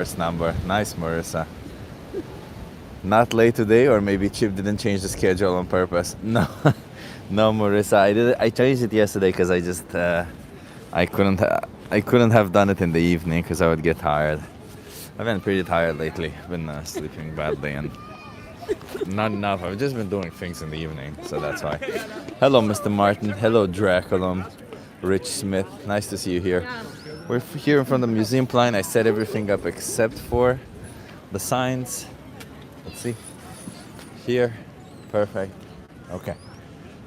First number. Nice, Marissa. Not late today, or maybe Chip didn't change the schedule on purpose. No, no, Marissa. I did. I changed it yesterday because I just I couldn't I couldn't have done it in the evening because I would get tired. I've been pretty tired lately. Been sleeping badly and not enough. I've just been doing things in the evening, so that's why. Hello, Mr. Martin. Hello, Draculum. Rich Smith. Nice to see you here. We're here in front of the museum line. I set everything up except for the signs. Let's see. Here. Perfect. Okay.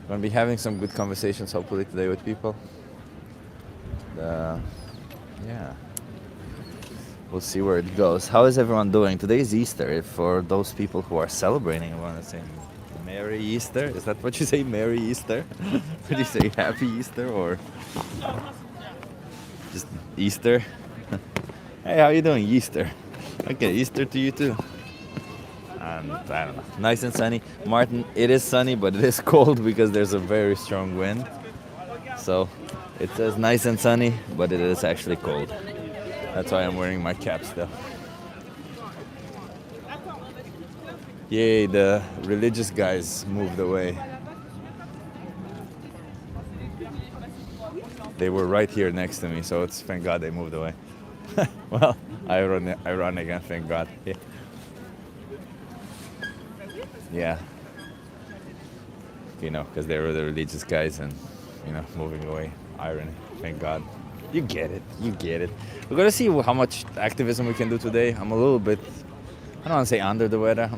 Gonna be having some good conversations hopefully today with people. Yeah. We'll see where it goes. How is everyone doing? Today is Easter. If for those people who are celebrating, I want to say Merry Easter. Is that what you say? Merry Easter? Would you say Happy Easter or just Easter? Hey, how you doing? Easter. Okay, Easter to you too. And I don't know. Nice and sunny. Martin, it is sunny, but it is cold because there's a very strong wind. So it says nice and sunny, but it is actually cold. That's why I'm wearing my cap still. Yay, the religious guys moved away. They were right here next to me, so it's thank God they moved away. Well, ironic and thank God. Yeah. Yeah. You know, because they were the religious guys and, moving away. Irony. Thank God. You get it. You get it. We're going to see how much activism we can do today. I'm a little bit, I don't want to say under the weather.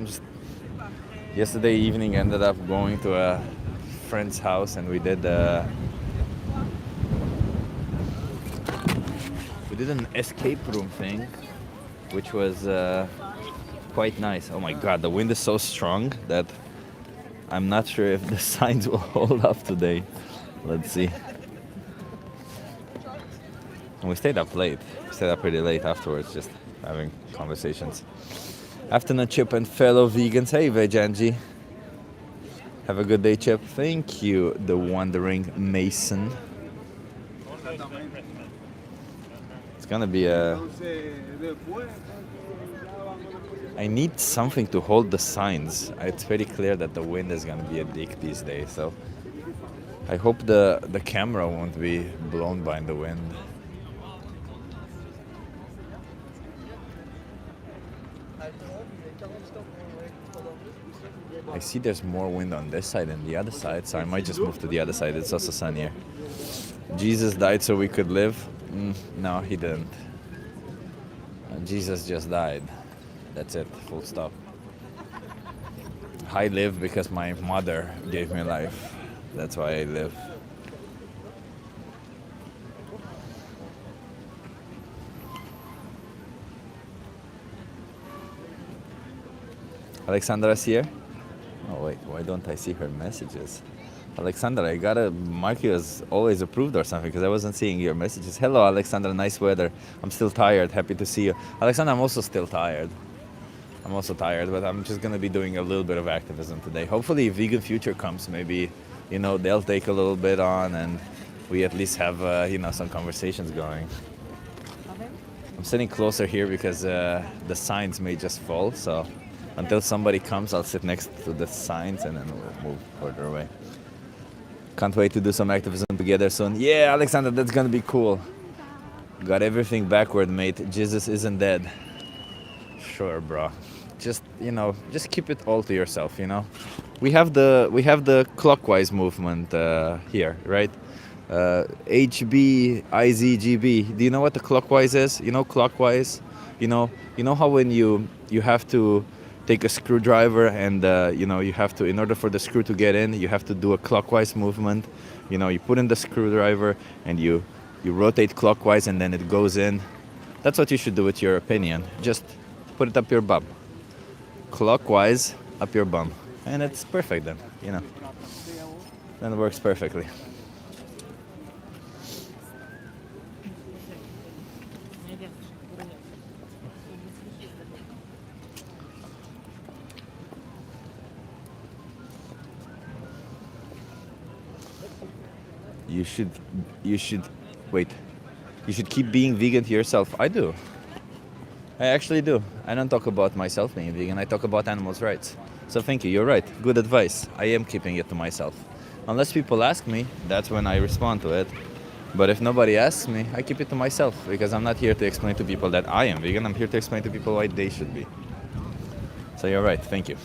Yesterday evening ended up going to a friend's house and we did an escape room thing, which was quite nice. Oh my God, the wind is so strong that I'm not sure if the signs will hold up today. Let's see. And we stayed up late. We stayed up pretty late afterwards, just having conversations. Afternoon, Chip and fellow vegans. Hey, Veganji. Have a good day, Chip. Thank you, the Wandering Mason. It's gonna be a... I need something to hold the signs. It's pretty clear that the wind is gonna be a dick these days, so I hope the camera won't be blown by the wind. I see there's more wind on this side than the other side, so I might just move to the other side. It's also sunnier. Jesus died so we could live? No, he didn't. Jesus just died. That's it, full stop. I live because my mother gave me life. That's why I live. Alexandra's here? Oh wait, why don't I see her messages? Alexandra, I gotta mark you as always approved or something because I wasn't seeing your messages. Hello, Alexandra, nice weather. I'm still tired, happy to see you. Alexandra, I'm also still tired. I'm also tired, but I'm just gonna be doing a little bit of activism today. Hopefully, Vegan Future comes, maybe, they'll take a little bit on and we at least have, some conversations going. I'm sitting closer here because the signs may just fall, so until somebody comes, I'll sit next to the signs and then we'll move further away. Can't wait to do some activism together soon. Yeah, Alexander, that's gonna be cool. Got everything backward, mate. Jesus isn't dead. Sure, bro. Just keep it all to yourself. We have the clockwise movement here, right? HBIZGB. Do you know what the clockwise is? Clockwise. You know how when you have to take a screwdriver and you have to, in order for the screw to get in, you have to do a clockwise movement. You put in the screwdriver and you rotate clockwise and then it goes in. That's what you should do with your opinion. Just put it up your bum. Clockwise up your bum. And it's perfect then, Then it works perfectly. You should wait. You should keep being vegan to yourself. I do. I actually do. I don't talk about myself being vegan. I talk about animals' rights. So thank you. You're right. Good advice. I am keeping it to myself. Unless people ask me, that's when I respond to it. But if nobody asks me, I keep it to myself because I'm not here to explain to people that I am vegan. I'm here to explain to people why they should be. So you're right. Thank you.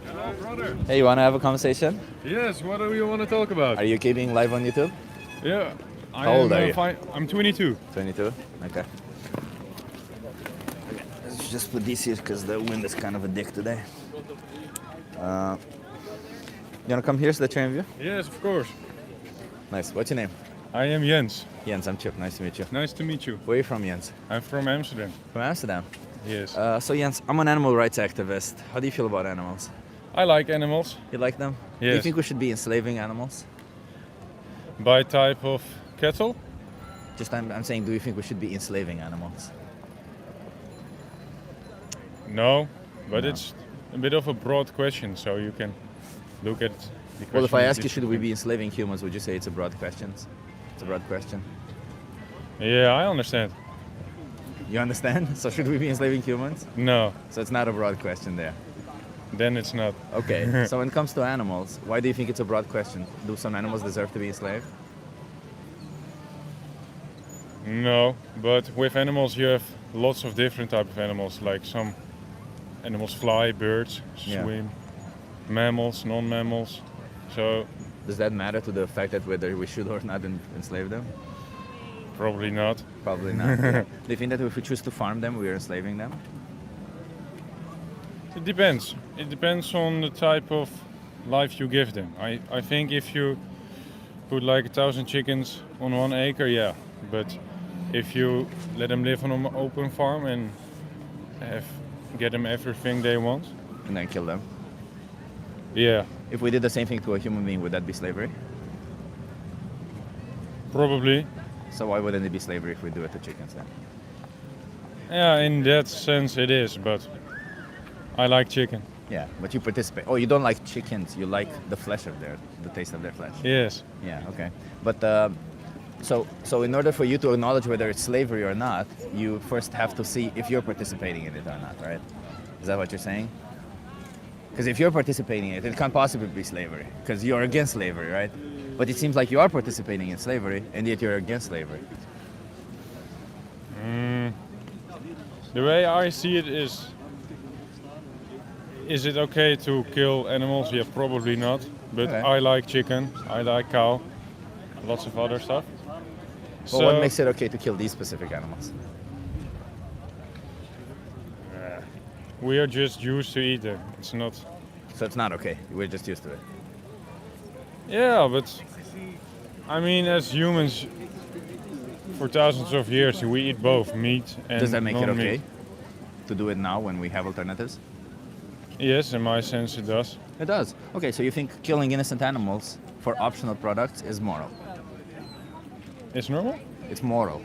Hello, brother. Hey, you want to have a conversation? Yes, what do you want to talk about? Are you keeping live on YouTube? Yeah. How old are you? I'm 22. 22? Okay. Let's just put these here because the wind is kind of a dick today. You want to come here so that you're in view? Yes, of course. Nice. What's your name? I am Jens. Jens, I'm Chip. Nice to meet you. Nice to meet you. Where are you from, Jens? I'm from Amsterdam. From Amsterdam. Yes. So Jens, I'm an animal rights activist. How do you feel about animals? I like animals. You like them? Do you Yes. think we should be enslaving animals? By type of cattle? Just I'm saying, do you think we should be enslaving animals? No, but No. it's a bit of a broad question, so you can look at the question. Well, if I ask you, different should we be things. enslaving humans, would you say it's a broad question? It's a broad question. Yeah, I understand. You understand? So should we be enslaving humans? No, So it's not a broad question there. then it's not. Okay. So when it comes to animals, why do you think it's a broad question? Do some animals deserve to be enslaved? No, but with animals you have lots of different type of animals. Like some animals fly, birds, Yeah. swim, mammals, non-mammals. So Does that matter to the fact that whether we should or not enslave them? probably not. Probably not. Yeah. Do you think that if we choose to farm them, we are enslaving them? It depends. It depends on the type of life you give them. I think if you put like 1,000 chickens on 1 acre, yeah. But if you let them live on an open farm and get them everything they want, And then kill them? yeah, If we did the same thing to a human being, would that be slavery? probably. So why wouldn't it be slavery if we do it to chickens then? Yeah, in that sense it is, but I like chicken. Yeah, but you participate. Oh, you don't like chickens. You like the flesh of the taste of their flesh. Yes. Yeah. Okay. But so in order for you to acknowledge whether it's slavery or not, you first have to see if you're participating in it or not, right? Is that what you're saying? Because if you're participating in it, it can't possibly be slavery because you're against slavery, right? But it seems like you are participating in slavery, and yet you're against slavery. The way I see it is it okay to kill animals? Yeah, probably not. But Okay. I like chicken, I like cow, lots of other stuff. Well, what makes it okay to kill these specific animals? We are just used to eat them. It's not. So it's not okay. We're just used to it. Yeah, but I mean, as humans, for thousands of years, we eat both meat and Does that make it non-meat. okay to do it now when we have alternatives? Yes, in my sense, it does. It does. Okay, so you think killing innocent animals for optional products is moral? It's normal It's moral.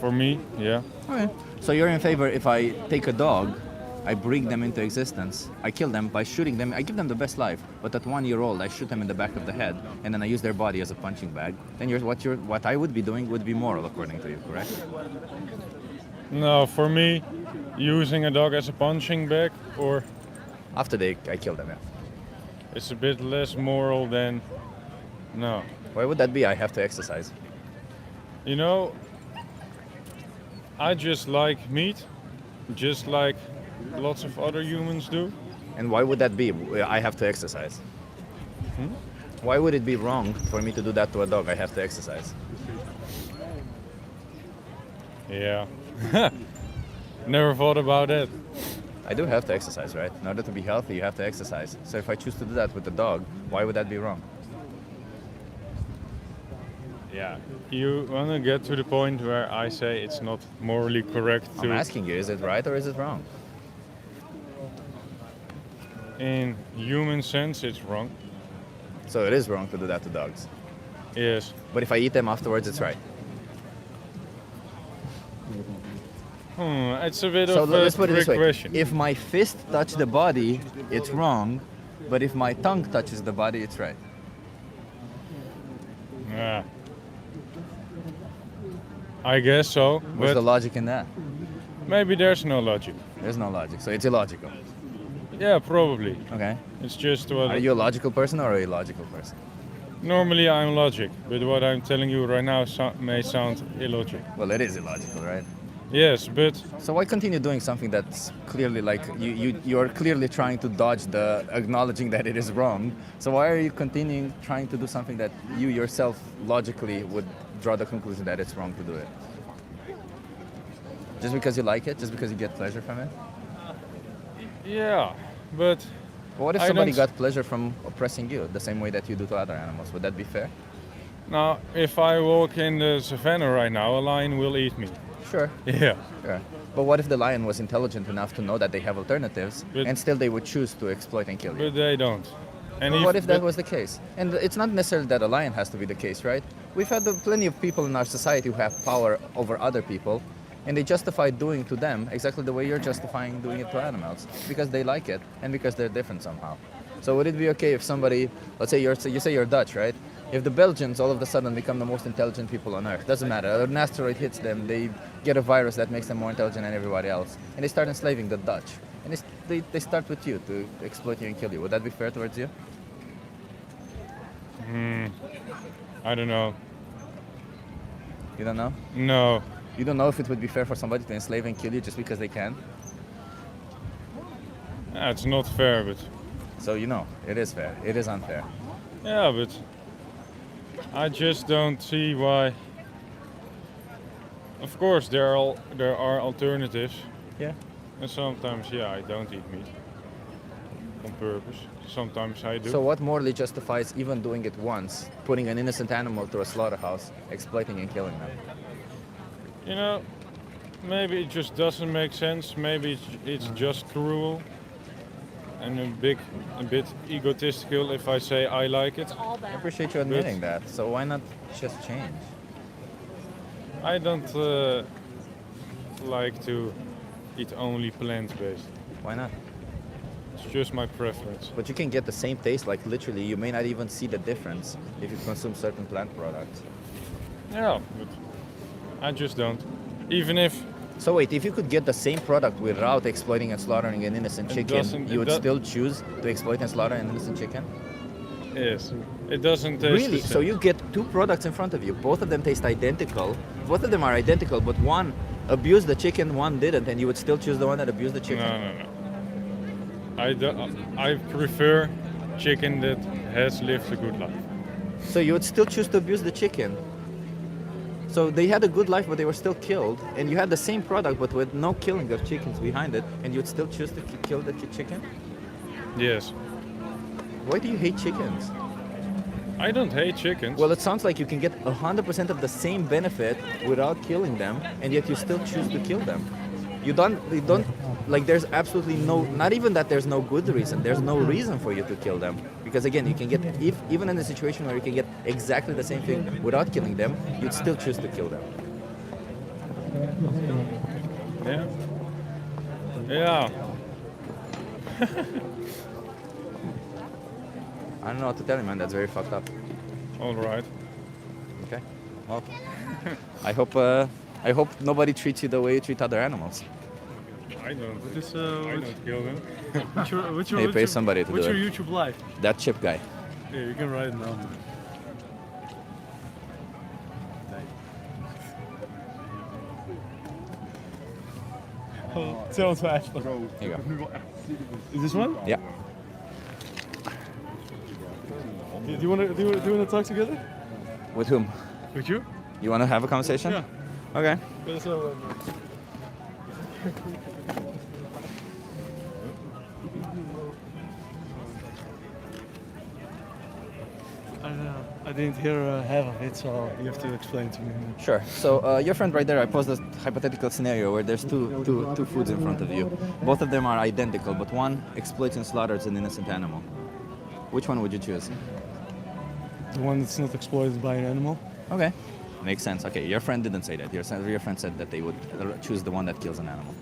for me. Yeah. Okay. So you're in favor if I take a dog, I bring them into existence, I kill them by shooting them, I give them the best life, but at 1 year old I shoot them in the back of the head and then I use their body as a punching bag, then what I would be doing would be moral according to you, correct? No, for me, using a dog as a punching bag or After I kill them, yeah. it's a bit less moral than no. Why would that be? I have to exercise. You know, I just like meat, just like lots of other humans do. And why would that be? I have to exercise. Why would it be wrong for me to do that to a dog? I have to exercise. Yeah. Never thought about it. I do have to exercise, right? In order to be healthy, you have to exercise. So if I choose to do that with the dog, why would that be wrong? Yeah. You want to get to the point where I say it's not morally correct I'm to, asking you, is it right or is it wrong? in human sense, it's wrong. So it is wrong to do that to dogs. Yes. But if I eat them afterwards, it's right. It's a bit So of a let's put it this trick way. question. If my fist touches the body, it's wrong. But if my tongue touches the body, it's right. Yeah. I guess so, What's the but logic in that? maybe there's no logic. There's no logic, so it's illogical. Yeah, probably. Okay. It's just what. Are you a logical person or a illogical person? Normally I'm logic, but what I'm telling you right now may sound illogic. Well, it is illogical, right? Yes, but So why continue doing something that's clearly like you're clearly trying to dodge the acknowledging that it is wrong? So why are you continuing trying to do something that you yourself logically would draw the conclusion that it's wrong to do it? Just because you like it? Just because you get pleasure from it? yeah, but But what if I somebody don't- got pleasure from oppressing you the same way that you do to other animals? Would that be fair? now if I walk in the savannah right now, a lion will eat me. Sure. Yeah. Sure. But what if the lion was intelligent enough to know that they have alternatives But- and still they would choose to exploit and kill you? But they don't. And Well, what if that but- was the case? And it's not necessarily that a lion has to be the case, right? We've had plenty of people in our society who have power over other people, and they justify doing to them exactly the way you're justifying doing it to animals, because they like it and because they're different somehow. So would it be okay if somebody, let's say you say you're Dutch, right? If the Belgians all of a sudden become the most intelligent people on earth, doesn't matter, an asteroid hits them, they get a virus that makes them more intelligent than everybody else, and they start enslaving the Dutch, and they start with you to exploit you and kill you. Would that be fair towards you? I don't know. You don't know? No. You don't know if it would be fair for somebody to enslave and kill you just because they can? It's not fair, but So you know, it is fair. It is unfair. yeah, but I just don't see why. Of course, there are alternatives, Yeah. and sometimes I don't eat meat on purpose. Sometimes I do. So what morally justifies even doing it once, putting an innocent animal to a slaughterhouse, exploiting and killing them? You know, maybe it just doesn't make sense. Maybe it's just cruel and a bit egotistical if I say I like it. I appreciate you admitting that. So why not just change? I don't like to eat only plant-based. Why not? It's just my preference. But you can get the same taste, like literally, you may not even see the difference if you consume certain plant products. Yeah, but I just don't. Even if So wait, if you could get the same product without exploiting and slaughtering an innocent It chicken, doesn't- you it would do- still choose to exploit and slaughter an innocent chicken? yes, it doesn't taste Really? the So same. you get two products in front of you. Both of them taste identical. Both of them are identical, but one abused the chicken, one didn't, and you would still choose the one that abused the chicken? No. I prefer chicken that has lived a good life. So you would still choose to abuse the chicken. So they had a good life, but they were still killed, and you had the same product, but with no killing of chickens behind it, and you would still choose to kill the chicken? Yes. Why do you hate chickens? I don't hate chickens. Well, it sounds like you can get 100% of the same benefit without killing them, and yet you still choose to kill them. You don't, like there's absolutely no, not even that there's no good reason, there's no reason for you to kill them. Because again, you can get, even in a situation where you can get exactly the same thing without killing them, you'd still choose to kill them. Yeah. Yeah. I don't know what to tell you, man, that's very fucked up. All right. Okay. Well, I hope nobody treats you the way you treat other animals. I don't. This, I don't kill them. Hey, pay somebody to what's do your it. YouTube live? That chip guy. Yeah, you can write it down. Hetzelfde twijfel. Here you go. Is this one? Yeah. Do you want to talk together? With whom? With you? You want to have a conversation? Yeah. Okay. I didn't hear half of it, so you have to explain to me. Sure. So your friend right there, I posed a hypothetical scenario where there's two foods in front of you. Both of them are identical, but one exploits and slaughters an innocent animal. Which one would you choose? The one that's not exploited by an animal. Okay. makes sense. Okay, your friend didn't say that. Your friend said that they would choose the one that kills an animal.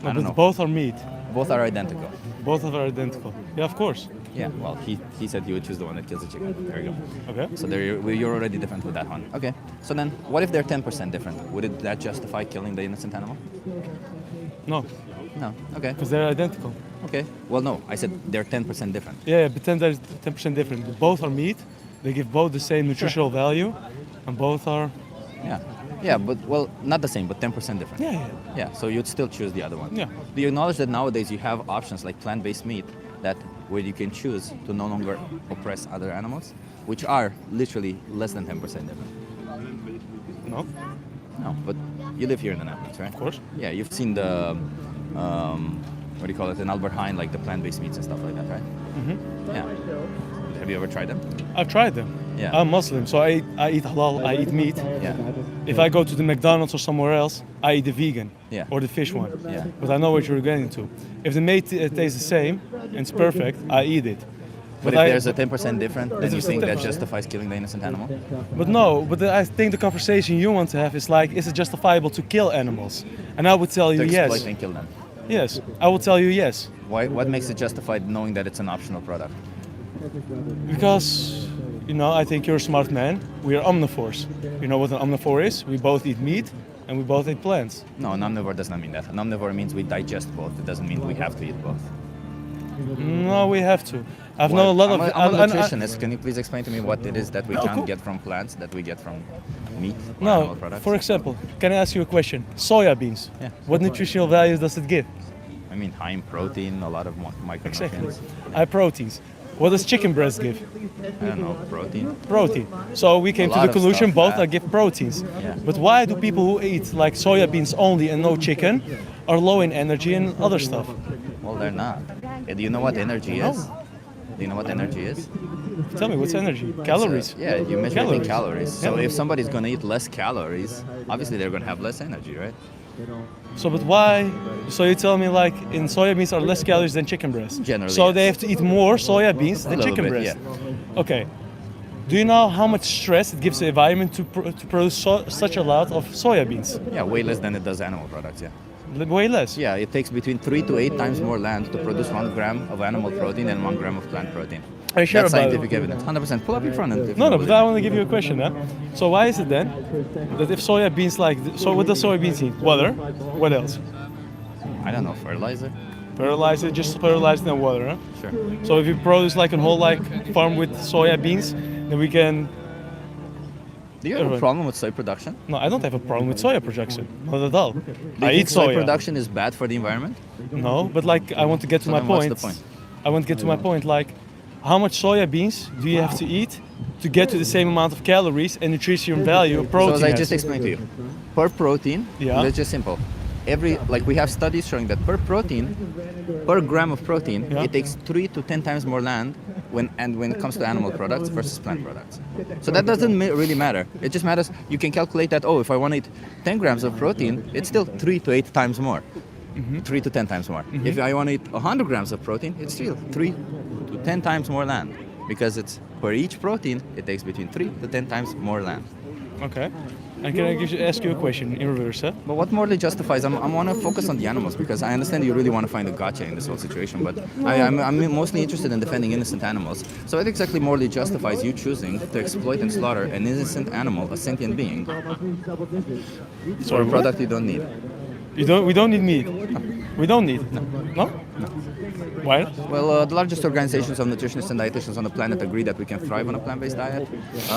No, I don't but know. both are meat. Both are identical. Both are identical. Yeah, of course. Yeah, well, he said you would choose the one that kills the chicken. There you go. Okay. So you're already different with that one. Okay. So then, what if they're 10% different? Would that justify killing the innocent animal? No, No. Okay. because they're identical. Okay. Well, no. I said they're 10% different. Yeah, but then there's 10% different. But both are meat. They give both the same nutritional value, and both are. Yeah. Yeah, but well, not the same, but 10% different. Yeah. Yeah. So you'd still choose the other one. Yeah. Do you acknowledge that nowadays you have options like plant-based meat that where you can choose to no longer oppress other animals, which are literally less than 10% different? No, No, but you live here in the Netherlands, right? of course. Yeah, you've seen the what do you call it in Albert Heijn, like the plant-based meats and stuff like that, right? Mm-hmm. Yeah. Have you ever tried them? I've tried them. Yeah. I'm Muslim, so I eat halal. I eat meat. Yeah. If I go to the McDonald's or somewhere else, I eat the vegan Yeah. or the fish one. Yeah. But I know what you're getting to. If the meat tastes the same and it's perfect, I eat it. But if there's a 10% different, then you It's think that 10%. justifies killing the innocent animal? But no, I think the conversation you want to have is like, is it justifiable to kill animals? And I would tell To you exploit yes. and kill them. Yes, I will tell you yes. Why? What makes it justified knowing that it's an optional product? Because, I think you're a smart man. We are omnivores. You know what an omnivore is? We both eat meat and we both eat plants. No, an omnivore does not mean that. An omnivore means we digest both. It doesn't mean we have to eat both. No, we have to. I've known a lot of. I'm a and- nutritionist. Can you please explain to me what it is that we Oh, can't cool. get from plants that we get from meat or No, animal products? for example, can I ask you a question? Soya beans. Yeah. What nutritional values does it give? I mean, high in protein, a lot of micronutrients. Exactly. High proteins. What does chicken breast give? I don't know, protein. Protein. So we came A to lot the of conclusion stuff, both yeah. are give proteins. Yeah. But why do people who eat like soya beans only and no chicken are low in energy and other stuff? Well, they're not. Do you know what energy is? Do you know what energy is? Tell me, what's energy? Calories. Yeah, you measure it in Calories. calories. So Yeah. if somebody's going to eat less calories, obviously they're going to have less energy, right? So, but why? So you tell me like in soya beans are less calories than chicken breast. Generally, So yes. they have to eat more soya beans than little chicken bit, breast. Okay. Do you know how much stress it gives the environment to produce such a lot of soya beans? Yeah, way less than it does animal products, yeah. Way less. Yeah, it takes between 3 to 8 times more land to produce 1 gram of animal protein than 1 gram of plant protein. Are you sure That's about scientific evidence. 100%. Pull up your front end. if No, you no, believe but I me. want to give you a question, huh? So why is it then that if soya beans so what does soya beans need? Water. What else? I don't know, fertilizer? Fertilizer, just fertilizer and water, huh? Sure. So if you produce like a whole farm with soya beans, then we can. Do you have a Everyone. problem with soy production? No, I don't have a problem with soya production. Not at all. Do I you eat think soy soya. production is bad for the environment? No, but like I want to get to So my then what's point. the point? I want to get to my point. Like, how much soya beans do you have to eat to get to the same amount of calories and nutrition value of protein? So as I has? just explained to you, per protein, Yeah. it's just simple. We have studies showing that per gram of protein, Yeah. it takes 3 to 10 times more land when it comes to animal products versus plant products. So that doesn't really matter. It just matters, you can calculate that, if I want to eat 10 grams of protein, it's still 3 to 8 times more. 3 to 10 times more. If I want to eat 100 grams of protein, it's still 3 to 10 times more land. Because it's per each protein, it takes between 3 to 10 times more land. Okay. And can I ask you a question in reverse? Huh? But what morally justifies? I want to focus on the animals because I understand you really want to find a gotcha in this whole situation. But I'm mostly interested in defending innocent animals. So what exactly morally justifies you choosing to exploit and slaughter an innocent animal, a sentient being, for a product you don't need? We don't need meat. We don't need. No. Why? Well, the largest organizations of nutritionists and dietitians on the planet agree that we can thrive on a plant-based diet.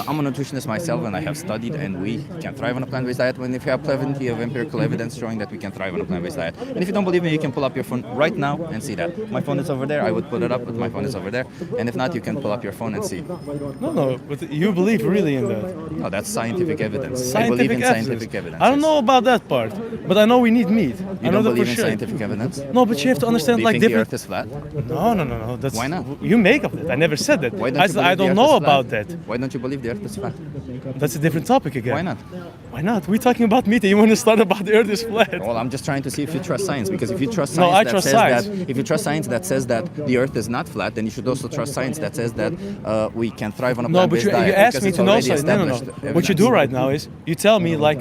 I'm a nutritionist myself, and I have studied, and we can thrive on a plant-based diet. When if you have plenty of empirical evidence showing that we can thrive on a plant-based diet, and if you don't believe me, you can pull up your phone right now and see that. My phone is over there. I would put it up, but my phone is over there. And if not, you can pull up your phone and see. No. But you believe really in that. No, that's scientific evidence. I believe in scientific evidence. I don't know about that part, but I know we need meat. I You know don't that believe for in sure. scientific evidence? No, but you have to understand Do you like think the different. Earth is flat? No. That's Why not? You make up that. I never said that. Why don't I you said believe I the don't Earth know is flat? about that. Why don't you believe the Earth is flat? That's a different topic again. Why not? Why not? We're talking about meat and you want to start about the earth is flat. Well, I'm just trying to see if you trust science, because if you trust No, science I that trust says science. that if you trust science that says that the Earth is not flat, then you should also trust science that says that we can thrive on a No, but plant-based you diet. asked because me it's to know already something. No. established What you do evidence. right now is you tell me like,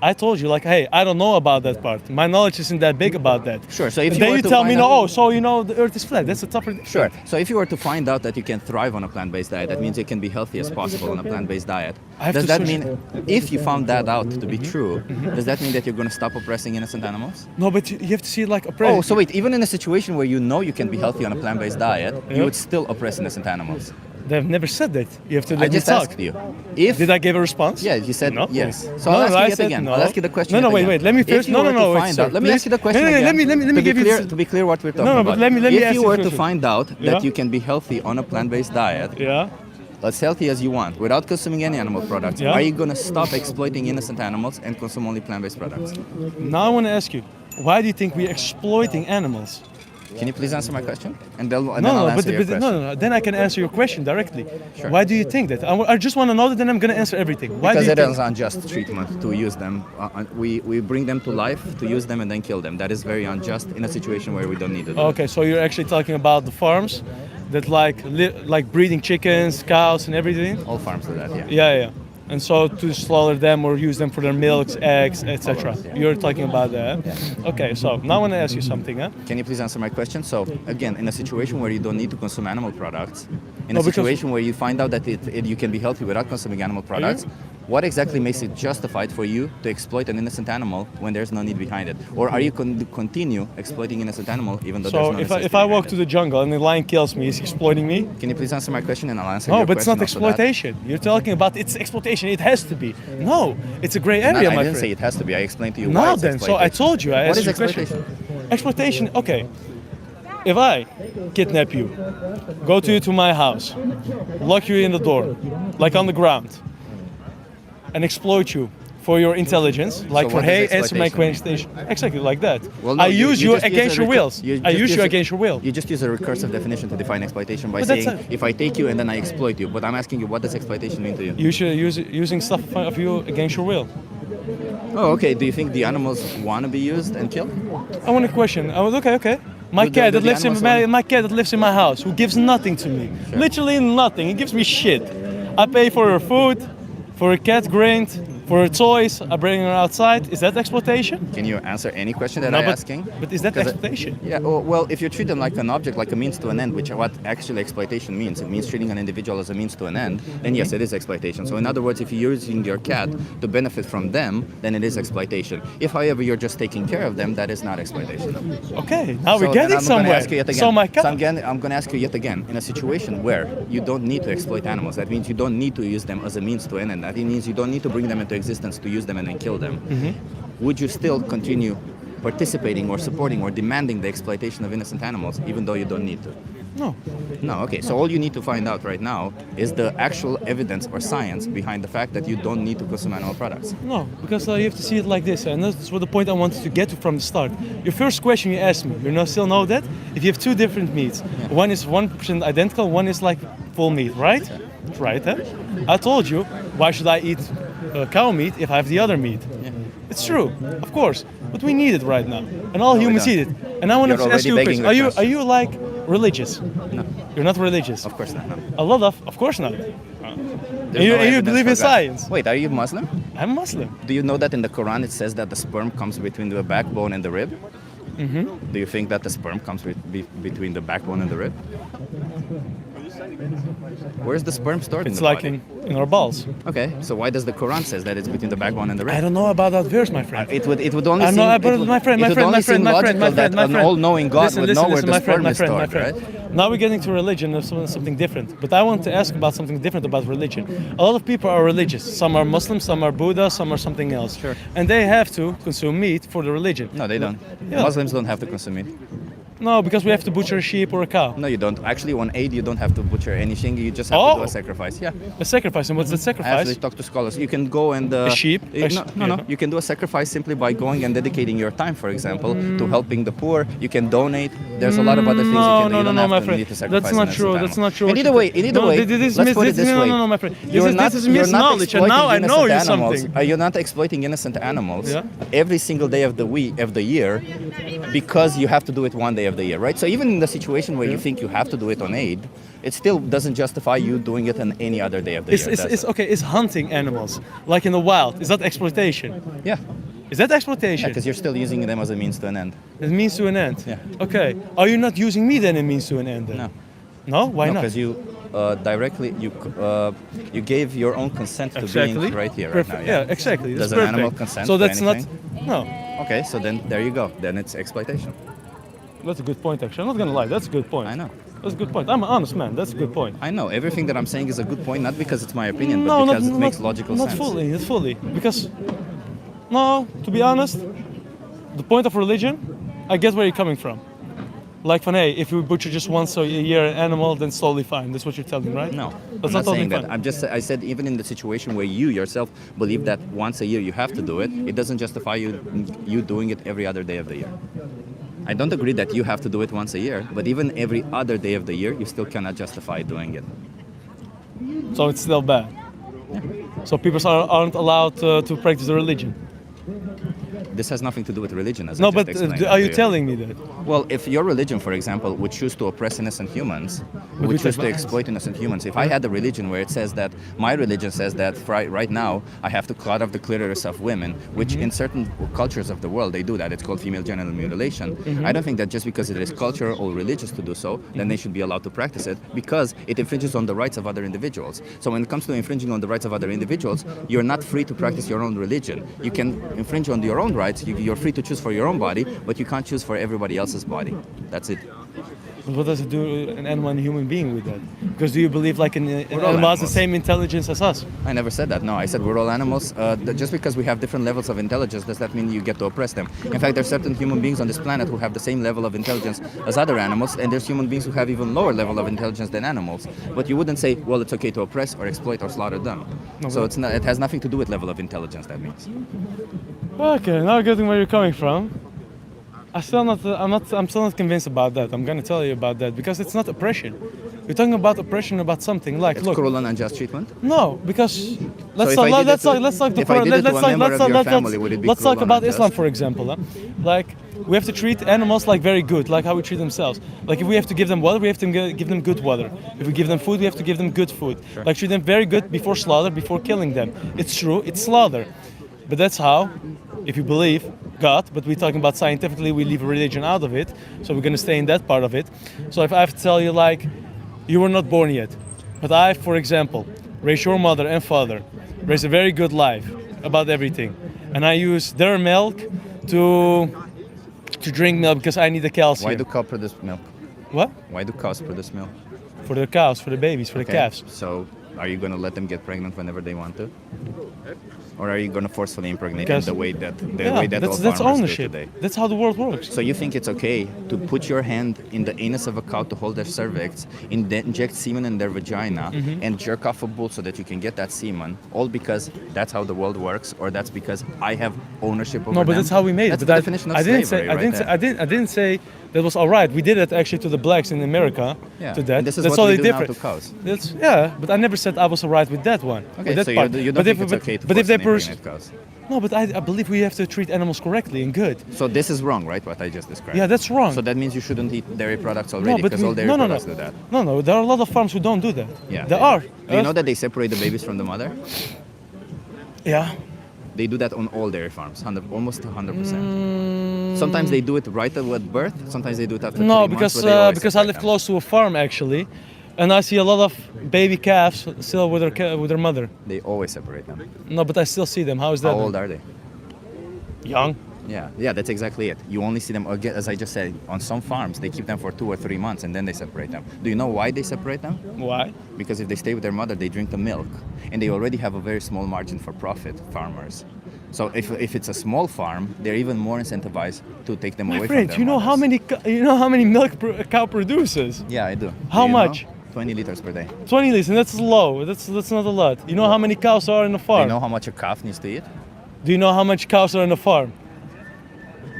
I told you like, hey, I don't know about that part. My knowledge isn't that big about that. Sure. So if And you then were you to tell find me, out- no, oh, so you know the earth is flat. That's a tougher. Sure. So if you were to find out that you can thrive on a plant-based diet, that means you can be healthy as possible on a plant-based diet. I have Does to that search- mean, if you found that out to be true, does that mean that you're going to stop oppressing innocent animals? No, but you have to see it like a Oh, so wait, even in a situation where you know you can be healthy on a plant-based diet, Yeah. you would still oppress innocent animals. They've never said that. You have to I let me just talk. asked you. If Did I give a response? Yeah, you said No. yes. So No, I'll ask no, you I yet said again. no. I'll ask you the question. No, yet no, wait, again. wait. Let me first. If you No, were no, to no. wait, find sir, out, let me ask you the please. question No, no, again. let me to be give you clear. this- To be clear, what we're talking No, no, about. but let me if ask you you were the to question. find out Yeah. that you can be healthy on a plant-based diet, Yeah. as healthy as you want, without consuming any animal products, Yeah. are you going to stop exploiting innocent animals and consume only plant-based products? Now I want to ask you, why do you think we're exploiting animals? Can you please answer my question? And then I'll No, answer your but question. no. Then I can answer your question directly. Sure. Why do you think that? I just want to know that. Then I'm gonna answer everything. Why Because do it you is think? unjust treatment to use them. We bring them to life to use them and then kill them. That is very unjust in a situation where we don't need it. Okay, so you're actually talking about the farms that like breeding chickens, cows, and everything. All farms do that, yeah. Yeah. And so to slaughter them or use them for their milks, eggs, etc. You're talking about that. Okay, so now I want to ask you something. Huh? Can you please answer my question? So, again, in a situation where you don't need to consume animal products, in No, a because- situation where you find out that you can be healthy without consuming animal products, what exactly makes it justified for you to exploit an innocent animal when there's no need behind it? Or are you continue exploiting innocent animal even though there's So no if necessity I behind walk it? to the jungle and the lion kills me, is he exploiting me? Can you please answer my question and I'll answer No, your but it's question not after that? exploitation. You're talking about it's exploitation. It has to be. No, it's a gray area, I my didn't say friend. it has to be. I explained to you why Now it's then, so I exploitation. told you. I What asked is you a question. exploitation? Exploitation. Okay. If I kidnap you, go to my house, lock you in the door, like on the ground, and exploit you for your intelligence, like So for what hey, does answer my exploitation question. Exactly like that. Well, no, I use you just against a your recur- wills. you I just use you a- against your will. You just use a recursive definition to define exploitation by But that's saying, a- if I take you and then I exploit you. But I'm asking you, what does exploitation mean to you? You should use using stuff of you against your will. Oh, okay. Do you think the animals want to be used and killed? I want a question. I was okay. My Do the- cat do that the lives in animals my cat that lives in my house, who gives nothing to me, literally nothing. He gives me shit. I pay for her food, for her cat grain, for her toys. I bring her outside. Is that exploitation? Can you answer any question that No, I'm but- asking? but is that 'Cause exploitation? Yeah. Well, if you treat them like an object, like a means to an end, which is what actually exploitation means, it means treating an individual as a means to an end. Then yes, it is exploitation. So in other words, if you're using your cat to benefit from them, then it is exploitation. If, however, you're just taking care of them, that is not exploitation. Okay, now So we're then getting I'm gonna somewhere. ask you yet again. So my So cat. I'm going to ask you yet again. In a situation where you don't need to exploit animals, that means you don't need to use them as a means to an end. That means you don't need to bring them into existence to use them and then kill them. Would you still continue participating or supporting or demanding the exploitation of innocent animals, even though you don't need to? No. No. Okay. So all you need to find out right now is the actual evidence or science behind the fact that you don't need to consume animal products. No, because you have to see it like this, and that's what the point I wanted to get to from the start. Your first question you asked me, you still know that? If you have two different meats, one is 1% identical, one is like full meat, right? Right, huh? I told you, why should I eat cow meat if I have the other meat? It's true, of course, but we need it right now, and all we humans don't. eat it. And I want You're to ask already you a begging question. the Are you like religious? No. You're not religious. Of course not. No. A lot of course not. There's And no you evidence believe for in that. science. Wait, are you Muslim? I'm Muslim. Do you know that in the Quran it says that the sperm comes between the backbone and the rib? Do you think that the sperm comes between the backbone and the rib? Where's the sperm stored It's in the like body? in our balls. Okay, so why does the Quran says that it's between the backbone and the rib? I don't know about that verse, my friend. It would only I seem, know, it but would- my friend, it my would friend, only my friend, seem my friend, logical my friend, that my an friend. all-knowing God would know where the my friend, sperm my is friend, my stored, friend. right? Now we're getting to religion, of something different. But I want to ask about something different about religion. A lot of people are religious. Some are Muslim, some are Buddha, some are something else. Sure. And they have to consume meat for the religion. No, they don't. Yeah. Muslims don't have to consume meat. No, because we have to butcher a sheep or a cow. No, you don't. Actually, on Eid, you don't have to butcher anything. You just have to do a sacrifice. Yeah. A sacrifice. And what's the I sacrifice? actually talk to scholars. You can go and A sheep? No. You can do a sacrifice simply by going and dedicating your time, for example, to helping the poor. You can donate. There's a lot of other things you can do. You don't my have to friend. need to sacrifice. That's not an true. innocent That's not true. animal. In either way, let's put it this way. No, my friend. You're This is misknowledge, and now I know you something. You're not exploiting innocent animals Yeah. every single day of the year because you have to do it one day of the year, right? So even in the situation where you think you have to do it on Eid, it still doesn't justify you doing it on any other day of the year. It's okay. It's hunting animals, like in the wild. Is that exploitation? Yeah. Is that exploitation? Because you're still using them as a means to an end. It means to an end. Yeah. Okay. Are you not using me then? It means to an end. Then? No. No. Why not? Because you directly you gave your own consent to being right here, right now. Yeah, exactly. Does That's an perfect. animal consent So to that's not. anything? No. Okay, so then there you go. Then it's exploitation. That's a good point, actually. I'm not gonna lie. That's a good point. I know. That's a good point. I'm an honest man. That's a good point. I know. Everything that I'm saying is a good point, not because it's my opinion, No, but because not, it makes not, logical not sense. fully. Not fully. Because, no, to be honest, the point of religion, I get where you're coming from. Like, hey, if you butcher just once a year an animal, then it's totally fine. That's what you're telling me, right? No, That's I'm not totally saying fine. that. I said even in the situation where you yourself believe that once a year you have to do it, it doesn't justify you doing it every other day of the year. I don't agree that you have to do it once a year, but even every other day of the year, you still cannot justify doing it. So it's still bad. So people aren't allowed to practice the religion. This has nothing to do with religion, as I No, just but explained are you earlier. telling me that? Well, if your religion, for example, would choose to oppress innocent humans, would choose to exploit innocent humans. If I had a religion where it says that, my religion says that right now I have to cut off the clitoris of women, which in certain cultures of the world they do that. It's called female genital mutilation. I don't think that just because it is cultural or religious to do so, then they should be allowed to practice it because it infringes on the rights of other individuals. So when it comes to infringing on the rights of other individuals, you're not free to practice your own religion. You can infringe on your own rights. You're free to choose for your own body, but you can't choose for everybody else's body. That's it. But what does it do an animal and a human being with that? Because do you believe like an all animal has the animals. same intelligence as us? I never said that. No, I said we're all animals. Just because we have different levels of intelligence, does that mean you get to oppress them? In fact, there's certain human beings on this planet who have the same level of intelligence as other animals, and there's human beings who have even lower level of intelligence than animals. But you wouldn't say, well, it's okay to oppress or exploit or slaughter them. So it's not, it has nothing to do with level of intelligence, that means. Okay, now getting where you're coming from. I'm still not convinced about that. I'm gonna tell you about that because it's not oppression. We're talking about oppression about something like It's look. cruel and unjust treatment? No, because if I did it to- let's talk if I did it to a member of your family, would it be let's talk cruel and about unjust? Islam, for example. Huh? Like we have to treat animals like very good, like how we treat themselves. Like if we have to give them water, we have to give them good water. If we give them food, we have to give them good food. Like treat them very good before slaughter, before killing them. It's true, it's slaughter, but that's how. If you believe God, but we're talking about scientifically, we leave religion out of it, so we're gonna stay in that part of it. So if I have to tell you like, you were not born yet, but I, for example, raised your mother and father, raised a very good life about everything, and I use their milk to drink milk because I need the calcium. Why do cows produce milk? What? Why do cows produce milk? For the cows, for the babies, for the calves. So are you going to let them get pregnant whenever they want to? Or are you going to forcefully impregnate Because- them the way that that's all farmers ownership. do today? That's how the world works. So you think it's okay to put your hand in the anus of a cow to hold their cervix, inject semen in their vagina, and jerk off a bull so that you can get that semen, all because that's how the world works, or that's because I have ownership over No, but them? that's how we made That's it. the But definition of I didn't slavery say. I right didn't say. there. I didn't say that was all right. We did it actually to the blacks in America. Yeah, To that. and this is that's what we totally do now different. to cows. That's yeah, but I never said I was all right with that one. Okay, with that so you part. don't But think if, it's okay to but if they forcefully impregnate cows? no, but I believe we have to treat animals correctly and good. So this is wrong, right? What I just described. Yeah, that's wrong. So that means you shouldn't eat dairy products no, already but because all dairy no, products do that. No, there are a lot of farms who don't do that. Yeah, there they are. Do you know that they separate the babies from the mother? Yeah. They do that on all dairy farms, almost 100%. Sometimes they do it right at birth. Sometimes they do it after 3 No, months. because but they always because I separate live them. close to a farm actually, and I see a lot of baby calves still with their mother. They always separate them. No, but I still see them. How is that? How old are they? Young. Yeah, that's exactly it. You only see them, again, as I just said, on some farms, they keep them for 2 or 3 months and then they separate them. Do you know why they separate them? Why? Because if they stay with their mother, they drink the milk. And they already have a very small margin for profit, farmers. So if it's a small farm, they're even more incentivized to take them My away friend, from their you know how mothers. many milk a cow produces? Yeah, I do. How Do you know? much? 20 liters per day. 20 liters, and that's low. That's not a lot. You know how many cows are in a Do farm? you know how much a calf needs to eat? Do you know how much cows are in a farm?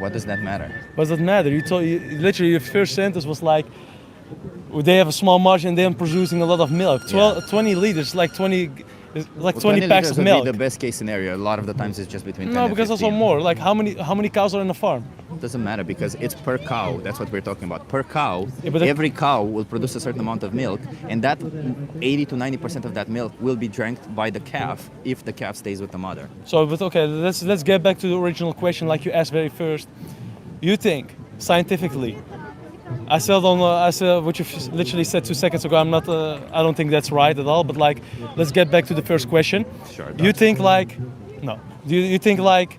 What does that matter? What does that matter? Literally your first sentence was like, they have a small margin, they're producing a lot of milk. 20 liters, like 20 20 packs of liters milk. would be the best case scenario. A lot of the times it's just between 10 No, and because 15. also more. Like how many cows are in the farm? Doesn't matter because it's per cow. That's what we're talking about. Per cow, Yeah, but that- every cow will produce a certain amount of milk, and that 80 to 90% of that milk will be drank by the calf if the calf stays with the mother. So, but okay, let's get back to the original question, like you asked very first. You think scientifically? I said what you literally said 2 seconds ago. I'm not. I don't think that's right at all. But like, let's get back to the first question. Sure. Do you think like, no? Do you think like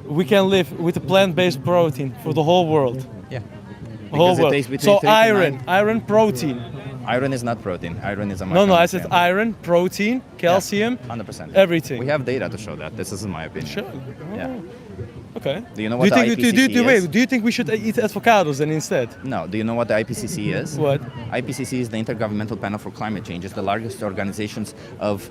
we can live with a plant-based protein for the whole world? Yeah. The whole Because it world. takes between So 3 to 9 iron, protein. Iron is not protein. Iron is a No, I said micronutrient. iron, protein, calcium, 100%. everything. We have data to show that. This isn't my opinion. Sure. Yeah. Okay. Do you know what the IPCC is? Do you think we should eat avocados then instead? No. Do you know what the IPCC is? What? IPCC is the Intergovernmental Panel for Climate Change. It's the largest organizations of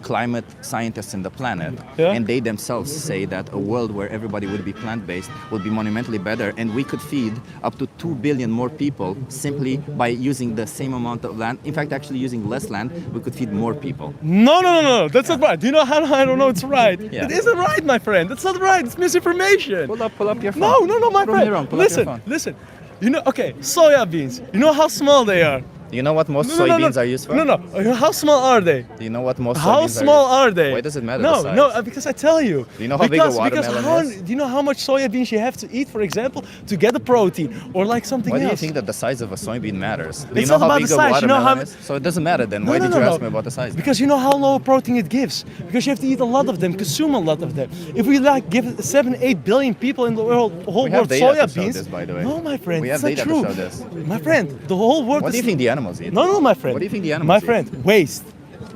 climate scientists in the planet. Yeah. And they themselves say that a world where everybody would be plant-based would be monumentally better, and we could feed up to 2 billion more people simply by using the same amount of land. In fact, actually using less land, we could feed more people. No. That's not right. Do you know how I don't know it's right? Yeah. It isn't right, my friend. That's not right. It's misinformation. Pull up your phone. No, my Prove me friend. wrong. Pull up your phone. Listen. You know, okay, soya beans. You know how small they are? Do you know what most soybeans are used for? No. How small are they? Do you know what most How soybeans small are are used? they? Why does it matter No, the size? no, because I tell you. Do you know how big a because watermelon is? Do you know how much soya beans you have to eat, for example, to get the protein or like something Why do you else? think that the size of a soybean matters? Do you It's know not how about big the a size, you know watermelon how- is? So it doesn't matter then. No, Why no, did no, you no. ask me about the size? Because you know how low protein it gives. Because you have to eat a lot of them, consume a lot of them. If we like give 7-8 billion people in the world, whole We have world data soya to show beans. this, by the way. No, my friend, We it's have not data to true. show this. My friend, the whole world. What do you is- think the animals eat? No, my friend. What do you think the animals My eat? friend, waste.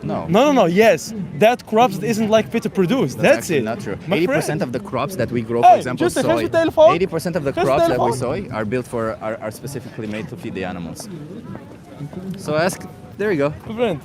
No. No. Yes, that crops that isn't like fit to produce. That's actually it. not true. My 80% friend. of the crops that we grow, for Hey, example, just here's soy. the telephone. 80% of the Here's the crops that we telephone. soy are built for are specifically made to feed the animals. So ask. There you go. My friend.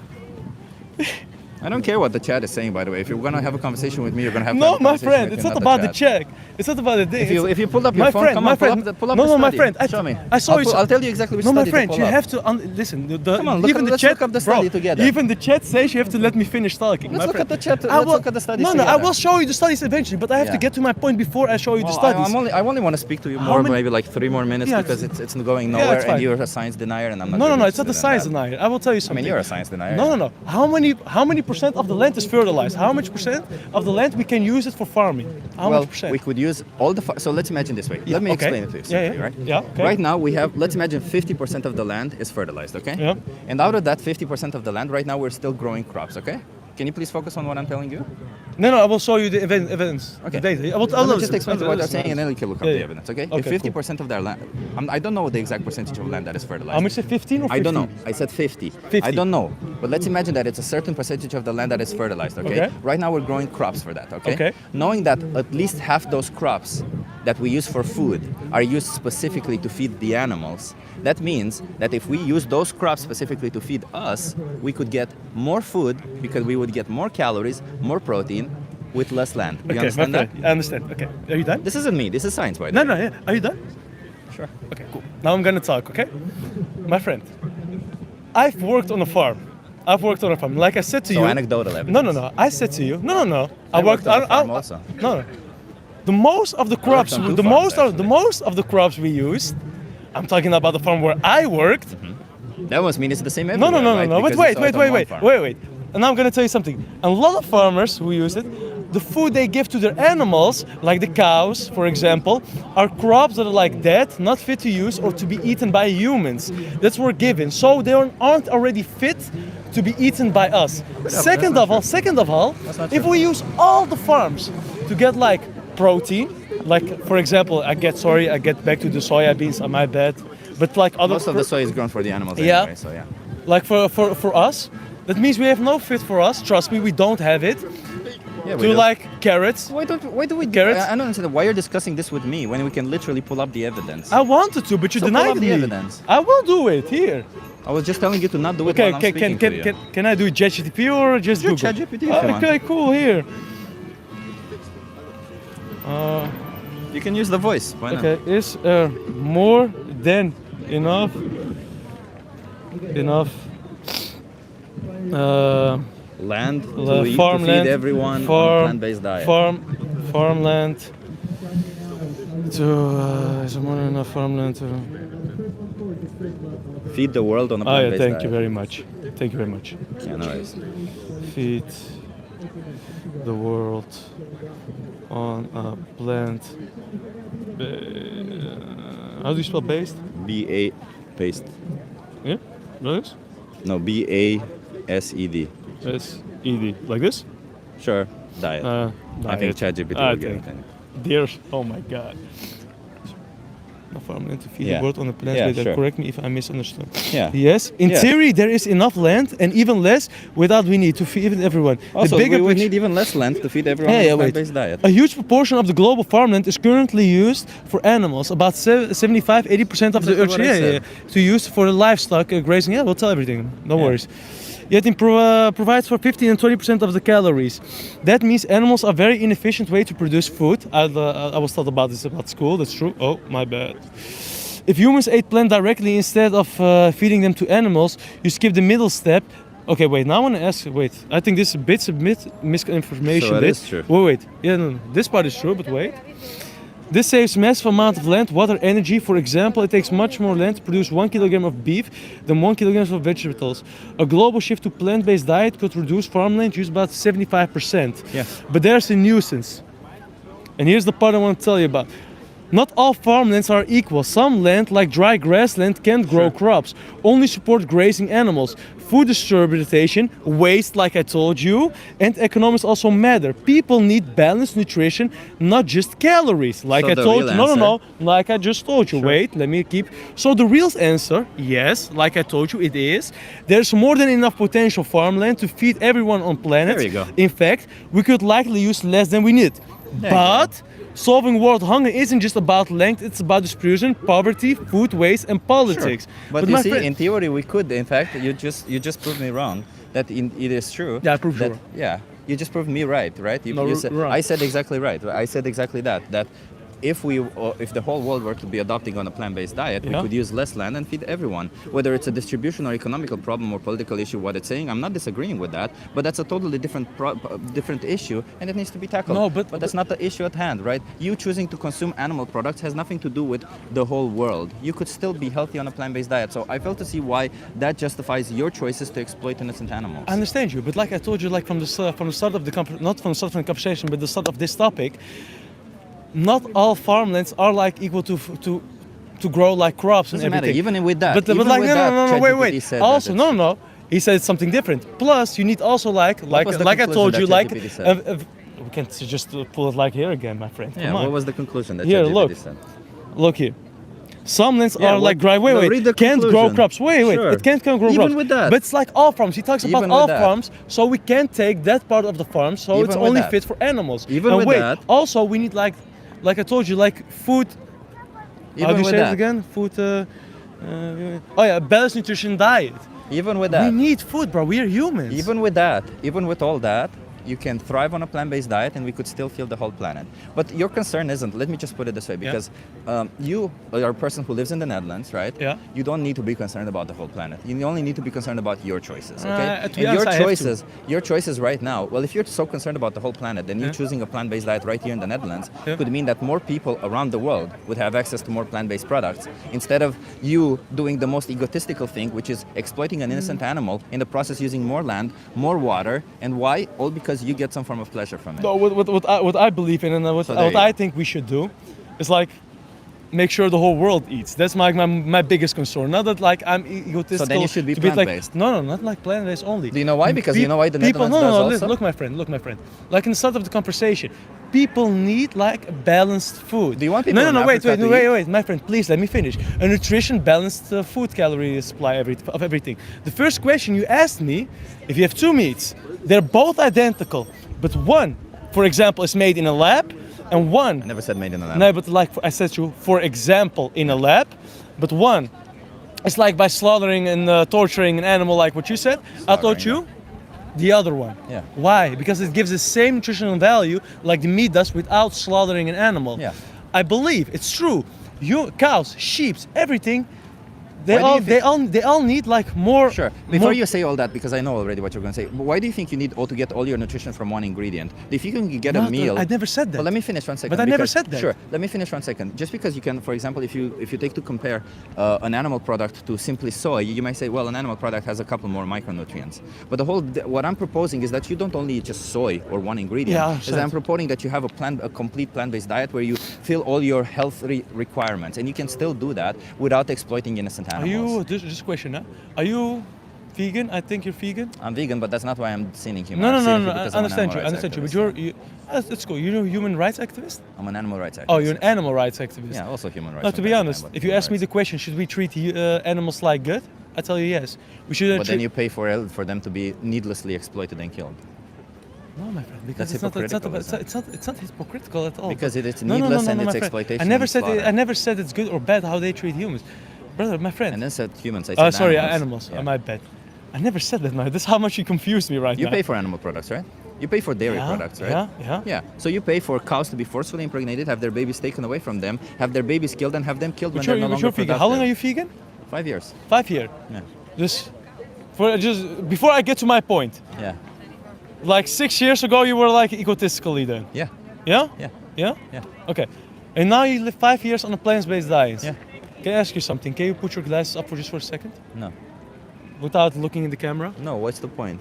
I don't care what the chat is saying, by the way. If you're gonna have a conversation with me, you're gonna have. to No, have a my conversation friend, with it's me, not about the chat. check. It's not about the thing. If you pulled up your my phone, friend, come my on, friend. pull up No, the my study. friend. Show me. I saw you. I'll tell you exactly which No, my study to friend, pull you up. have to listen. Come on, even the let's chat, look up the study bro, together. Even the chat says you have to let me finish talking. Let's my look friend. at the chat. I Let's will- look at the studies No, I together. will show you the studies eventually, but I have to Yeah. get to my point before I show you the Well, studies. I only want to speak to you How more, many- maybe like 3 more minutes Yeah, because it's going yeah, nowhere, it's and fine. you're a science denier, and I'm not. No, really it's not the interested in science that. denier. I will tell you I something. mean, you're a science denier. No. How many percent of the land is fertilized? How much percent of the land we can use it for farming? How Well, much percent? we could use all the. So let's imagine this way. Let me okay. explain it to you. Yeah, Simply, yeah. Right? Yeah, okay. Right now we have. Let's imagine 50% of the land is fertilized. Okay. Yeah. And out of that 50% of the land, right now we're still growing crops. Okay. Can you please focus on what I'm telling you? No, I will show you the evidence. Okay. The data. Let me just explain what they're listen. saying, and then we can look up Yeah, the yeah. evidence. Okay. Okay, If 50% of their land, I don't know the exact percentage of land that is fertilized. How much is it, 15 or 50? I don't know. I said 50. 50. I don't know. But let's imagine that it's a certain percentage of the land that is fertilized, okay? Okay. Right now we're growing crops for that, okay? Okay. Knowing that at least half those crops that we use for food are used specifically to feed the animals, that means that if we use those crops specifically to feed us, we could get more food because we would get more calories, more protein with less land. You Okay, understand my that? friend, I understand. Okay. Are you done? This isn't me. This is science, by the No, way. yeah. Are you done? Sure. Okay, cool. Now I'm gonna talk, okay? My friend, I've worked on a farm. Like I said to So you. anecdotal evidence. No. I said to you. No. I worked on a farm also. No. The most of the crops, on two the farms, the most of the crops we used. I'm talking about the farm where I worked. That must mean it's the same No, everywhere, right? But Because it's all on one farm. wait. And I'm gonna tell you something. A lot of farmers who use it, the food they give to their animals, like the cows, for example, are crops that are like dead, not fit to use or to be eaten by humans. That's what we're given. So they aren't already fit to be eaten by us. Second of all, not if true. we use all the farms to get like protein, like for example, I get back to the soya beans, my bad. But like other Most of the soy is grown for the animals Yeah. anyway, so yeah. like for us, that means we have no fit for us. Trust me, we don't have it. Yeah, we Do you do. like carrots? Why do we? Carrots? I don't understand. Why you're discussing this with me when we can literally pull up the evidence? I wanted to, but you So pull denied up the me. evidence. I will do it here. I was just telling you to not do it Okay, while I'm speaking to you. can I do it ChatGPT or just Do Google? ChatGPT if you want. Okay, cool. Here. You can use the voice. Why not? Okay, is more than enough Land to eat, to farmland, feed everyone on plant-based diet. farmland to is there more than enough farmland to Feed the world on a oh yeah, plant-based diet. thank you very much. Thank you very much. Yeah, no worries. Feed the world on a plant. How do you spell based? B-A paste. Yeah, like this? No, B-A-S-E-D. S-E-D. Like this? Sure. Diet. I think ChatGPT will get it. Dear, oh my god. A farmland to feed Yeah. the world on a plant. Yeah, sure. Correct me if I misunderstood. Yeah. Yes, in Yeah. theory there is enough land and even less without we need to feed everyone. Also, the bigger we picture- need even less land to feed everyone Yeah, on yeah, a wait. plant-based diet. A huge proportion of the global farmland is currently used for animals. About 75-80% of the Exactly earth what I said. to use for the livestock grazing. Yeah, we'll tell everything. No worries. Yet it provides for 15 and 20% of the calories. That means animals are very inefficient way to produce food. I was taught about this about school. That's true. Oh, my bad. If humans ate plant directly instead of feeding them to animals, you skip the middle step. Okay, wait. Now I want to ask. Wait, I think this is a bit misinformation. So it bit. is true. Wait. Yeah, no. This part is true, but wait. This saves massive amount of land, water, energy. For example, it takes much more land to produce 1 kilogram of beef than 1 kilogram of vegetables. A global shift to plant-based diet could reduce farmland use about 75%. Yeah. But there's a nuisance. And here's the part I want to tell you about. Not all farmlands are equal. Some land, like dry grassland, can't grow crops, only support grazing animals. Food distribution, waste, like I told you, and economics also matter. People need balanced nutrition, not just calories. Like So I the told real you. No, answer- like I just told you. Wait, let me keep. So the real answer, yes, like I told you, it is. There's more than enough potential farmland to feed everyone on planet. There you go. In fact, we could likely use less than we need. There you go. But solving world hunger isn't just about length, it's about distribution, poverty, food waste, and politics. But you my see, friend- in theory, we could. In fact, you just proved me wrong. That it is true. Yeah, I proved you that, wrong. Yeah, you just proved me right, right? No, You said, wrong. I said exactly right. I said exactly that. That if the whole world were to be adopting on a plant-based diet, we Yeah. could use less land and feed everyone. Whether it's a distribution or economical problem or political issue, what it's saying, I'm not disagreeing with that. But that's a totally different issue, and it needs to be tackled. No, but- that's not the issue at hand, right? You choosing to consume animal products has nothing to do with the whole world. You could still be healthy on a plant-based diet. So I fail to see why that justifies your choices to exploit innocent animals. I understand you, but like I told you, like from the start of the not from the start of the conversation, but the start of this topic, not all farmlands are like equal to grow like crops Doesn't and matter, everything. even with that. But even like with no, that, wait. ChatGPT said Also, that no. He said something different. Plus, you need also like was the I told conclusion you, that like ChatGPT said? we can just pull it like here again, my friend. Yeah, Come on. what was the conclusion that Here, ChatGPT look. said? Look here. Some lands Yeah, are like what- dry. no, read the Can't grow conclusion. crops. Wait. Sure. It can't grow Even crops. with that. But it's like all farms. He talks about Even all with that. farms, so we can't take that part of the farm. So Even it's with only that. fit for animals. Even and with wait, that. also we need like I told you, like food. How Even do you with say that. it again? Food. Oh yeah, balanced nutrition diet. Even with We that. need food, bro. We are humans. Even with that, even with all that, you can thrive on a plant-based diet and we could still feed the whole planet. But your concern isn't, let me just put it this way, because you are a person who lives in the Netherlands, right? Yeah. You don't need to be concerned about the whole planet. You only need to be concerned about your choices, okay? To be honest, I have to. Your choices right now, well, if you're so concerned about the whole planet, then you Yeah. choosing a plant-based diet right here in the Netherlands Yeah. could mean that more people around the world would have access to more plant-based products instead of you doing the most egotistical thing, which is exploiting an innocent animal, in the process using more land, more water, and why? All because you get some form of pleasure from it. No, what I believe in and So what there you I go. think we should do is like make sure the whole world eats. That's my biggest concern. Not that like I'm egotistical. So then you should be to plant-based. No, not like plant-based only. Do you know why? Because you know why the people, Netherlands does no, also? listen, look, my friend. Like in the start of the conversation, people need like balanced food. Do you want people No, in wait, Africa to eat? my friend, please let me finish. A nutrition balanced food calorie supply of everything. The first question you asked me, if you have two meats, they're both identical, but one for example, is made in a lab, and one. I never said made in a lab. No, but like I said to you, for example, in a lab, but one, it's like by slaughtering and torturing an animal, like what you said. I taught you the other one. Yeah. Why? Because it gives the same nutritional value like the meat does without slaughtering an animal. Yeah. I believe it's true. Cows, sheep, everything. They Why do you they all need like more. Sure. Before more- you say all that, because I know already what you're going to say, why do you think you need to get all your nutrition from one ingredient? If you can get a Not- meal, I never said that. Well, let me finish 1 second. But I never because- said that. Sure. Let me finish 1 second. Just because you can, for example, if you take to compare an animal product to simply soy, you might say, well, an animal product has a couple more micronutrients. But what I'm proposing is that you don't only eat just soy or one ingredient. Yeah, I Is understand. I'm proposing that you have a complete plant-based diet where you fill all your health requirements, and you can still do that without exploiting innocent Are animals. you just a question? Huh? Are you vegan? I think you're vegan. I'm vegan, but that's not why I'm sinning human. No, I'm no, no, sinning no. because I I'm an understand you. animal I understand you. rights But activist. that's cool. You're a human rights activist. I'm an animal rights activist. Oh, you're an animal rights activist. Yeah, also human rights. No, to be sometimes, honest, but if you human ask me the rights. question, should we treat animals like good? I tell you yes. We shouldn't. But then you pay for them to be needlessly exploited and killed. No, my friend, That's because it's not hypocritical, it's not hypocritical at all. Because it is No, no, no, needless no, and no, it's my friend. exploitation I never and said slaughter. I never said it's good or bad how they treat humans, brother, my friend. And then said humans. I Oh, said sorry, animals. animals. Yeah. My bad. I never said that, man. This is how much you confused me right You now. pay for animal products, right? You pay for dairy Yeah, products, right? yeah, yeah. Yeah. So you pay for cows to be forcefully impregnated, have their babies taken away from them, have their babies killed, and have them killed when But they're you're, no but longer you're vegan. How long are productive. you vegan? 5 years. 5 years. Yeah. Just before I get to my point. Yeah. Like 6 years ago, you were like egotistical leader. Yeah. Yeah? Yeah. Yeah? Yeah. Okay. And now you live 5 years on a plant-based diet. Yeah. Can I ask you something? Can you put your glasses up for just for a second? No. Without looking in the camera? No. What's the point?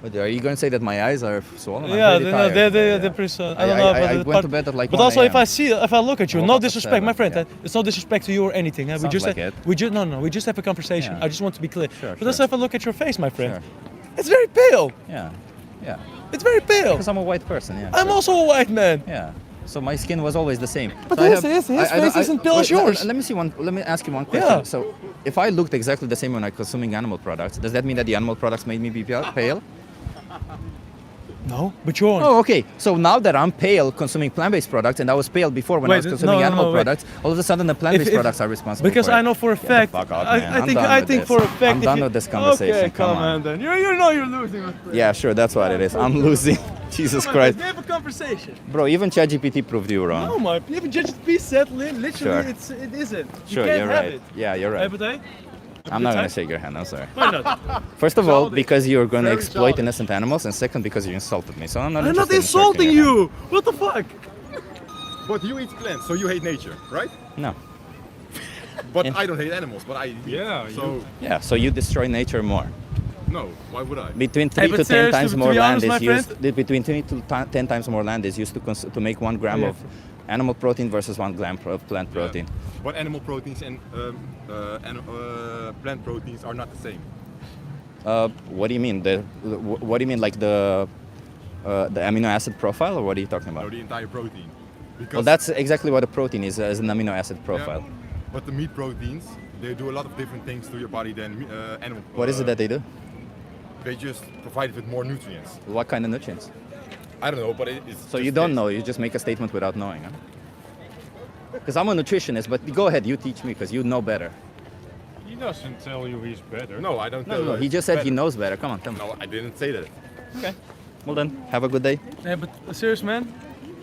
What, are you going to say that my eyes are swollen? I'm Yeah, pretty tired. they're pretty. I don't know. I but went to bed at like But 1 also, if a.m. I look at you, Woke no up at disrespect, my 7, friend. yeah. It's no disrespect to you or anything. We Sounds just like it. we just have a conversation. Yeah. I just want to be clear. Sure, but also, sure. if I look at your face, my friend, Sure. it's very pale. Yeah. Yeah. It's very pale. Because I'm a white person, yeah. I'm sure. also a white man. Yeah. So my skin was always the same. But So I his have- face isn't pale as wait, yours. Let me see one. Let me ask you one question. Yeah. So, if I looked exactly the same when I was consuming animal products, does that mean that the animal products made me be pale? No, but you're. Oh, okay. So now that I'm pale consuming plant-based products, and I was pale before when I was Wait, consuming no, animal wait. products, all of a sudden the plant-based If- products are responsible. Because for I it. know for a Get the fact. fuck out, man. I'm I done with think this. for a fact. I'm if done you- with this conversation. Okay, Come on. then. You know you're losing. My friend. Yeah, sure. That's what it is. I'm losing. Jesus Christ, We have a conversation. bro. Even ChatGPT proved you wrong. No, my even just be said literally Sure. it isn't. You Sure, can't you're have right. it. Yeah, you're Hey, right. but hey, I'm not good gonna time? shake your hand. I'm sorry. why not? First of all, Childish. because you're going to Very exploit childish. innocent animals, and second, because you insulted me. So I'm not I'm not interested in insulting shaking your hand. you. What the fuck? But you eat plants, so you hate nature, right? No. But Yeah. I don't hate animals, but I Yeah, So Yeah, so you destroy nature more. no, why would I? Between 3 but to 10 seriously, times to more be land honest, is my used. Between 3 to 10 times more land is used to make 1 gram Yeah. of animal protein versus 1 gram of plant protein. But animal proteins and plant proteins are not the same. What do you mean? What do you mean, like the amino acid profile, or what are you talking No, about? the entire protein. Because Well, that's exactly what a protein is an amino acid yeah, profile. but the meat proteins, they do a lot of different things to your body than animal. What is it that they do? They just provide it with more nutrients. What kind of nutrients? I don't know, but it's. So just you don't it. know, you just make a statement without knowing, huh? Because I'm a nutritionist, but go ahead, you teach me, because you know better. He doesn't tell you he's better. No, I don't. No, tell no, you he it's just said he better. knows better. Come on, tell me. No, I didn't say that. Okay. Well then, have a good day. Yeah, but serious man,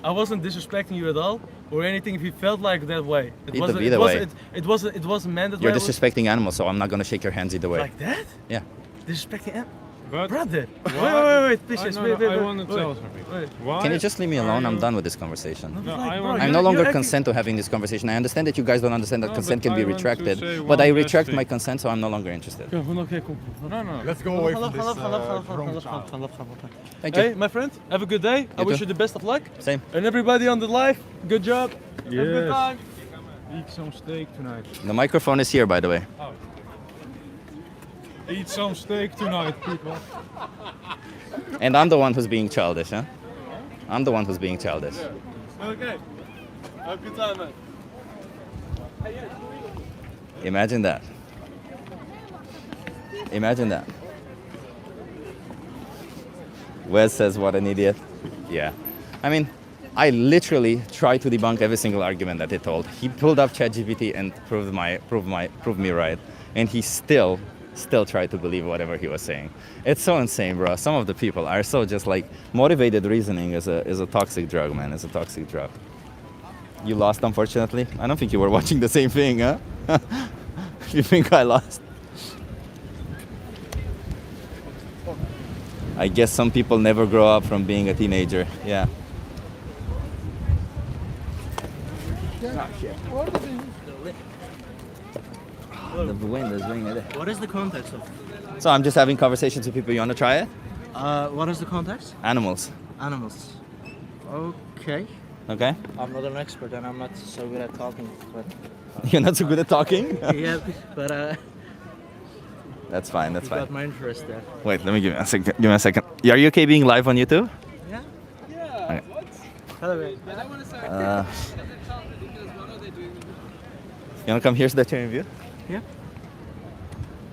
I wasn't disrespecting you at all or anything. If you felt like that way, Either way. It wasn't meant that You're way. disrespecting animals, so I'm not gonna shake your hands either way. Like that? Yeah. Disrespecting animals. But Brother, Why? wait, please, I, no, wait, no, wait, I wait, want to wait, tell something. wait. Why Can you just leave me are alone? I'm you- done with this conversation. No, Like, I bro, want. I'm you- no longer acting- consent to having this conversation. I understand that you guys don't understand that No, consent but can be I want to retracted, say but one I last retract thing. my consent, so I'm no longer interested. Okay, cool. No, no. Let's go away from this grown child. Thank you. Hey, my friend, have a good day. I You wish too. you the best of luck. Same. And everybody on the live, good job. Have a good Yes. time. Eat some steak tonight. The microphone is here, by the way. Eat some steak tonight, people. And I'm the one who's being childish, huh? I'm the one who's being childish. Okay. Have a good time, man. Imagine that. Imagine that. Wes says, what an idiot. Yeah. I mean, I literally tried to debunk every single argument that he told. He pulled up ChatGPT and proved me right, and he still tried to believe whatever he was saying. It's so insane, bro. Some of the people are so just like motivated reasoning is a toxic drug, man. It's a toxic drug. You lost, unfortunately. I don't think you were watching the same thing, huh? You think I lost? I guess some people never grow up from being a teenager. Yeah. The wind is ringing it. What is the context of? So I'm just having conversations with people. You want to try it? What is the context? Animals. Animals. Okay. Okay. I'm not an expert and I'm not so good at talking, but You're not so good at talking? yeah, but That's fine. That's you fine. got my interest there. Wait, let me give me a second. Give me a second. Are you okay being live on YouTube? Yeah. Okay. Hello. Mate. You wanna come here so that you can view? Yeah.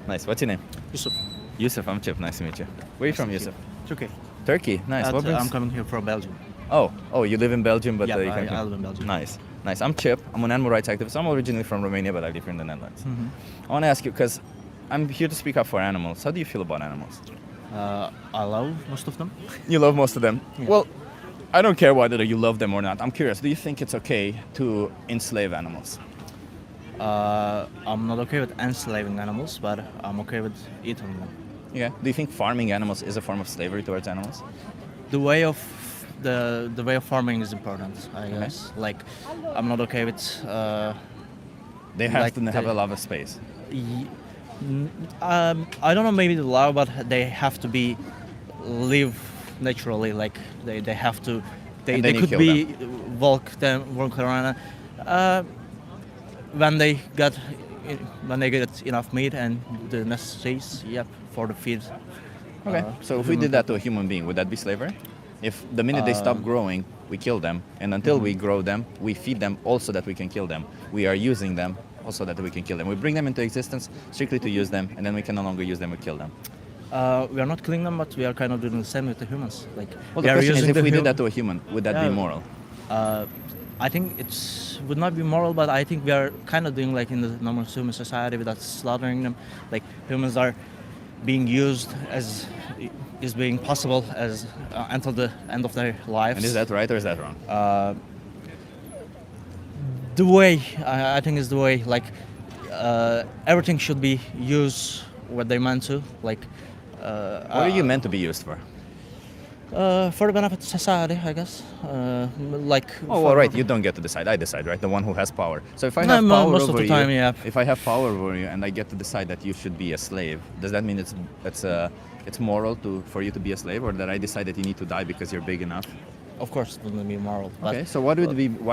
Nice. What's your name? Yusuf. Yusuf. I'm Chip. Nice to meet you. Where are you from, Yusuf? It's okay. Turkey. Nice. What brings? I'm coming here from Belgium. Oh, you live in Belgium, but Yeah, you I come. live in Belgium. Nice. I'm Chip. I'm an animal rights activist. I'm originally from Romania, but I live here in the Netherlands. Mm-hmm. I want to ask you because I'm here to speak up for animals. How do you feel about animals? I love most of them. You love most of them. Yeah. Well, I don't care whether you love them or not. I'm curious. Do you think it's okay to enslave animals? I'm not okay with enslaving animals, but I'm okay with eating them. Yeah. Do you think farming animals is a form of slavery towards animals? The way of farming is important, I guess. Like, I'm not okay with. They have Like to have the- a lot of space. I don't know, maybe the law, but they have to be live naturally. Like they have to. They And then you could kill be walk around. When they get enough meat and the necessities, for the feed. Okay. So if we did that to a human being, would that be slavery? If the minute they stop growing, we kill them, and until we grow them, we feed them also that we can kill them. We are using them also that we can kill them. We bring them into existence strictly to use them, and then we can no longer use them or kill them. We are not killing them, but we are kind of doing the same with the humans. Like, Well, we the are question is, using if the we did hum- that to a human, would that be Yeah. moral? I think it would not be moral, but I think we are kind of doing like in the normal human society without slaughtering them. Like, humans are being used as is being possible as until the end of their lives. And is that right or is that wrong? The way I think is the way. Like, everything should be used what they meant to. Like, What are you meant to be used for? for the benefit of society, I guess. Like. Oh, well, right. You don't get to decide. I decide, right? The one who has power. So if I No, have power most of over the time, you, yeah. if I have power over you and I get to decide that you should be a slave, does that mean it's moral for you to be a slave, or that I decide that you need to die because you're big enough? Of course, it wouldn't be moral. But Okay. So why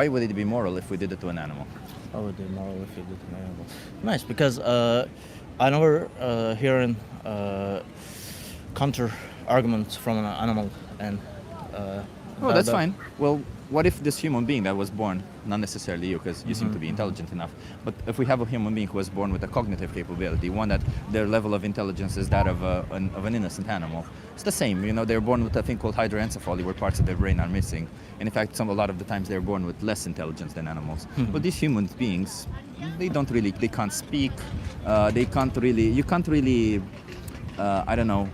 would it be moral if we did it to an animal? How would it be moral if you did an animal? Nice, because I never hearing counter arguments from an animal, and. Oh, that's fine. Well, what if this human being that was born, not necessarily you, because you seem to be intelligent enough, but if we have a human being who was born with a cognitive capability, one that their level of intelligence is that of an innocent animal, it's the same. You know, they're born with a thing called hydroencephaly, where parts of their brain are missing. And in fact, a lot of the times they're born with less intelligence than animals. But these human beings, they can't speak. You can't really, I don't know,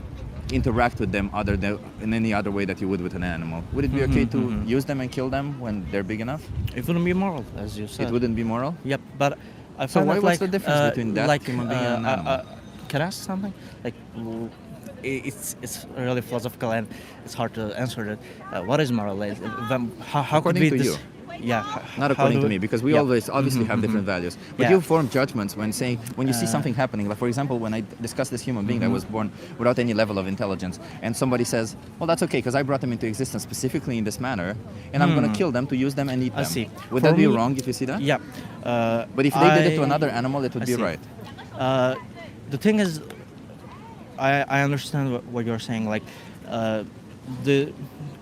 interact with them in any other way that you would with an animal. Would it be okay to use them and kill them when they're big enough? It wouldn't be moral, as you said. It wouldn't be moral? Yep, but I So find what's that, like, the difference between that human being and an animal? Can I ask something? Like, it's really philosophical and it's hard to answer that. What is moral? Like, how could According we to you. Yeah. Not according to me, because we always obviously have different values. But Yeah. you form judgments when you see something happening. Like, for example, when I discuss this human being that was born without any level of intelligence, and somebody says, well, that's okay, because I brought them into existence specifically in this manner, and I'm going to kill them to use them and eat them. I see. Would For that be me- wrong if you see that? Yeah. But if they did it to another animal, it would be see. right. The thing is, I understand what you're saying. Like, the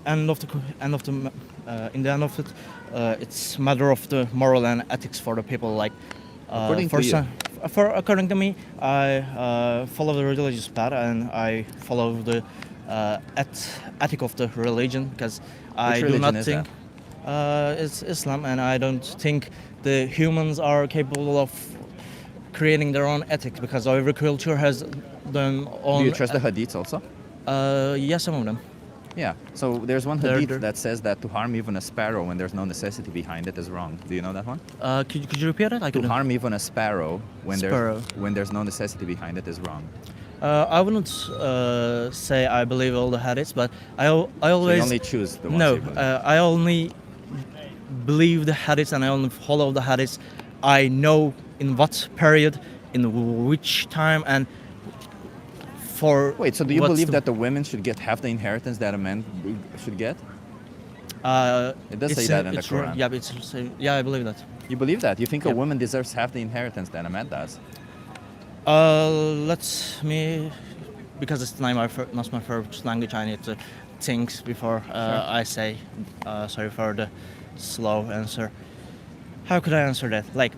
in the end of it, it's matter of the moral and ethics for the people. Like, According to you. According to me, I follow the religious path and I follow the ethic of the religion, because I do religion not is think it's Islam, and I don't think the humans are capable of creating their own ethics because every culture has their own. Do you trust the hadiths also? Yes, some of them. Yeah. So there's one They're- hadith they're- that says that to harm even a sparrow when there's no necessity behind it is wrong. Do you know that one? Could you repeat it? I To couldn't. harm even a sparrow Sparrow. when there's no necessity behind it is wrong. I wouldn't say I believe all the hadiths, but I So always you only choose the ones no. you believe. I only believe the hadiths and I only follow the hadiths. I know in what period, in which time, and for. Wait, so do you what's believe the- that the women should get half the inheritance that a man should get? It does it's say that in the it's wrong. Quran. Yeah, I believe that. You believe that? You think a Yep. woman deserves half the inheritance that a man does? Let me, because it's not my first language. I need to think before I say. Sorry for the slow answer. How could I answer that? Like,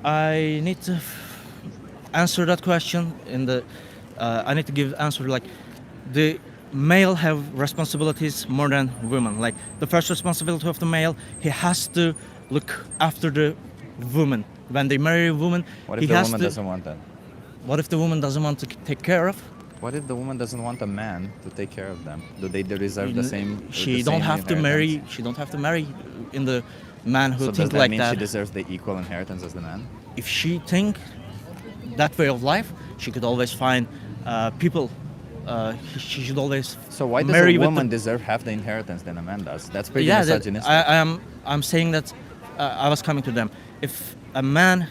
I need to answer that question in the. I need to give answer like, the male have responsibilities more than women. Like the first responsibility of the male, he has to look after the woman. When they marry a woman, What he if the has woman to. doesn't want that? What if the woman doesn't want to take care of? What if the woman doesn't want a man to take care of them? Do they deserve the same? She the don't same have to inheritance? marry. She don't have to marry in the man who So does think that like mean that. she deserves the equal inheritance as the man? If she think that way of life, she could always find people. She should always So why does marry a with woman the- deserve half the inheritance than a man does? That's pretty Yeah, misogynistic. I'm saying that I was coming to them. If a man,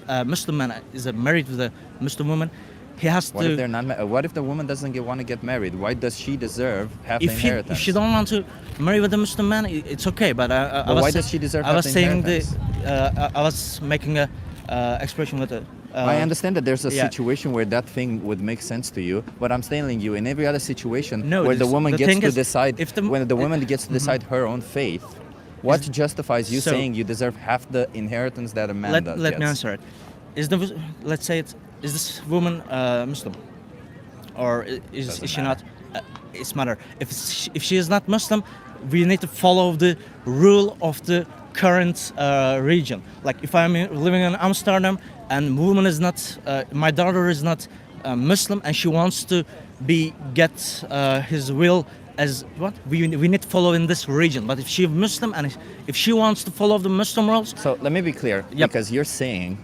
a Muslim man, is married with a Muslim woman, he has What to. if they're not? What if the woman doesn't want to get married? Why does she deserve half the if inheritance? she don't want to marry with a Muslim man, it's okay. But I But was why sa- does she deserve I half was the saying the. inheritance? I was making a expression with it. I understand that there's a yeah. situation where that thing would make sense to you, but I'm telling you, in every other situation No, where the this- woman the gets thing to is, decide, if the- when the woman it- gets to decide her own faith, what justifies you so- saying you deserve half the inheritance that a man let does? me gets? answer it. Let's say is this woman Muslim, or is Doesn't she matter. not? It's matter. If she is not Muslim, we need to follow the rule of the current region. Like if I'm living in Amsterdam and woman is not, my daughter is not Muslim and she wants to get his will as what we need to follow in this region. But if she's Muslim and if she wants to follow the Muslim rules, So let me be clear, Yep. because you're saying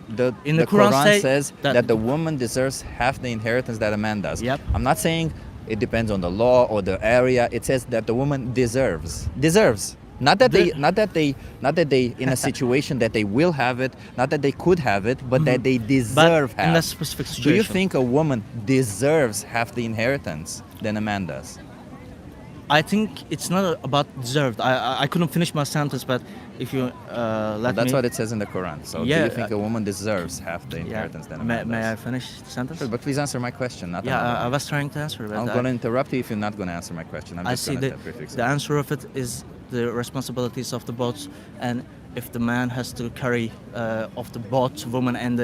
In the the Quran say says that- that the woman deserves half the inheritance that a man does. Yep. I'm not saying it depends on the law or the area. It says that the woman deserves. Not that they in a situation that they will have it, not that they could have it, but that they deserve in that half. specific Do you situation. think a woman deserves half the inheritance than a man does? I think it's not about deserved. I couldn't finish my sentence, but if you let That's me. what it says in the Quran. So do Yeah, you think a woman deserves half the Yeah. inheritance than a May, man may I does? finish the sentence? Sure, but please answer my question, not Yeah, another I one. was trying to answer. But I'm going to interrupt you if you're not going to answer my question. I'm I just see going to the prefix it. answer of it is the responsibilities of the both, and if the man has to carry of the both woman and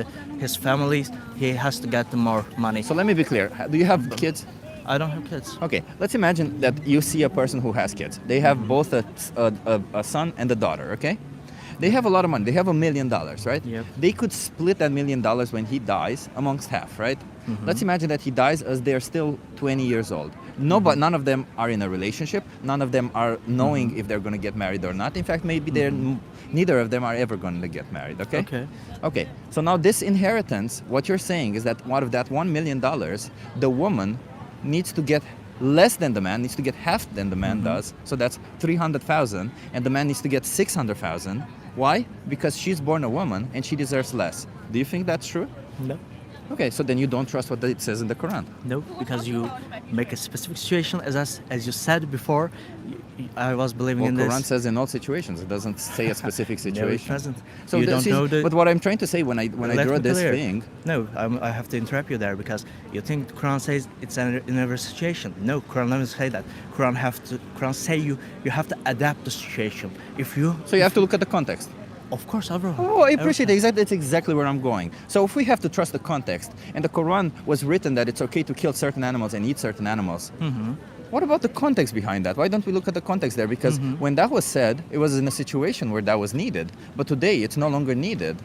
his family, he has to get the more money. So let me be clear. Do you have kids? I don't have kids. Okay, let's imagine that you see a person who has kids. They have both a son and a daughter, okay? They have a lot of money. They have $1 million, right? Yep. They could split that $1 million when he dies amongst half, right? Let's imagine that he dies as they're still 20 years old. No, but none of them are in a relationship. None of them are knowing if they're going to get married or not. In fact, maybe neither of them are ever going to get married, okay? Okay. Okay, so now this inheritance, what you're saying is that out of that $1 million, the woman needs to get less than the man, needs to get half than the man does. So that's 300,000, and the man needs to get 600,000. Why? Because she's born a woman and she deserves less. Do you think that's true? No. Okay, so then you don't trust what it says in the Quran. No, because you make a specific situation, as you said before. I was believing Well, in Quran this. says in all situations. It doesn't say a specific No, it situation. doesn't. So You this don't is- know the. But what I'm trying to say when I Let draw me this clear. thing, No, I have to interrupt you there because you think the Quran says it's in every situation. No, Quran doesn't say that. Quran say you have to adapt the situation. If you. so you have to look at the context. Of course, everyone. Oh, I appreciate it. That's exactly where I'm going. So if we have to trust the context, and the Quran was written that it's okay to kill certain animals and eat certain animals, What about the context behind that? Why don't we look at the context there? Because when that was said, it was in a situation where that was needed. But today, it's no longer needed.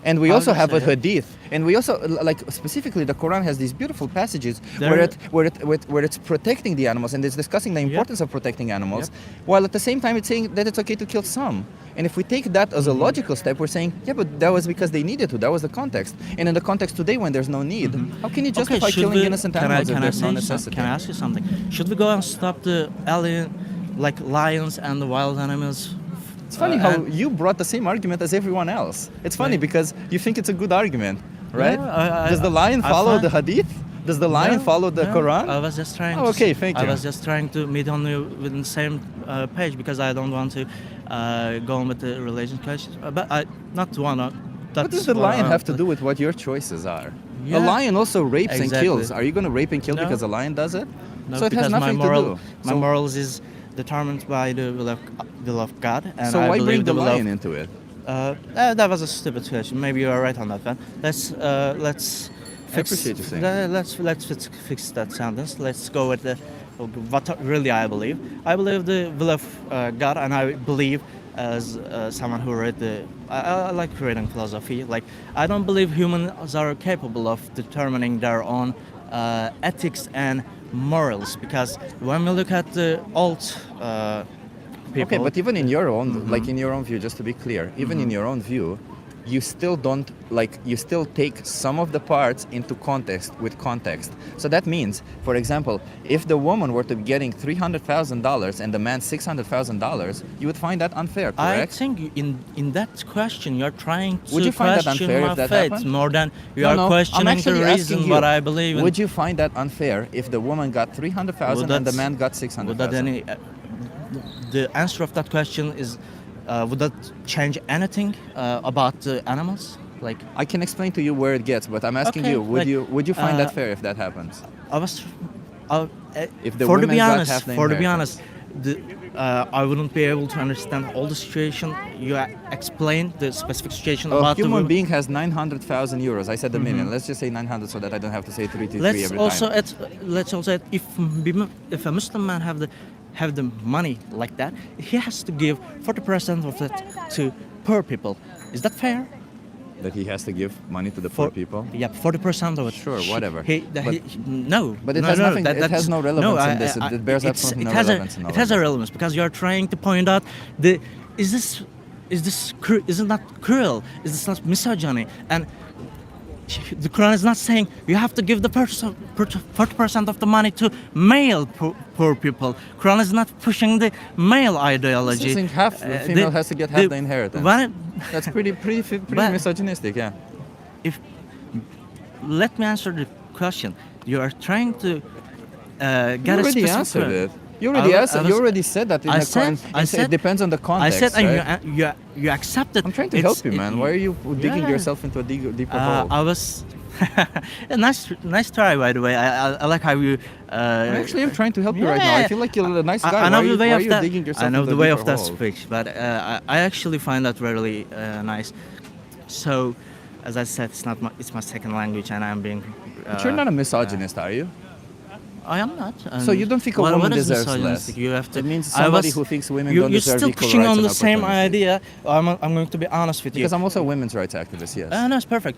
And we How also do you have a say it? hadith, and we also like specifically the Quran has these beautiful passages There- where it's protecting the animals and it's discussing the importance of protecting animals, while at the same time it's saying that it's okay to kill some. And if we take that as a logical step, we're saying, yeah, but that was because they needed to. That was the context. And in the context today, when there's no need, how can you justify should killing we- innocent can I- animals can if I there's no say necessity? Can I ask you something? Should we go and stop the alien, like lions and the wild animals? It's funny how and- you brought the same argument as everyone else. It's funny because you think it's a good argument, right? Yeah, Does the lion I follow find- the hadith? Does the lion follow the No, Quran? I was just trying. Oh, to okay, s- thank I you. was just trying to meet on you within the same page because I don't want to go on with the religion questions. But I not one. What does the lion have to do with what your choices are? A Yeah. lion also rapes and Exactly. kills. Are you going to rape and kill No. because a lion does it? No, So it because has nothing my moral, to do. my So- morals is determined by the will of God, and So I why believe bring the will lion of, into it? that was a stupid question. Maybe you are right on that one. Let's fix. appreciate you saying Let's fix that sentence. Let's go with the what really I believe. I believe the will of God, and I believe as someone who read I like reading philosophy. Like I don't believe humans are capable of determining their own ethics and morals because when we look at the old people. Okay, but even in your own, like in your own view, just to be clear, even in your own view, you still don't you still take some of the parts into context with context. So that means, for example, if the woman were to be getting $300,000 and the man $600,000, you would find that unfair, I correct? think in that question you're trying to Would you find that question unfair my if that faith happened? more than you No, are no, I'm questioning the actually asking reason you, what I believe in. Would you find that unfair if the woman got 300,000 and the that- man got Would 600,000? that any? The answer of that question is, would that change anything about the animals? Like I can explain to you where it gets, but I'm asking Okay, you, would you find uh, that fair if that happens? I was, If the for to women be got honest, half the for to be inheritance. honest, I wouldn't be able to understand all the situation. You explained the specific situation A about the human women. being has 900,000 euros. I said a million. Let's just say 900 so that I don't have to say 323 Let's every also time. let's also add, if a Muslim man have the money like that, he has to give 40% of that to poor people. Is that fair? That he has to give money to the poor people. Yeah, 40% of it. Sure, whatever. No. But it no, has no, nothing- that- it has that's- no relevance no, in this. It bears absolutely no has relevance in all It of has a this. relevance because you are trying to point out isn't that cruel? Is this not misogyny? And the Quran is not saying you have to give the 40% of the money to male poor people. Quran is not pushing the male ideology. It's saying half the female has to get half the inheritance. That's pretty But- misogynistic, yeah. If let me answer the question. You are trying to You get a already specific answered que- it. You already I answered. was- You already said that in I the said- Quran. I You said said- it depends on the I context, said, right? and you accepted. I'm trying to It's- help you, man. Why are you digging Yeah. yourself into a deeper hole? I was. A nice try, by the way. I like how you. Actually, I'm trying to help you right now. I Yeah. feel like you're a nice guy. I know why the way why of are you that. digging yourself I know into the a way deeper of that hole? speech, but I actually find that really nice. So, as I said, it's my second language, and I'm being. But you're not a misogynist, are you? I am not. So you don't think a woman what is deserves misogynistic? less? You have to. It means I somebody was- who thinks women you, don't you're deserve still equal pushing rights on and the same opportunity. idea. I'm going to be honest with you. Because I'm also a women's rights activist, yes. No, it's perfect.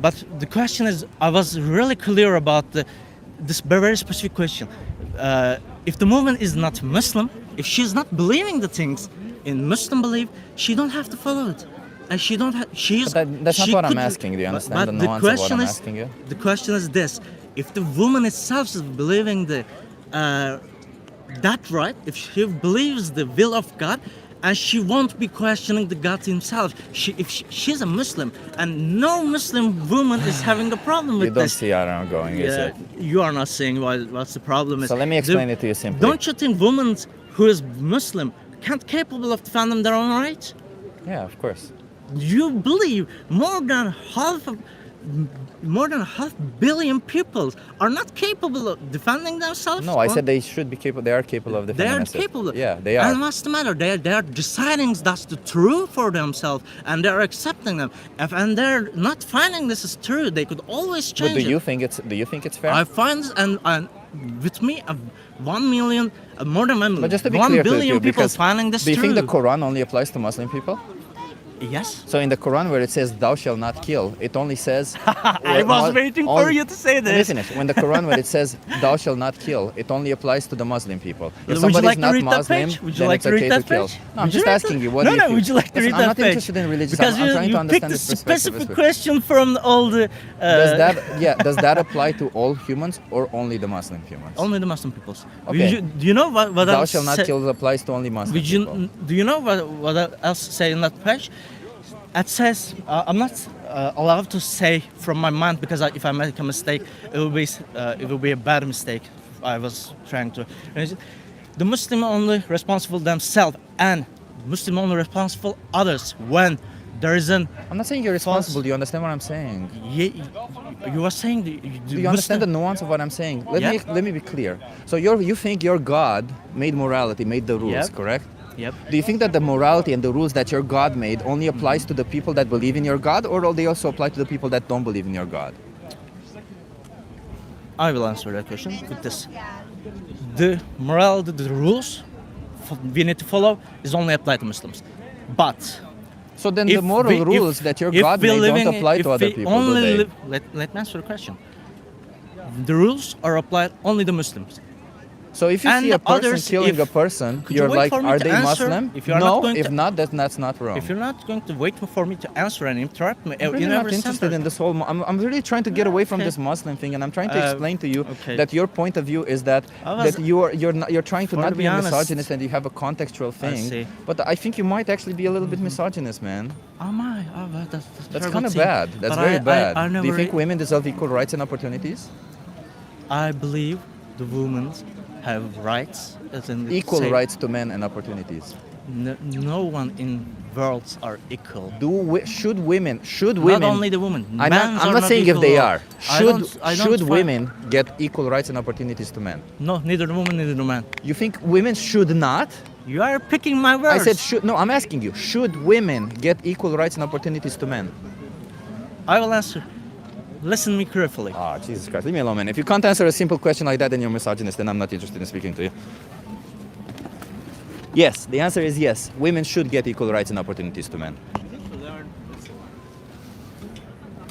But the question is, I was really clear about this very specific question. If the woman is not Muslim, if she's not believing the things in Muslim belief, she don't have to follow it. And she don't have. She's. That's not she what I'm could- asking. Do you understand but the the nuance of what question I'm is, asking you? The question is this: if the woman itself is believing that right, if she believes the will of God, and she won't be questioning the God himself. If she's a Muslim, and no Muslim woman is having a problem with You don't this. see how I'm going, is it? You are not saying what's the problem is. So let me explain it to you simply. Don't you think women who is Muslim can't capable of defending their own rights? Yeah, of course. You believe more than half billion people are not capable of defending themselves? No, I or- said they should be capable. They are capable of they defending are themselves. capable. Yeah, they are. And what's the matter? They are deciding that's the truth for themselves, and they're accepting them. And they're not finding this is true. They could always change But do it. you think it's fair? I find and with me, 1 million, more than 1 But just to be 1 clear billion to you, people because finding this do you true. think the Quran only applies to Muslim people? Yes. So in the Quran where it says thou shalt not kill, it only says I was waiting for you to say Let me this. finish. When the Quran where it says thou shalt not kill, it only applies to the Muslim people. If Would you somebody's like to not read that Muslim, page? Would you then like it's to read okay that to kill. page? No, I'm Would you just read asking that? you. What No, do you no. feel? Would you like to Listen, read I'm that not page? interested in religion. Because I'm trying to you understand picked a this perspective. specific question from all the. Does that apply to all humans or only the Muslim humans? Only the Muslim peoples. Okay. Do you know what Thou else shall not say- kill applies to only Muslim Would you, people. do you know what else say in that page? It says I'm not allowed to say from my mind because if I make a mistake, it will be a bad mistake. I was trying to. The Muslim only responsible themselves and Muslim only responsible others when there is an. I'm not saying you're responsible. Do you understand what I'm saying? You are saying. Do you understand the nuance of what I'm saying? Yeah. Let me be clear. So you think your God made morality, made the rules, Yep. correct? Yep. Do you think that the morality and the rules that your God made only applies to the people that believe in your God, or they also apply to the people that don't believe in your God? I will answer that question with this. The morality, the rules we need to follow is only applied to Muslims. But So then if the moral we- rules if- that your if God we're made living- don't apply if to other we people, only do they? let me answer the question. The rules are applied only to Muslims. So if you And see a person others, killing if- a person, Could you you're wait like, for me are to they answer? Muslim? If you're no, not going if to- not, that's not wrong. If you're not going to wait for me to answer and interrupt me I'm really in not every interested sentence, in this whole. I'm really trying to get away from Okay. this Muslim thing, and I'm trying to Uh, explain to you okay. that your point of view is that I was- you're trying to For not to be be a honest, misogynist and you have a contextual thing. see. But I think you might actually be a little bit misogynist, man. am I? Oh, that's That's terrible kind of thing. bad. That's But very I bad. Do never you think re- women deserve equal rights and opportunities? I believe the women have rights as in the Equal same- rights to men and opportunities. No one in worlds are equal. Should women? Not only the women. I'm Men's not not saying if equal they law. are. I don't Should find- women get equal rights and opportunities to men? No, neither the woman, neither the man. You think women should not? You are picking my words. I said should. No, I'm asking you. Should women get equal rights and opportunities to men? I will answer. Listen me carefully. Ah, Jesus Christ, leave me alone, man. If you can't answer a simple question like that, then you're misogynist. Then I'm not interested in speaking to you. Yes, the answer is yes. Women should get equal rights and opportunities to men.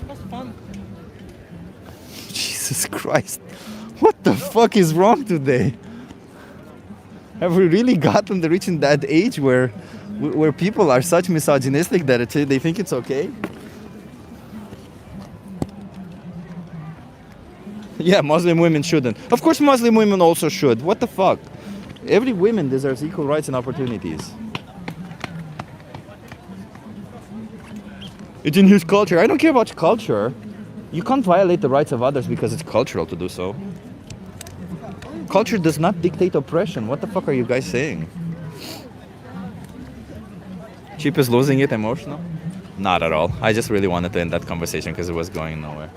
That's fun. Jesus Christ, what the fuck is wrong today? Have we really gotten to reaching that age where people are such misogynistic that they think it's okay? Yeah, Muslim women shouldn't. Of course, Muslim women also should. What the fuck? Every woman deserves equal rights and opportunities. It's in his culture. I don't care about culture. You can't violate the rights of others because it's cultural to do so. Culture does not dictate oppression. What the fuck are you guys saying? Cheap is losing it emotional? Not at all. I just really wanted to end that conversation because it was going nowhere.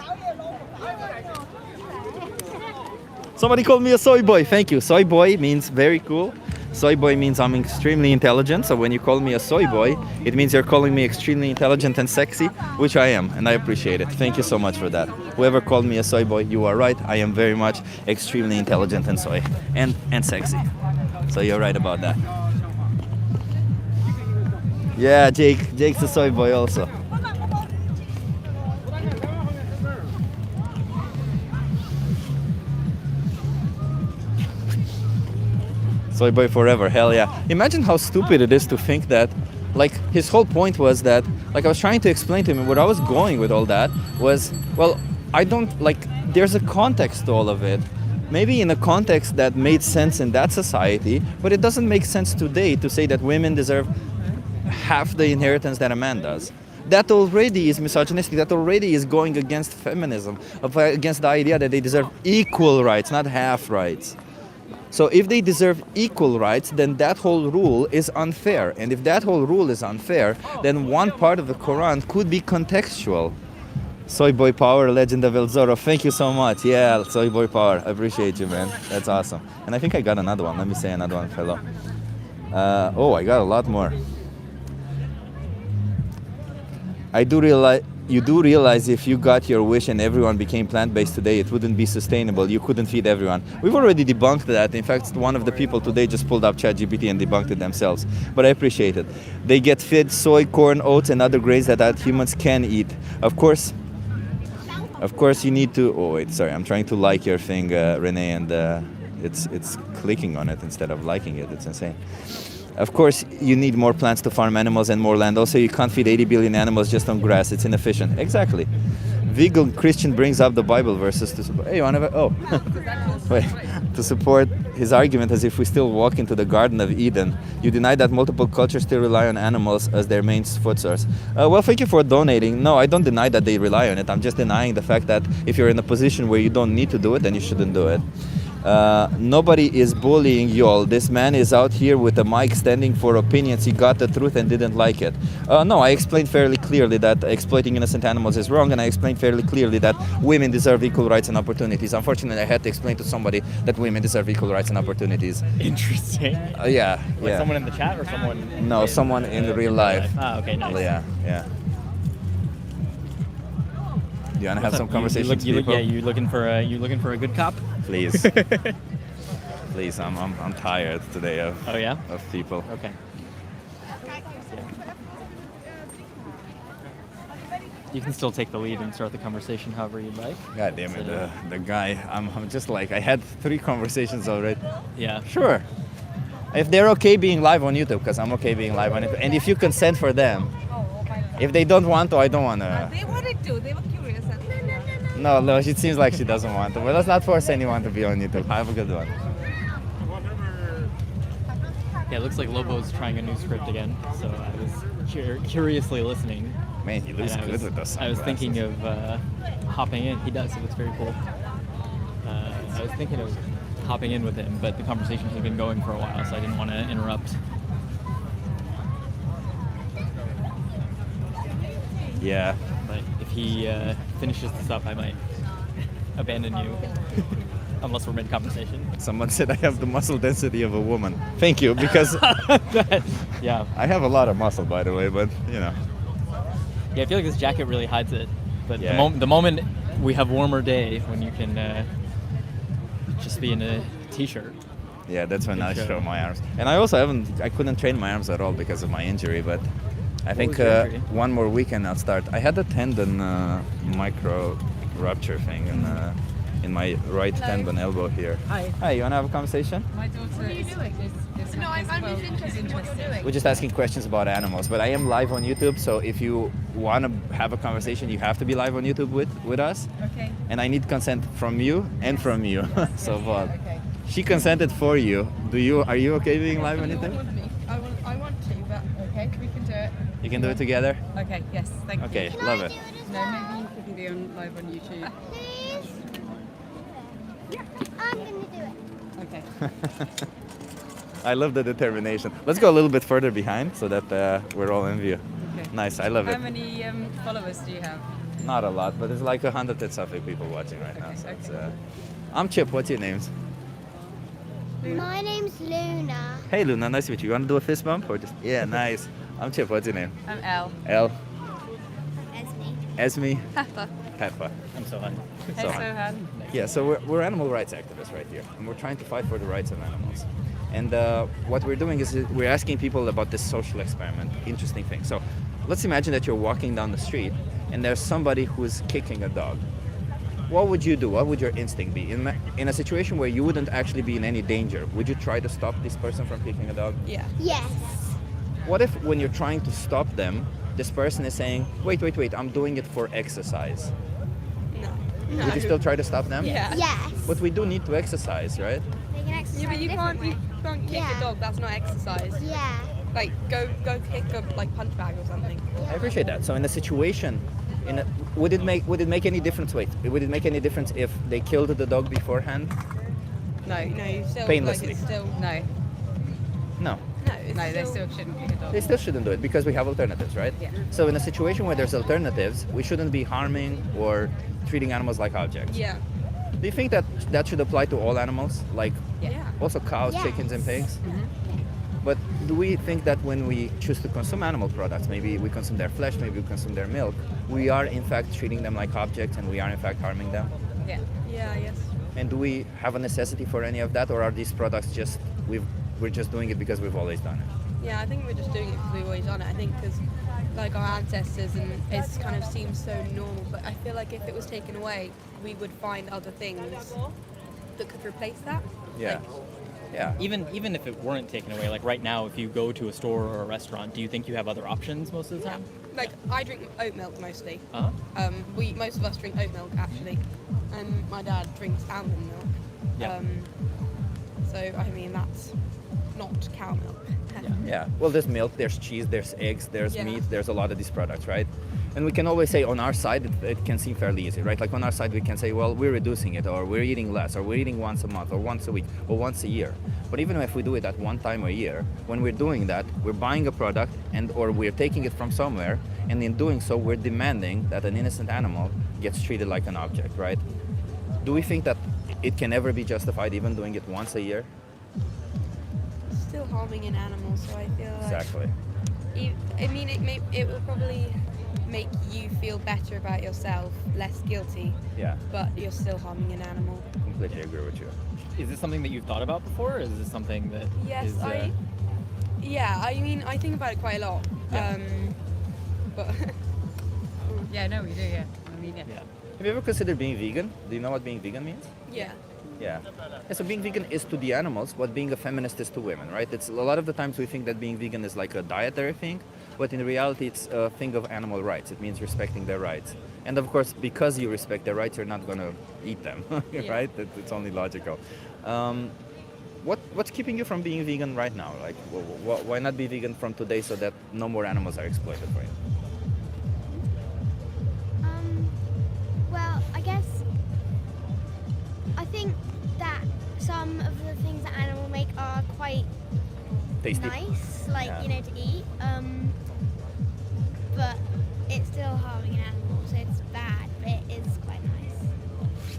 Somebody called me a soy boy. Thank you. Soy boy means very cool. Soy boy means I'm extremely intelligent. So when you call me a soy boy, it means you're calling me extremely intelligent and sexy, which I am, and I appreciate it. Thank you so much for that. Whoever called me a soy boy, you are right. I am very much extremely intelligent and soy and sexy. So you're right about that. Yeah, Jake's a soy boy also. Soy boy forever, hell yeah. Imagine how stupid it is to think that, like, his whole point was that, like, I was trying to explain to him, and where I was going with all that was, well, I don't, like, there's a context to all of it. Maybe in a context that made sense in that society, but it doesn't make sense today to say that women deserve half the inheritance that a man does. That already is misogynistic, that already is going against feminism, against the idea that they deserve equal rights, not half rights. So if they deserve equal rights, then that whole rule is unfair. And if that whole rule is unfair, then one part of the Quran could be contextual. Soy boy power, legend of El Zorro. Thank you so much. Yeah, soy boy power. I appreciate you, man. That's awesome. And I think I got another one. Let me say another one, fellow. Oh, I got a lot more. I do realize you do realize if you got your wish and everyone became plant-based today, it wouldn't be sustainable. You couldn't feed everyone. We've already debunked that. In fact, one of the people today just pulled up ChatGPT and debunked it themselves. But I appreciate it. They get fed soy, corn, oats, and other grains that humans can eat. Of course, you need to. Oh wait, sorry. I'm trying to like your thing, Renee, and it's clicking on it instead of liking it. It's insane. Of course, you need more plants to farm animals and more land. Also, you can't feed 80 billion animals just on grass. It's inefficient. Exactly. Vegan Christian brings up the Bible verses to support. Hey, you wanna? Oh, wait. To support his argument, as if we still walk into the Garden of Eden. You deny that multiple cultures still rely on animals as their main food source. Well, thank you for donating. No, I don't deny that they rely on it. I'm just denying the fact that if you're in a position where you don't need to do it, then you shouldn't do it. Nobody is bullying y'all. This man is out here with a mic standing for opinions. He got the truth and didn't like it. No, I explained fairly clearly that exploiting innocent animals is wrong, and I explained fairly clearly that women deserve equal rights and opportunities. Unfortunately, I had to explain to somebody that women deserve equal rights and opportunities. Interesting. Yeah. Like someone in the chat or someone? No, someone in real life. Ah, okay, nice. Yeah. Do you wanna have some You conversations? look, people? yeah, you looking for a good cop? Please. Please, I'm tired today of Oh yeah. of people. Okay. You can still take the lead and start the conversation however you'd like. God damn it, the guy. I'm just like, I had 3 conversations already. Yeah. Sure. If they're okay being live on YouTube, because I'm okay being live on YouTube, and if you consent for them. If they don't want to, I don't want to. They wanted to. They were curious. No, it seems like she doesn't want to. But let's not force anyone to be on YouTube. Have a good one. Yeah, it looks like Lobo's trying a new script again. So I was curiously listening. Man, he looks And good with those I was sunglasses. thinking of hopping in. He does. It looks very cool. I was thinking of hopping in with him, but the conversations have been going for a while, so I didn't want to interrupt. Yeah. But if he finishes this up, I might abandon you. Unless we're mid-conversation. Someone said I have the muscle density of a woman. Thank you, because Yeah. I have a lot of muscle, by the way, but you know. Yeah, I feel like this jacket really hides it. But Yeah. the moment we have warmer day, when you can just be in a t-shirt. Yeah, that's when I Good show. show my arms. And I couldn't train my arms at all because of my injury, but I think was your injury? one more weekend I'll start. I had a tendon micro rupture thing in my right tendon elbow here. Hi, you wanna have a conversation? My daughter is no, I'm just interested in what you're doing. We're just asking questions about animals, but I am live on YouTube, so if you want to have a conversation, you have to be live on YouTube with us. Okay. And I need consent from you and from you. So Okay. she consented for you. Are you okay being live on YouTube? I want to, but okay, we can do it. You can do it together? Okay, yes, thank you. Okay, love it. No, maybe you could be on live on YouTube. I'm gonna do it. Okay. I love the determination. Let's go a little bit further behind so that we're all in view. Okay. Nice, I love How it. many followers do you have? Not a lot, but it's like 100 and something people watching right now. Okay, So it's, okay. I'm Chip, what's your names? My name's Luna. Hey Luna, nice to meet you. You want to do a fist bump or just? Yeah, nice. I'm Chip, what's your name? I'm Elle. Elle? Esme. Esme? Peppa. Peppa. I'm so hungry. Hey, So- Sohan. Yeah, so we're animal rights activists right here, and we're trying to fight for the rights of animals. And what we're doing is we're asking people about this social experiment, interesting thing. So let's imagine that you're walking down the street, and there's somebody who's kicking a dog. What would you do? What would your instinct be? In a situation where you wouldn't actually be in any danger, would you try to stop this person from kicking a dog? Yeah. Yes. What if when you're trying to stop them, this person is saying, wait, I'm doing it for exercise? No. Would you still try to stop them? Yeah. Yes. But we do need to exercise, right? They can exercise Yeah, but you can't kick Yeah. a dog. That's not exercise. Yeah. Like go kick a punch bag or something. I appreciate that. So in a situation, would it make any difference? Wait, would it make any difference if they killed the dog beforehand? No, you still Painlessly. Like it's still no. No, No, they still shouldn't kick a dog. they still shouldn't do it because we have alternatives, right? Yeah. So in a situation where there's alternatives, we shouldn't be harming or treating animals like objects. Yeah. Do you think that should apply to all animals, like Yeah. also cows, Yes. chickens, and pigs? But do we think that when we choose to consume animal products, maybe we consume their flesh, maybe we consume their milk, we are in fact treating them like objects and we are in fact harming them? Yeah. Yeah, yes. And do we have a necessity for any of that, or are these products just we're just doing it because we've always done it? Yeah, I think we're just doing it because we've always done it. I think because like our ancestors and it kind of seems so normal, but I feel like if it was taken away, we would find other things that could replace that. Yeah. Like, Yeah. Even if it weren't taken away, like right now, if you go to a store or a restaurant, do you think you have other options most of the time? like I drink oat milk mostly. Uh-huh. Most of us drink oat milk actually, and my dad drinks almond milk. Yeah. So I mean that's not cow milk. Yeah. Well, there's milk, there's cheese, there's eggs, there's Yeah. meat, there's a lot of these products, right? And we can always say on our side, it can seem fairly easy, right? Like on our side, we can say, well, we're reducing it, or we're eating less, or we're eating once a month, or once a week, or once a year. But even if we do it at one time a year, when we're doing that, we're buying a product or we're taking it from somewhere, and in doing so, we're demanding that an innocent animal gets treated like an object, right? Do we think that it can ever be justified even doing it once a year? Still harming an animal, so I feel like Exactly. I mean it will probably make you feel better about yourself, less guilty, Yeah, but you're still harming an animal. completely agree with you. Is this something that you've thought about before, or is this something that Yes, is, I mean I think about it quite a lot. Yeah. But Yeah, no, we do, yeah. I mean, yeah. yeah. Have you ever considered being vegan? Do you know what being vegan means? yeah. Yeah. So being vegan is to the animals what being a feminist is to women, right? It's a lot of the times we think that being vegan is like a dietary thing, but in reality it's a thing of animal rights. It means respecting their rights. And of course, because you respect their rights, you're not going to eat them, Yeah. right? It's only logical. What's keeping you from being vegan right now? Like, why not be vegan from today so that no more animals are exploited for you? Well, I think that some of the things that animals make are quite Tasty. nice, like, Yeah. to eat. But it's still harming an animal, so it's bad, but it is quite nice.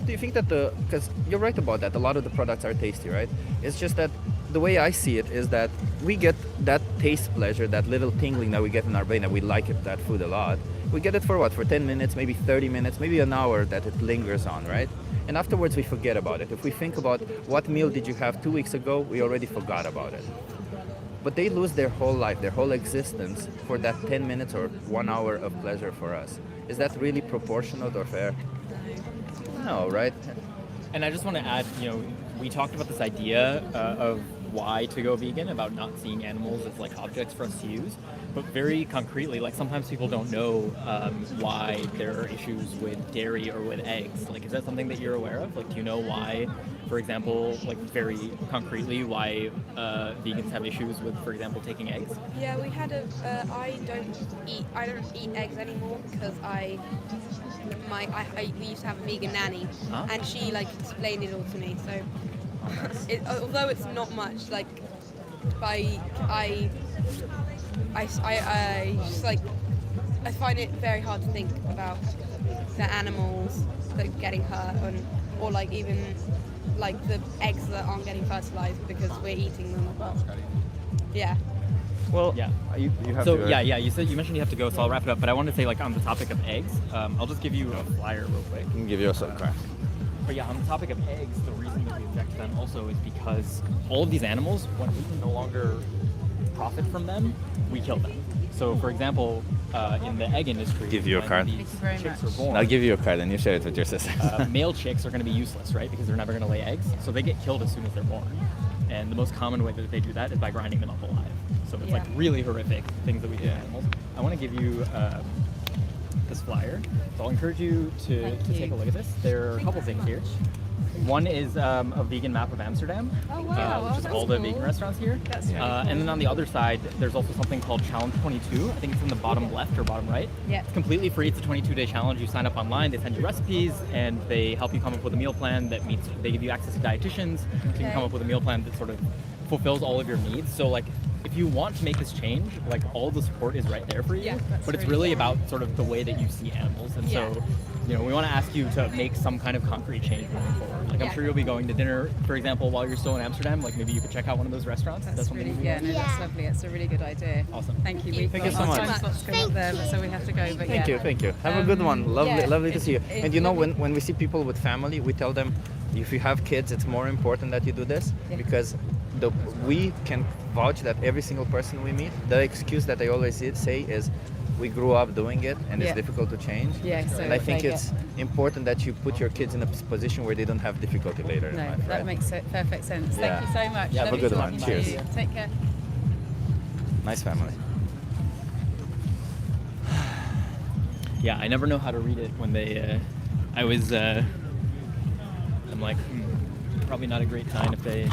Do you think that because you're right about that, a lot of the products are tasty, right? It's just that the way I see it is that we get that taste pleasure, that little tingling that we get in our brain, that we like that food a lot. We get it for what? For 10 minutes, maybe 30 minutes, maybe an hour that it lingers on, right? And afterwards we forget about it. If we think about what meal did you have 2 weeks ago, we already forgot about it. But they lose their whole life, their whole existence for that 10 minutes or 1 hour of pleasure for us. Is that really proportionate or fair? No, right? And I just want to add, we talked about this idea of why to go vegan, about not seeing animals as like objects for us to use. But very concretely, like sometimes people don't know why there are issues with dairy or with eggs. Like, is that something that you're aware of? Like, do you know why, for example, like very concretely, why vegans have issues with, for example, taking eggs? Yeah, we had I don't eat eggs anymore because we used to have a vegan nanny, Huh? and she like explained it all to me. So, although it's not much, like, I just like I find it very hard to think about the animals that are getting hurt, or like even like the eggs that aren't getting fertilized because we're eating them. Yeah. Well, Yeah. you have So to. you mentioned you have to go, so I'll wrap it up. But I want to say, like, on the topic of eggs, I'll just give you a flyer real quick. I can give you a crack. But yeah, on the topic of eggs, the reason that we object to them also is because all of these animals, when we can no longer profit from them, we kill them. So, for example, in the egg industry, Give you a when card. these Thank you very chicks much. are born, I'll give you a card and you share it with your sister. male chicks are going to be useless, right? Because they're never going to lay eggs. So they get killed as soon as they're born. And the most common way that they do that is by grinding them up alive. So it's like Yeah. really horrific things that we do to animals. I want to give you this flyer. So I'll encourage you to Thank you. take a look at this. There are a couple things here. One is a vegan map of Amsterdam, Oh, wow. which is That's all the cool. vegan restaurants here. That's really And then on the other side, there's also something called Challenge 22. I think it's in the bottom left or bottom right. Yeah. It's completely free. It's a 22-day challenge. You sign up online. They send you recipes, and they help you come up with a meal plan that meets. They give you access to dietitians, so you can come Okay. up with a meal plan that sort of fulfills all of your needs. So, like, if you want to make this change, like all the support is right there for you. Yeah, that's but it's really really about sort of the way that you see animals, and Yeah. so we want to ask you to make some kind of concrete change moving forward. Like I'm Yeah. sure you'll be going to dinner, for example, while you're still in Amsterdam. Like maybe you could check out one of those restaurants. That's something really, you yeah, no, that's Yeah. lovely. It's a really good idea. Awesome. Thank you. Thank We've you got so our much. time slot's going up there, so we have to go. But Thank yeah. you, thank you. Have a good one. Lovely, yeah, lovely to see you. it- And you know, it- when we see people with family, we tell them, if you have kids, it's more important that you do this Yeah. because we can vouch that every single person we meet, the excuse that they always say is, we grew up doing it and Yeah. it's difficult to change. Yeah, so and I think they it's important that you put your kids in a position where they don't have difficulty later in No, life, that right? makes perfect sense. Yeah. Thank you so much. Yeah, have a Lovely good talking one. to Cheers. you. Take care. Nice family. Yeah, I never know how to read it when they. I'm like, probably not a great sign if they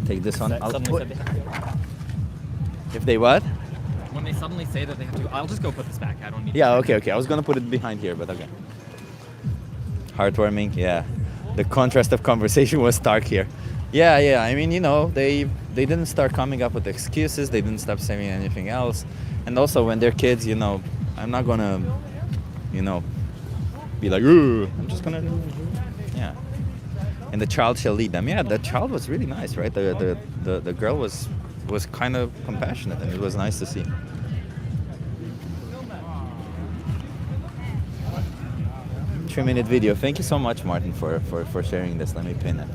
Take this one. I'll suddenly put, said they have to. if they what? When they suddenly say that they have to, I'll just go put this back. I don't need. Yeah, to okay. I was gonna put it behind here, but okay. Heartwarming, yeah. The contrast of conversation was stark here. Yeah. I mean, they didn't start coming up with excuses. They didn't stop saying anything else. And also, when they're kids, I'm not gonna, be like, ooh. I'm just gonna, yeah. And the child shall lead them. Yeah, the child was really nice, right? The girl was kind of compassionate, and it was nice to see. Three-minute video. Thank you so much, Martin, for sharing this. Let me pin it.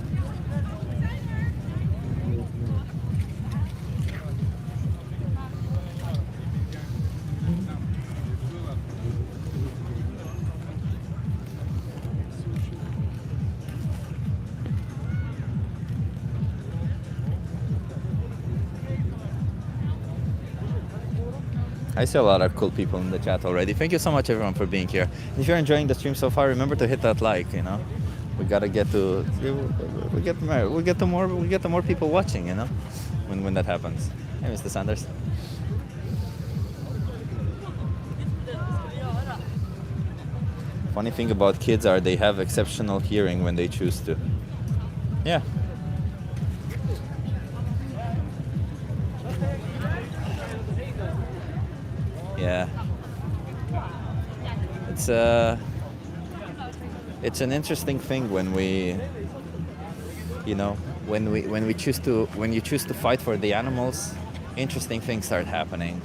I see a lot of cool people in the chat already. Thank you so much, everyone, for being here. If you're enjoying the stream so far, remember to hit that like. We gotta get to we get to more people watching. When that happens. Hey, Mr. Sanders. Funny thing about kids are they have exceptional hearing when they choose to. Yeah. Yeah. It's an interesting thing when you choose to fight for the animals, interesting things start happening.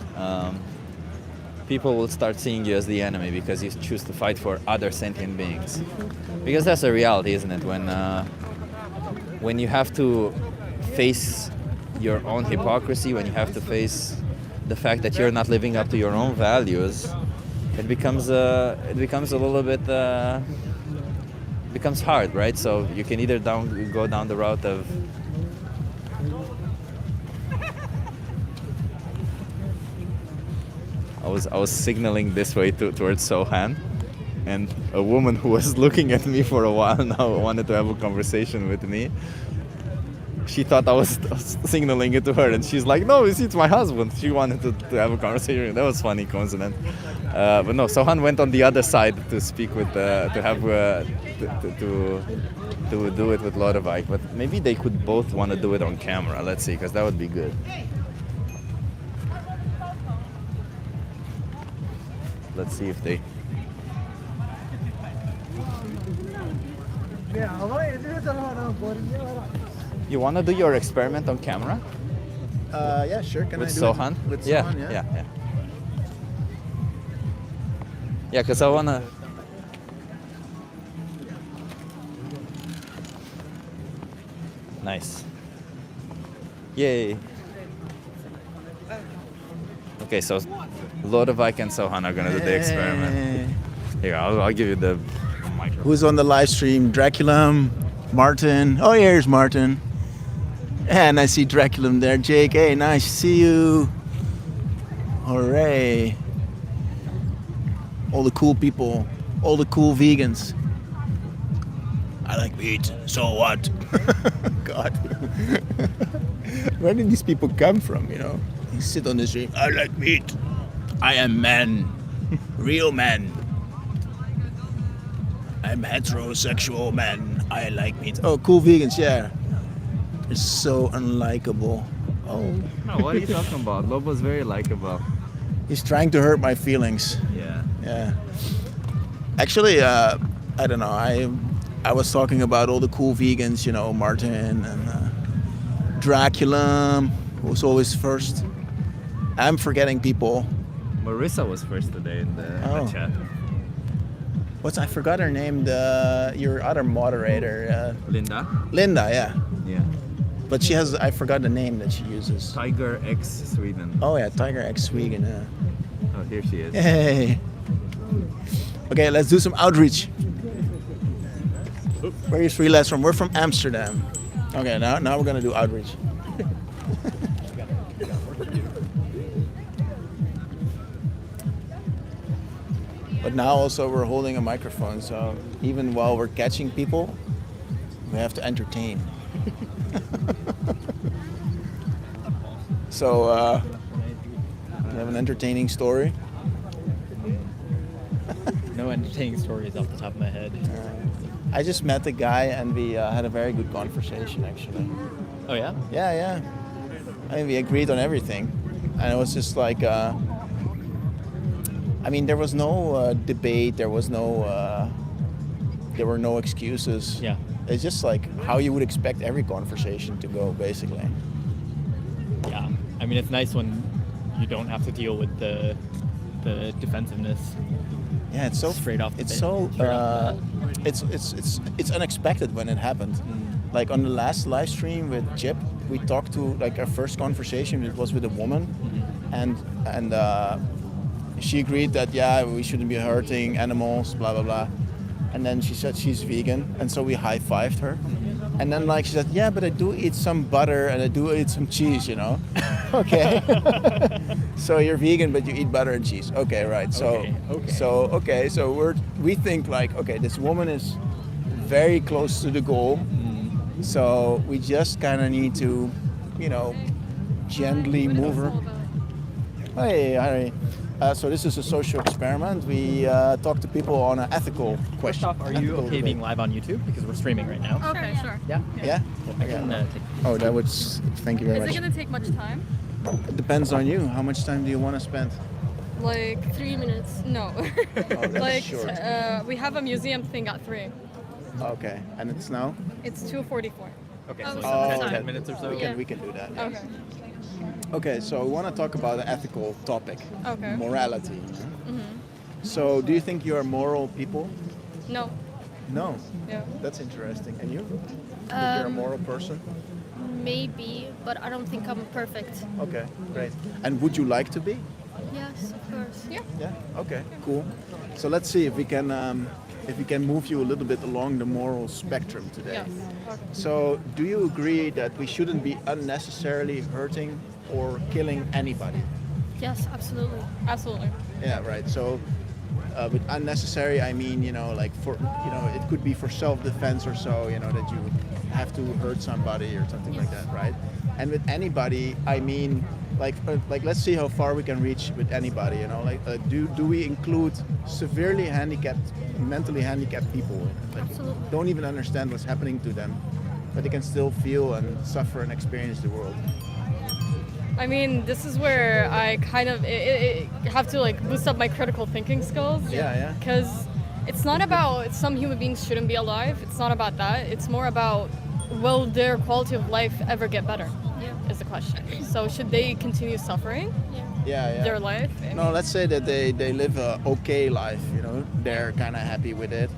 People will start seeing you as the enemy because you choose to fight for other sentient beings. Because that's a reality, isn't it? When you have to face your own hypocrisy, when you have to face the fact that you're not living up to your own values, it becomes a little bit becomes hard, right? So you can either go down the route of I was signaling this way towards Sohan, and a woman who was looking at me for a while now wanted to have a conversation with me. She thought I was signaling it to her, and she's like, "No, it's my husband." She wanted to have a conversation. That was funny coincidence. But no, Sohan went on the other side to speak with, to do it with Lodewijk. But maybe they could both want to do it on camera. Let's see, because that would be good. Let's see if they. You want to do your experiment on camera? Yeah, sure. Can With I do Sohan? it? With Yeah, Sohan, yeah. Yeah, because I want to... Nice. Yay. Okay, so Lodewijk and Sohan are going to do the experiment. Here, I'll give you the microphone. Who's on the live stream? Draculum, Martin. Oh, yeah, here's Martin. And I see Draculum there. Jake, hey, nice to see you. Hooray. All the cool people, all the cool vegans. I like meat, so what? God. Where did these people come from, You sit on the street, I like meat. I am man. Real man. I'm heterosexual man. I like meat. Oh, cool vegans, yeah. They're so unlikable. Oh, No, what are you talking about? Lobo's very likable. he's trying to hurt my feelings. Yeah. Yeah. Actually, I don't know. I was talking about all the cool vegans, you know, Martin and Dracula, who was always first. I'm forgetting people. Marissa was first today in the chat. I forgot her name. Your other moderator, Linda? Linda. Yeah. Yeah. But I forgot the name that she uses. Tiger X Sweden. Oh yeah, Tiger X Sweden. Yeah. Oh, here she is. Hey. Okay, let's do some outreach. Where are you three lads from? We're from Amsterdam. Okay, now we're gonna do outreach. But now also we're holding a microphone, so even while we're catching people, we have to entertain. So, you have an entertaining story? No entertaining stories off the top of my head. I just met the guy and we had a very good conversation actually. Oh yeah? Yeah. I mean, we agreed on everything. And it was just like, I mean, there was no debate, there were no excuses. Yeah. It's just like how you would expect every conversation to go, basically. Yeah. I mean, it's nice when you don't have to deal with the defensiveness. Yeah, it's so straight off. It's it's unexpected when it happened. Like on the last live stream with Chip, we talked to like our first conversation. It was with a woman, and she agreed that we shouldn't be hurting animals, blah blah blah. And then she said she's vegan, and so we high-fived her. And then like she said, yeah, but I do eat some butter and I do eat some cheese, you know. Okay. So you're vegan, but you eat butter and cheese. Okay, right. So we think like, okay, this woman is very close to the goal. So we just kind of need to, you know, gently move her. Hey. So this is a social experiment. We talk to people on an ethical question. First off, are you okay being live on YouTube? Because we're streaming right now. Okay, sure. Yeah? Yeah? I can take... Oh, that would... Thank you very Is much. it going to take much time? It depends on you. How much time do you want to spend? Like 3 minutes. No. that's like short. we have a museum thing at 3. Okay. And it's now? It's 2:44. Okay, Oh, so so 10 minutes or so? We can do that. Okay. Okay, so we want to talk about an ethical topic. Okay. Morality. So do you think you are moral people? No. No. Yeah. That's interesting. And you? Think you're a moral person? Maybe, but I don't think I'm perfect. Okay, great. And would you like to be? Yes, of course. Yeah. Yeah. Okay. Cool. So let's see if we can move you a little bit along the moral spectrum today. Yes. Okay. So, do you agree that we shouldn't be unnecessarily hurting or killing anybody? Yes, absolutely. Absolutely. Yeah. Right. So, with unnecessary, I mean, you know, like it could be for self-defense or so, you know, that you have to hurt somebody or something like that, right? And with anybody, I mean, like let's see how far we can reach with anybody, you know, like do we include severely handicapped, mentally handicapped people, like Absolutely. don't even understand what's happening to them, but they can still feel and suffer and experience the world. I mean, this is where I kind of have to like boost up my critical thinking skills. Yeah. Because it's not about some human beings shouldn't be alive. It's not about that. It's more about will their quality of life ever get better? Yeah. Is the question. So should they continue suffering Yeah. their life? No, let's say that they live a okay life, you know, they're kind of happy with it,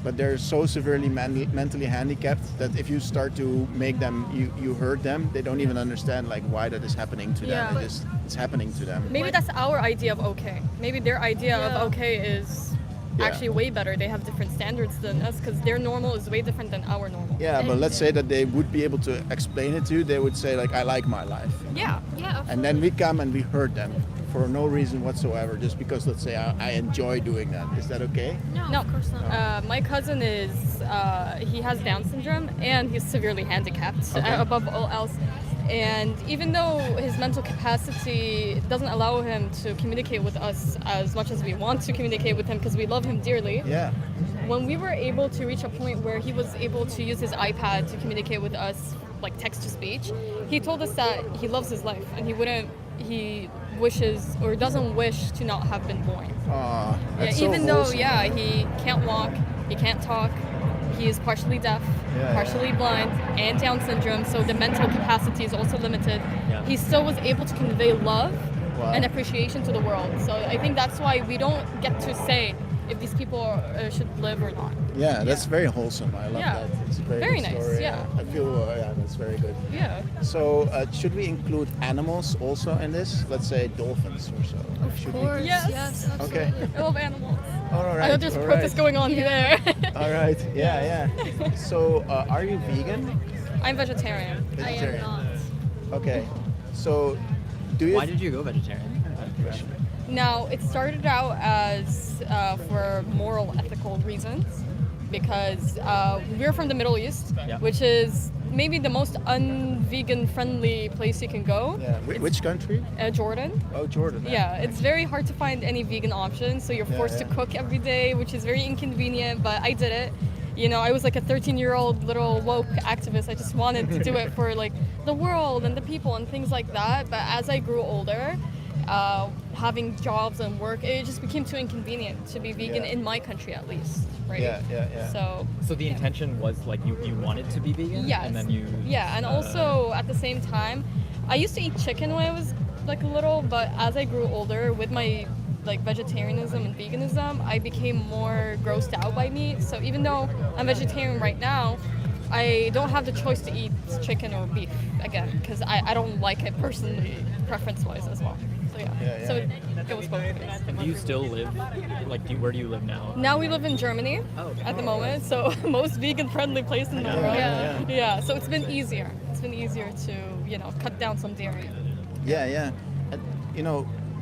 but they're so severely mentally handicapped that if you start to make them, you hurt them, they don't even understand like why that is happening to them. Yeah. It's happening to them. Maybe that's our idea of okay. Maybe their idea of okay is actually way better. They have different standards than us because their normal is way different than our normal. Yeah, but let's say that they would be able to explain it to you. They would say like, I like my life. Yeah. And then we come and we hurt them for no reason whatsoever, just because let's say I enjoy doing that. Is that okay? No, of course not. my cousin he has Down syndrome and he's severely handicapped above all else. And even though his mental capacity doesn't allow him to communicate with us as much as we want to communicate with him because we love him dearly, Yeah. when we were able to reach a point where he was able to use his iPad to communicate with us, like text to speech, he told us that he loves his life and he wishes or doesn't wish to not have been born. That's so even though, wholesome. he can't walk, he can't talk, he is partially deaf, partially blind, and Down syndrome, so the mental capacity is also limited. Yeah. He still was able to convey love Wow. and appreciation to the world. So I think that's why we don't get to say if these people should live or not. Yeah, that's very wholesome. I love Yeah. that. It's a very, Very good nice, story. yeah. I feel, that's very good. Yeah. So, should we include animals also in this? Let's say dolphins or so. Of course. Yes. Yes. Okay. Absolutely. I love animals. All right. I know there's all protests right. going on there. All right. Yeah. So, are you vegan? I'm vegetarian. I am Vegetarian. not. Okay. So, do you? Why did you go vegetarian? Now, it started out as for moral, ethical reasons because we're from the Middle East, Yeah. which is maybe the most un-vegan friendly place you can go. Yeah. Which country? Jordan. Oh, Jordan. Yeah, it's very hard to find any vegan options, so you're forced yeah. to cook every day, which is very inconvenient, but I did it. You know, I was like a 13-year-old little woke activist. I just wanted to do it for like the world and the people and things like that. But as I grew older, having jobs and work, it just became too inconvenient to be vegan Yeah. in my country at least, right? Yeah. So The intention was like you wanted to be vegan, yes. and then you and also at the same time, I used to eat chicken when I was like little, but as I grew older, with my like vegetarianism and veganism, I became more grossed out by meat. So even though I'm vegetarian right now, I don't have the choice to eat chicken or beef again because I don't like it personally, preference-wise as well. So Yeah. so it was both ways. Do you still live like where do you live now? Now we live in Germany at the moment, so most vegan-friendly place in the world. Yeah, so it's been easier. It's been easier to cut down some dairy. Yeah. And,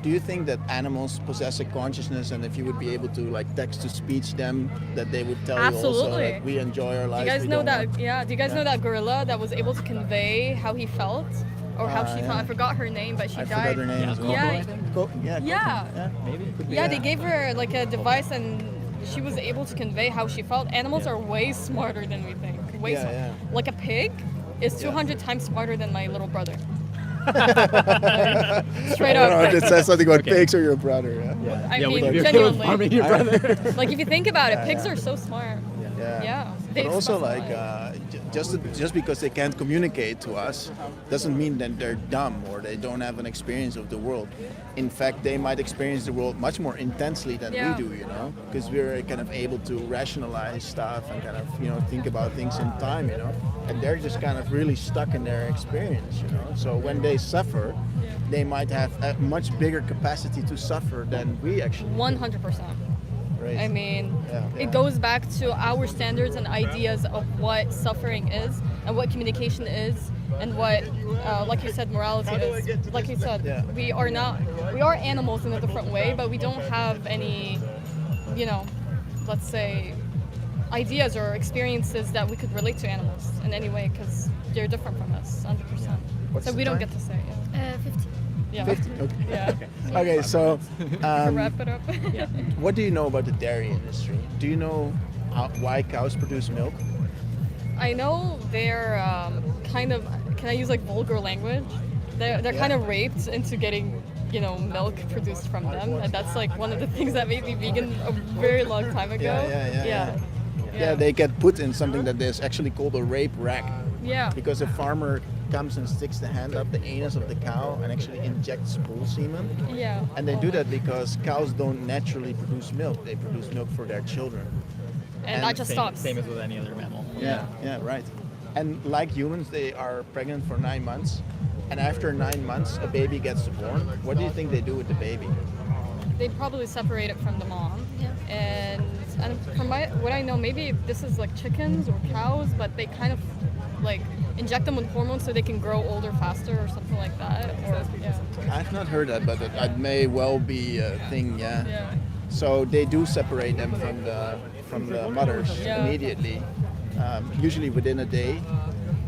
do you think that animals possess a consciousness, and if you would be able to like text to speech them, that they would tell you also Absolutely. that we enjoy our Do lives? you guys we know don't that? want-" Yeah. Do you guys know that gorilla that was able to convey how he felt or how she yeah. felt? I forgot her name, but she I died. forgot her name as well. Yeah. Yeah. Maybe. Yeah, they gave her like a device and she was able to convey how she felt. Animals are way smarter than we think. Way Yeah, smarter. yeah. Like a pig is 200 times smarter than my little brother. Straight I don't know up. if it says something about pigs or your brother. Yeah. I Yeah, mean, when you're genuinely. farming your brother. Like if you think about it, pigs are so smart. Yeah. Yeah. But They also, express like, life. just because they can't communicate to us, doesn't mean that they're dumb or they don't have an experience of the world. In fact, they might experience the world much more intensely than Yeah. we do, because we're kind of able to rationalize stuff and kind of, think about things in time, and they're just kind of really stuck in their experience, So when they suffer, they might have a much bigger capacity to suffer than we actually. 100%. Right. I mean, Yeah. it goes back to our standards and ideas of what suffering is and what communication is and what, like you said, morality is. Like you said, Yeah. we are animals in a different way, but we don't have any, let's say, ideas or experiences that we could relate to animals in any way because they're different from us, 100%. What's So the we don't time? get to say it. 50. Yeah. 50. Okay. Yeah. Okay, so To wrap it up. what do you know about the dairy industry? Do you know why cows produce milk? I know they're kind of. Can I use like vulgar language? They're kind of raped into getting milk produced from them, and that's like one of the things that made me vegan a very long time ago. Yeah, they get put in something that is actually called a rape rack. Yeah. Because a farmer comes and sticks the hand up the anus of the cow and actually injects bull semen. Yeah. And they do that because cows don't naturally produce milk. They produce milk for their children. And that just stops. Same as with any other mammal. Yeah, right. And like humans, they are pregnant for 9 months. And after 9 months, a baby gets born. What do you think they do with the baby? They probably separate it from the mom. Yeah. And from what I know, maybe this is like chickens or cows, but they kind of like inject them with hormones so they can grow older faster or something like that. Or I've not heard that, but it may well be a thing, Yeah. So they do separate them from the mothers Yeah. immediately, usually within a day.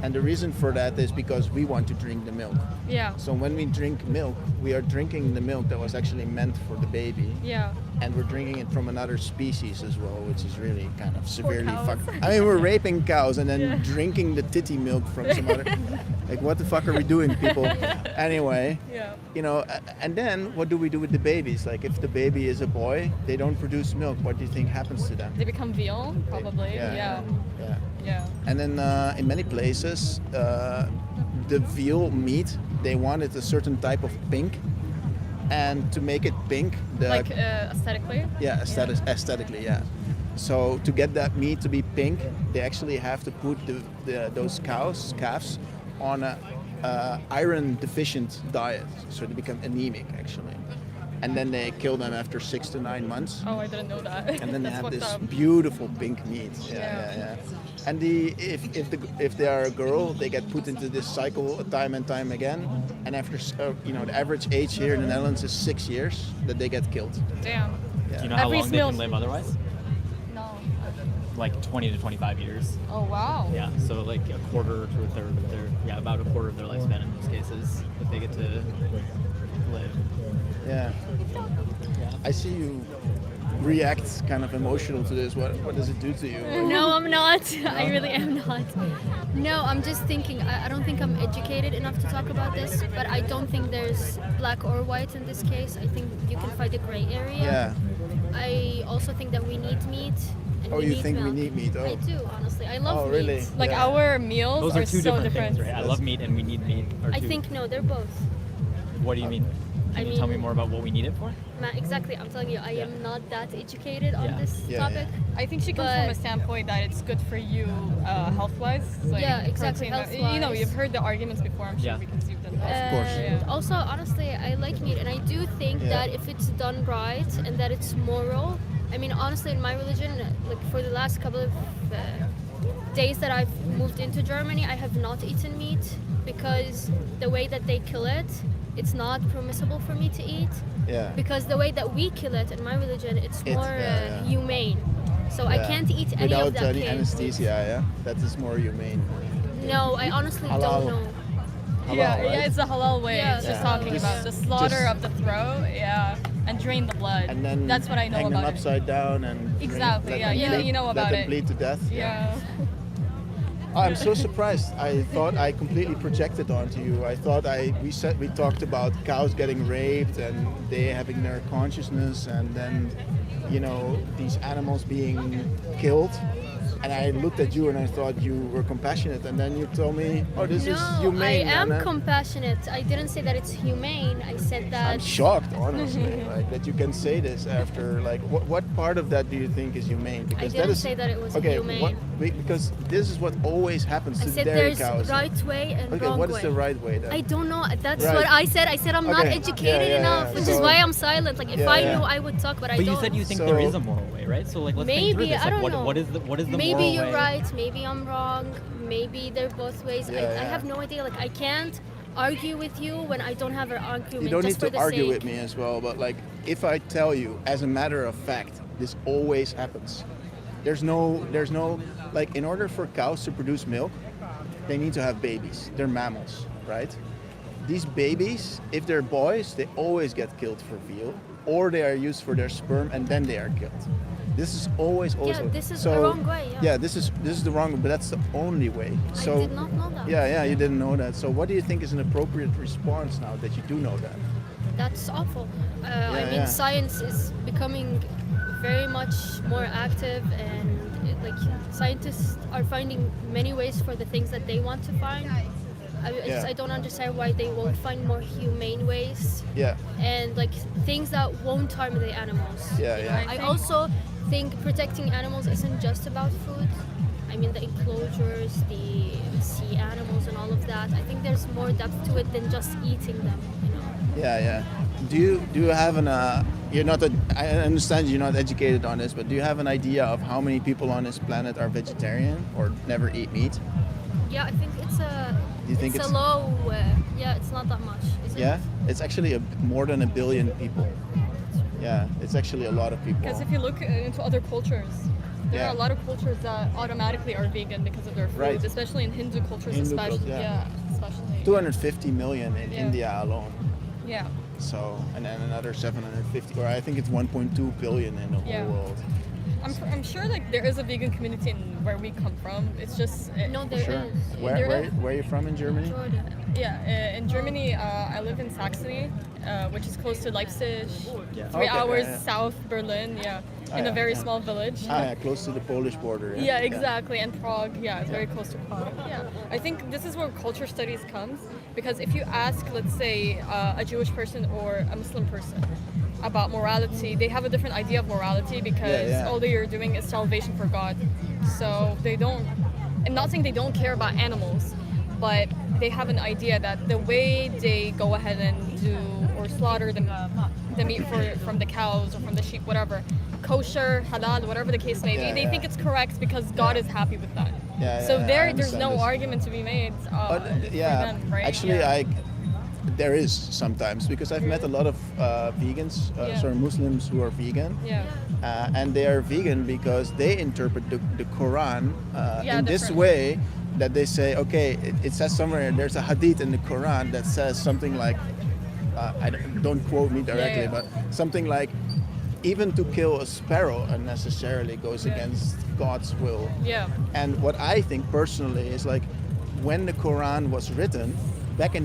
And the reason for that is because we want to drink the milk. Yeah. So when we drink milk, we are drinking the milk that was actually meant for the baby. Yeah. And we're drinking it from another species as well, which is really kind of severely cows. fucked. I mean, we're raping cows and then drinking the titty milk from some other. Like, what the fuck are we doing, people? Anyway, Yeah. you know, and then what do we do with the babies? Like, if the baby is a boy, they don't produce milk. What do you think happens to them? They become veal, probably. Yeah. Yeah. And then in many places, the veal meat, they wanted a certain type of pink. And to make it pink, Like aesthetically. yeah, aesthetically, yeah. So to get that meat to be pink, they actually have to put those calves on a iron deficient diet, so they become anemic actually. And then they kill them after 6 to 9 months. Oh, I didn't know that. And then they That's have fucked this up. beautiful pink meat. Yeah. And if they are a girl, they get put into this cycle time and time again. And after the average age here in the Netherlands is 6 years that they get killed. Damn. Do you know how Every long they can smell- live otherwise? No. Like 20 to 25 years. Oh wow. Yeah, so like a quarter to a third of their, about a quarter of their lifespan in most cases that they get to live. Yeah. I see you react kind of emotional to this. What does it do to you? No, I'm not. I really am not. No, I'm just thinking, I don't think I'm educated enough to talk about this, but I don't think there's black or white in this case. I think you can find a gray area. Yeah. I also think that we need meat. And Oh, we you need think we milk. need meat? Oh. I do, honestly. I love Oh, meat. really? Like Yeah. our meals Those are two so different things, right? I love meat and we need meat. Are I two. think, no, they're both. What do you mean? Can you tell me more about what we need it for? Exactly, I'm telling you, I am not that educated on this Yeah, topic. I think she comes from a standpoint that it's good for you health-wise. Like Yeah, exactly, protein. You know, health-wise. you've heard the arguments before. I'm sure we can see them. And also, honestly, I like meat, and I do think Yeah. that if it's done right and that it's moral. I mean, honestly, in my religion, like for the last couple of days that I've moved into Germany, I have not eaten meat because the way that they kill it, it's not permissible for me to eat. Yeah. Because the way that we kill it in my religion, it's more yeah. humane. So I Yeah. can't eat any without of that any cake. anesthesia. Yeah, that is more humane. No, I honestly Halal. don't know. Halal, Yeah, right? yeah, it's a halal way. Yeah. It's just Yeah. talking Just- about the slaughter just- of the throat, yeah, and drain the blood. And then that's what I know hang them about it. upside down and Exactly, let yeah, them you- bleed- you know about let them it. bleed to death. Yeah. Oh, I'm so surprised. I thought I completely projected onto you. I thought we talked about cows getting raped and they having their consciousness, and then these animals being killed. And I looked at you and I thought you were compassionate, and then you told me, "Oh, this is No, humane." I am Anna." compassionate. I didn't say that it's humane. I said that. I'm shocked, honestly, like that you can say this after like what part of that do you think is humane? Because didn't that is say that it was okay. humane. Because this is what always happens I to said dairy there's cows. right way and Okay, wrong what way. is the right way then? I don't know. That's Right. what I said. I said I'm not Okay. educated Yeah, enough, which is so- why I'm silent. Like if Yeah, I yeah. knew, I would talk, but I But don't. you said you think there is a moral way, right? So like let's think through Maybe this. I Like, don't what, know. what is the Maybe moral you're way? right. Maybe I'm wrong. Maybe they're both ways. Yeah, I yeah. have no idea. Like I can't argue with you when I don't have an argument. You don't just need for to the argue sake. with me as well, but like if I tell you as a matter of fact, this always happens. There's no like in order for cows to produce milk, they need to have babies. They're mammals, right? These babies, if they're boys, they always get killed for veal, or they are used for their sperm and then they are killed. This is always also. this is so, the wrong way, yeah. this is the wrong, but that's the only way. So I did not know that. yeah, you didn't know that. So what do you think is an appropriate response now that you do know that? That's awful. I mean, yeah. science is becoming very much more active, and scientists are finding many ways for the things that they want to find. I don't understand why they won't find more humane ways. Yeah. And like things that won't harm the animals. Yeah, You yeah. know, I also think protecting animals isn't just about food. I mean, the enclosures, the sea animals, and all of that. I think there's more depth to it than just eating them. You know. Yeah. Do you have you're not I understand you're not educated on this, but do you have an idea of how many people on this planet are vegetarian or never eat meat? Yeah, I think it's a. You think it's it's- a low. Yeah, it's not that much. Is it? Yeah, it's actually more than 1 billion people. Yeah, it's actually a lot of people. Because if you look into other cultures, There Yeah. are a lot of cultures that automatically are vegan because of their food, Right. especially in Hindu cultures, Hindu especially. culture, yeah. Especially. 250 million in Yeah. India alone. Yeah. So, and then another 750, or I think it's 1.2 billion in the Yeah. whole world. I'm sure like there is a vegan community in where we come from. It's just No, there Sure. is. Where, There where, is. where are you from in Germany? Jordan. in Germany. I live in Saxony, which is close to Leipzig. 3 Okay, hours yeah. south Berlin. Yeah, Oh, in yeah, a very yeah. small village. Yeah, close to the Polish border. Yeah, exactly. And Prague, yeah, it's very close to Prague. Yeah, I think this is where culture studies comes because if you ask, let's say, a Jewish person or a Muslim person about morality, they have a different idea of morality because Yeah, yeah. all they are doing is salvation for God. So they don't. I'm not saying they don't care about animals, but they have an idea that the way they go ahead and do or slaughter the meat from the cows or from the sheep, whatever, kosher, halal, whatever the case may be, Yeah, they yeah. think it's correct because God is happy with that. Yeah, So yeah, I there's understand no this. argument to be made But for yeah, them, right? actually, Yeah. there is sometimes because I've met a lot of vegans, Yeah. Muslims who are vegan, Yeah. and they are vegan because they interpret the Quran Yeah, in this different. way that they say, okay, it says somewhere there's a hadith in the Quran that says something like, don't quote me directly, yeah. but something like, even to kill a sparrow unnecessarily goes Yeah. against God's will. Yeah. And what I think personally is like, when the Quran was written, back in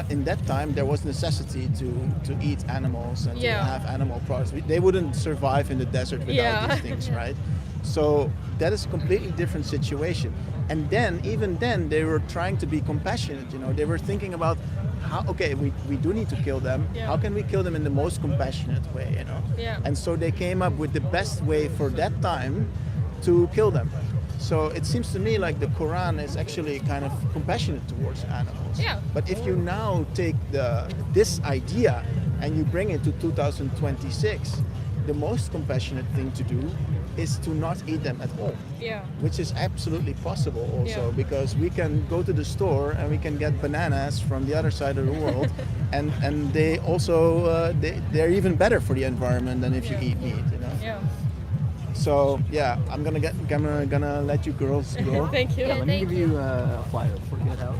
in that time, there was necessity to eat animals and Yeah. to have animal products. They wouldn't survive in the desert without Yeah. these things, right? So that is a completely different situation. And then, even then, they were trying to be compassionate. You know, they were thinking about how, okay, we do need to kill them. Yeah. How can we kill them in the most compassionate way? You know. Yeah. And so they came up with the best way for that time to kill them. So it seems to me like the Quran is actually kind of compassionate towards animals. Yeah. But if you now take this idea and you bring it to 2026, the most compassionate thing to do is to not eat them at all. Yeah. Which is absolutely possible also Yeah. because we can go to the store and we can get bananas from the other side of the world, and they also they're even better for the environment than if Yeah. you eat meat. You know. Yeah. So yeah, I'm gonna let you girls go. Thank you. Yeah, Let me thank give you a flyer before we get out.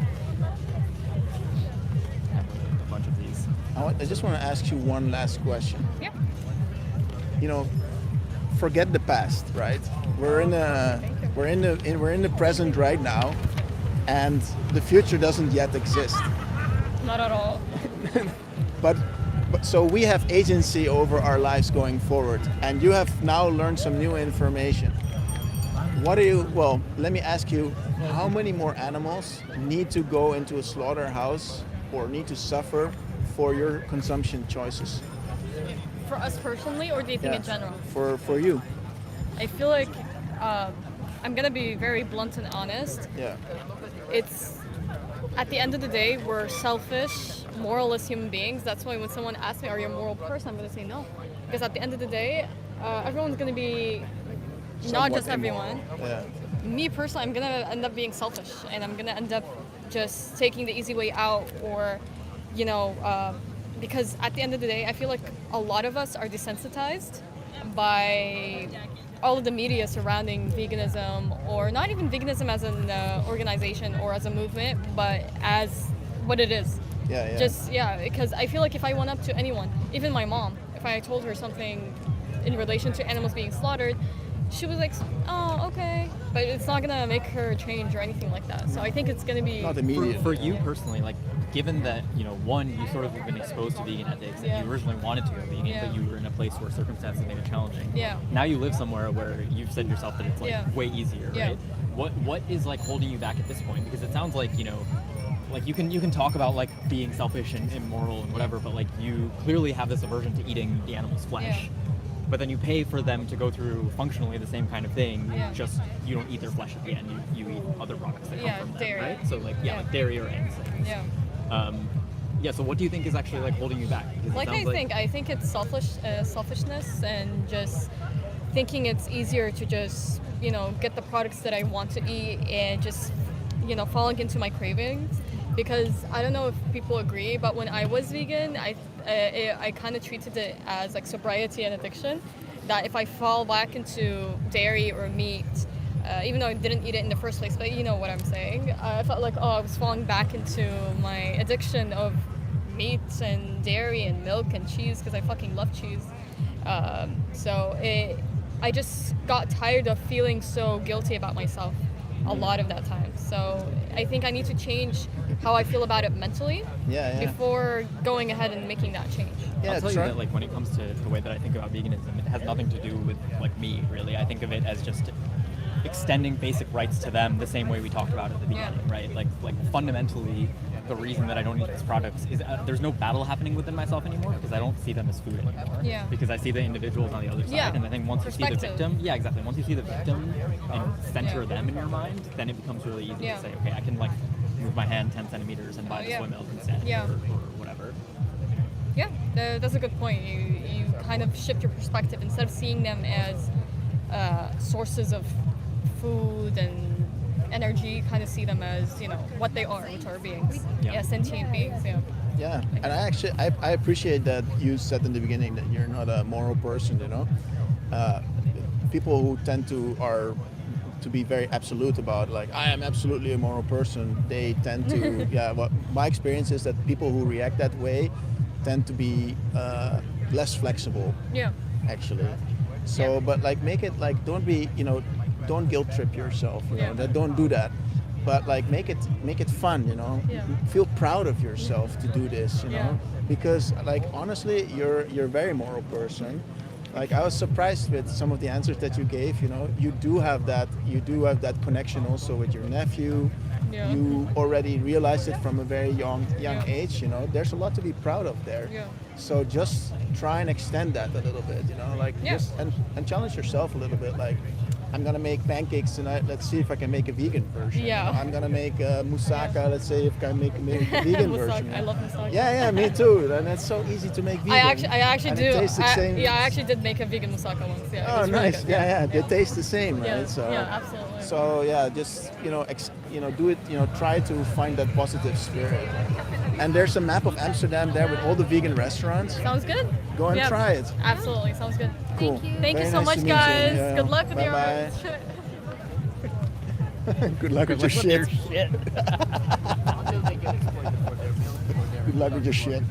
Have a bunch of these. I just want to ask you one last question. Yep. You know, forget the past, right? We're in the present right now, and the future doesn't yet exist. Not at all. But so we have agency over our lives going forward, and you have now learned some new information. Well, let me ask you, how many more animals need to go into a slaughterhouse or need to suffer for your consumption choices? For us personally, or do you think in Yeah, general? for you. I feel like I'm gonna be very blunt and honest. Yeah. It's at the end of the day, we're selfish, moralless human beings. That's why when someone asks me, "Are you a moral person?" I'm gonna say no, because at the end of the day, everyone's gonna be not Somewhat just everyone. immoral. Yeah. Me personally, I'm gonna end up being selfish, and I'm gonna end up just taking the easy way out, or because at the end of the day, I feel like a lot of us are desensitized by all of the media surrounding veganism, or not even veganism as an organization or as a movement, but as what it is. Yeah. Because I feel like if I went up to anyone, even my mom, if I told her something in relation to animals being slaughtered, she was like, "Oh, okay," but it's not gonna make her change or anything like that. So I think it's gonna be Not immediate. For you personally, like, given that, one, you sort of have been exposed to vegan ethics, Yeah. and you originally wanted to go vegan, Yeah. but you were in a place where circumstances made it challenging. Yeah. Now you live somewhere where you've said yourself that it's, like, Yeah. way easier, Yeah. right? What is, like, holding you back at this point? Because it sounds like, like you can talk about, like, being selfish and immoral and whatever, but, like, you clearly have this aversion to eating the animal's flesh. Yeah. But then you pay for them to go through functionally the same kind of thing. Yeah. Just you don't eat their flesh at the end. You eat other products that Yeah, come from them, dairy. right? So like Yeah. like dairy or eggs. And Yeah. So what do you think is actually like holding you back? Because it Like sounds I think it's selfishness and just thinking it's easier to just get the products that I want to eat and just falling into my cravings. Because I don't know if people agree, but when I was vegan, I kind of treated it as like sobriety and addiction, that if I fall back into dairy or meat, even though I didn't eat it in the first place, but you know what I'm saying, I felt like, I was falling back into my addiction of meat and dairy and milk and cheese, because I fucking love cheese. I just got tired of feeling so guilty about myself a lot of that time. So I think I need to change how I feel about it mentally before going ahead and making that change. I'll tell you that, like, when it comes to the way that I think about veganism, it has nothing to do with, like, me, really. I think of it as just extending basic rights to them the same way we talked about at the beginning, right? Like fundamentally, the reason that I don't eat these products is there's no battle happening within myself anymore, because I don't see them as food anymore. Yeah. Because I see the individuals on the other side, and I think once you see the victim, exactly. Once you see the victim and center them in your mind, then it becomes really easy to say, okay, I can like move my hand 10 centimeters and buy the soy milk instead, or whatever. Yeah, that's a good point. You kind of shift your perspective. Instead of seeing them as sources of food and energy, kind of see them as, you know, what they are, which are beings. Sentient beings. Yeah, and I appreciate that you said in the beginning that you're not a moral person, you know. People who tend to be very absolute about, like, I am absolutely a moral person, they tend to, what my experience is that people who react that way tend to be less flexible, actually. So, but like, make it like, don't be, you know, don't guilt trip yourself, you know, don't do that. But like, make it fun, you know. Feel proud of yourself to do this, you know, because like, honestly, you're a very moral person. Like, I was surprised with some of the answers that you gave. You know, you do have that connection also with your nephew. You already realized it from a very young age. You know, there's a lot to be proud of there. So just try and extend that a little bit. You know, like just and challenge yourself a little bit. Like, I'm gonna make pancakes tonight. Let's see if I can make a vegan version. Yeah. You know, I'm gonna make moussaka. Let's see if I can make a vegan version. I love moussaka. Yeah, me too. And it's so easy to make vegan. I actually do. It tastes the same. I actually did make a vegan moussaka once. Yeah. Oh, nice. Really good. They taste the same, right? So, absolutely. So just do it. Try to find that positive spirit. And there's a map of Amsterdam there with all the vegan restaurants. Sounds good. Go and try it. Absolutely, sounds good. Cool. Thank you Very so nice much, to meet you. guys. Yeah. Good luck with your Bye-bye. shit. Good luck with your shit. Good luck with your shit.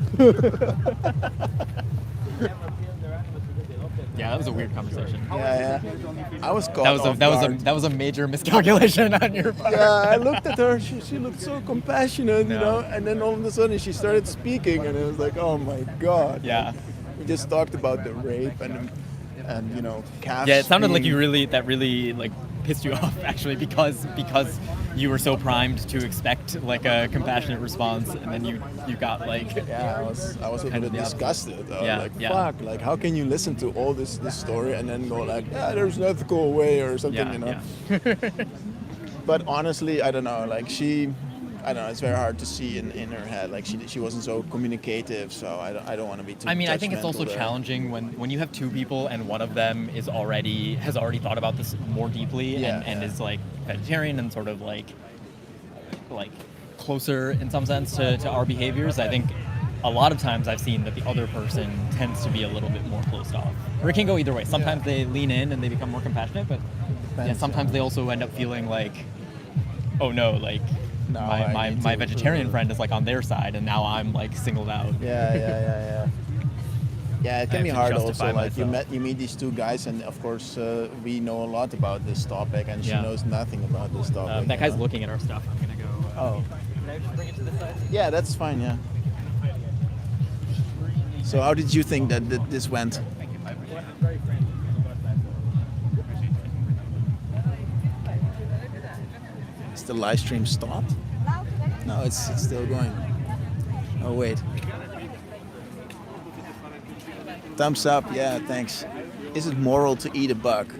Yeah, that was a weird conversation. Yeah. I was caught That was a major miscalculation on your part. Yeah, I looked at her. She looked so compassionate, you know. And then all of a sudden she started speaking, and it was like, oh my god. Yeah. We just talked about the rape and calves. Yeah, it sounded like being- that really like pissed you off actually, because you were so primed to expect like a compassionate response, and then you got like I was a little bit disgusted. Fuck, like how can you listen to all this story and then go like, there's an ethical way or something, you know. But honestly, I don't know, like it's very hard to see in her head. Like she wasn't so communicative, so I don't want to be too. I mean, I think it's also judgmental there. challenging when you have two people and one of them has already thought about this more deeply and is like vegetarian and sort of like closer in some sense to our behaviors. I think a lot of times I've seen that the other person tends to be a little bit more closed off. Or it can go either way. Sometimes they lean in and they become more compassionate, but sometimes they also end up feeling like, oh no, like. No, my vegetarian friend is like on their side, and now I'm like singled out. Yeah, it can be have to hard justify also. Like myself. you meet these two guys, and of course we know a lot about this topic, and she knows nothing about this topic. That guy's looking at our stuff. I'm gonna go. Oh. Can I just bring it to this side? Yeah, that's fine. Yeah. So how did you think that this went? Is the live stream stopped? No, it's still going. Oh wait. Thumbs up, yeah, thanks. Is it moral to eat a bug?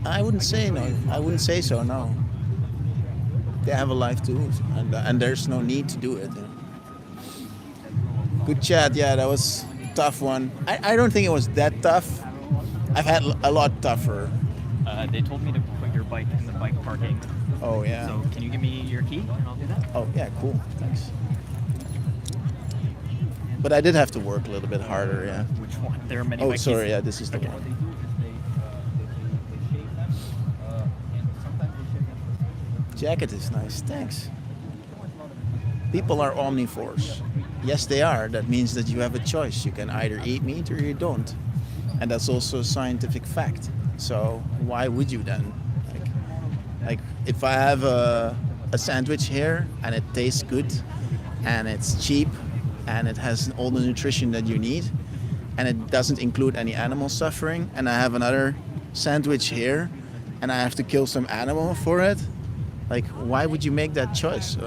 I wouldn't say no. I wouldn't say so, no. They have a life too, and there's no need to do it. Good chat, yeah, that was a tough one. I don't think it was that tough. I've had a lot tougher. They told me to put your bike in the bike parking. Oh, yeah. So can you give me your key and I'll do that? Oh, yeah, cool. Thanks. But I did have to work a little bit harder, yeah. Which one? There are many. Oh, Mikes. sorry, yeah, this is the Okay. one. Jacket is nice, thanks. People are omnivores. Yes, they are. That means that you have a choice. You can either eat meat or you don't. And that's also a scientific fact. So why would you then? Like if I have a sandwich here and it tastes good and it's cheap and it has all the nutrition that you need and it doesn't include any animal suffering, and I have another sandwich here and I have to kill some animal for it, like why would you make that choice?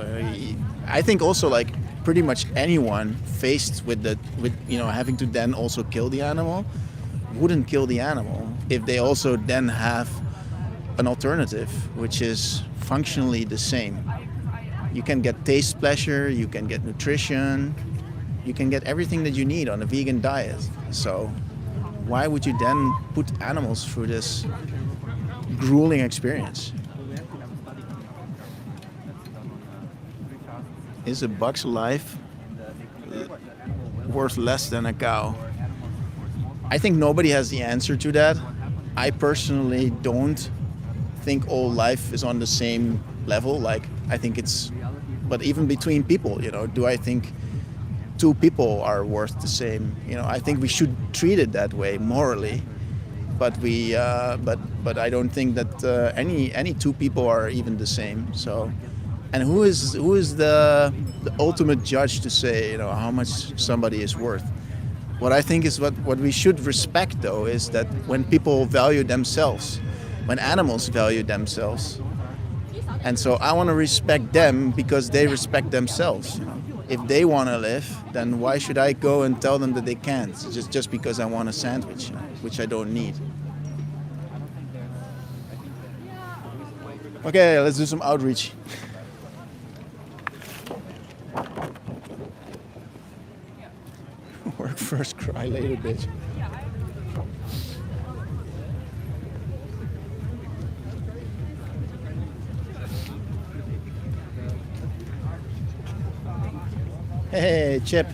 I think also like pretty much anyone faced with having to then also kill the animal wouldn't kill the animal if they also then have an alternative which is functionally the same. You can get taste pleasure, you can get nutrition, you can get everything that you need on a vegan diet. So why would you then put animals through this grueling experience? Is a buck's life worth less than a cow? I think nobody has the answer to that. I personally don't think all life is on the same level. Like, I think but even between people, do I think two people are worth the same? I think we should treat it that way morally, but but I don't think that any two people are even the same. So, and who is the ultimate judge to say how much somebody is worth? What I think is what we should respect though is that when people value themselves, when animals value themselves, and so I want to respect them because they respect themselves. If they want to live, then why should I go and tell them that they can't just because I want a sandwich, which I don't need? Okay, let's do some outreach. Work first, cry later, bitch. Hey, Chip.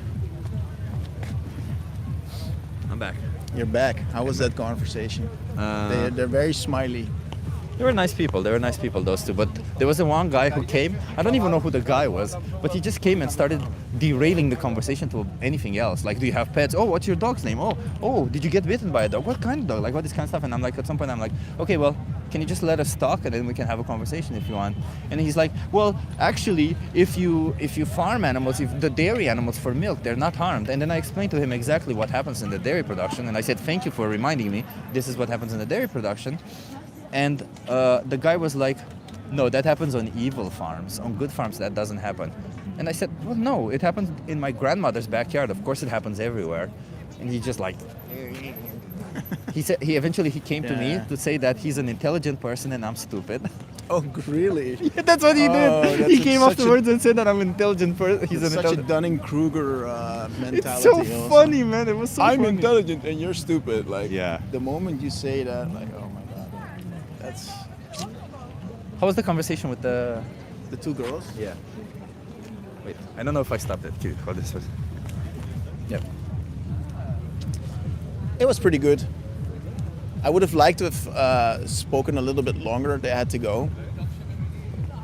I'm back. You're back. How was that conversation? They're very smiley. They were nice people. Those two. But there was one guy who came. I don't even know who the guy was, but he just came and started derailing the conversation to anything else. Like, do you have pets? Oh, what's your dog's name? Oh, did you get bitten by a dog? What kind of dog? Like, what this kind of stuff? And I'm like, at some point, I'm like, okay, well, can you just let us talk and then we can have a conversation if you want? And he's like, well, actually, if you farm animals, if the dairy animals for milk, they're not harmed. And then I explained to him exactly what happens in the dairy production. And I said, thank you for reminding me. This is what happens in the dairy production. And the guy was like, no, that happens on evil farms. On good farms, that doesn't happen. And I said, well, no, it happens in my grandmother's backyard. Of course it happens everywhere. And he just like, he eventually came to me to say that he's an intelligent person and I'm stupid. Oh, really? Yeah, that's what he did. He came afterwards and said that I'm an intelligent person. He's such a Dunning-Kruger mentality. It's so also. funny, man. It was so funny. I'm intelligent and you're stupid. Like, yeah. The moment you say that, like, oh my god, that's. How was the conversation with the two girls? Yeah. Wait, I don't know if I stopped it. Cute. How this was. Yep. It was pretty good. I would have liked to have spoken a little bit longer. They had to go.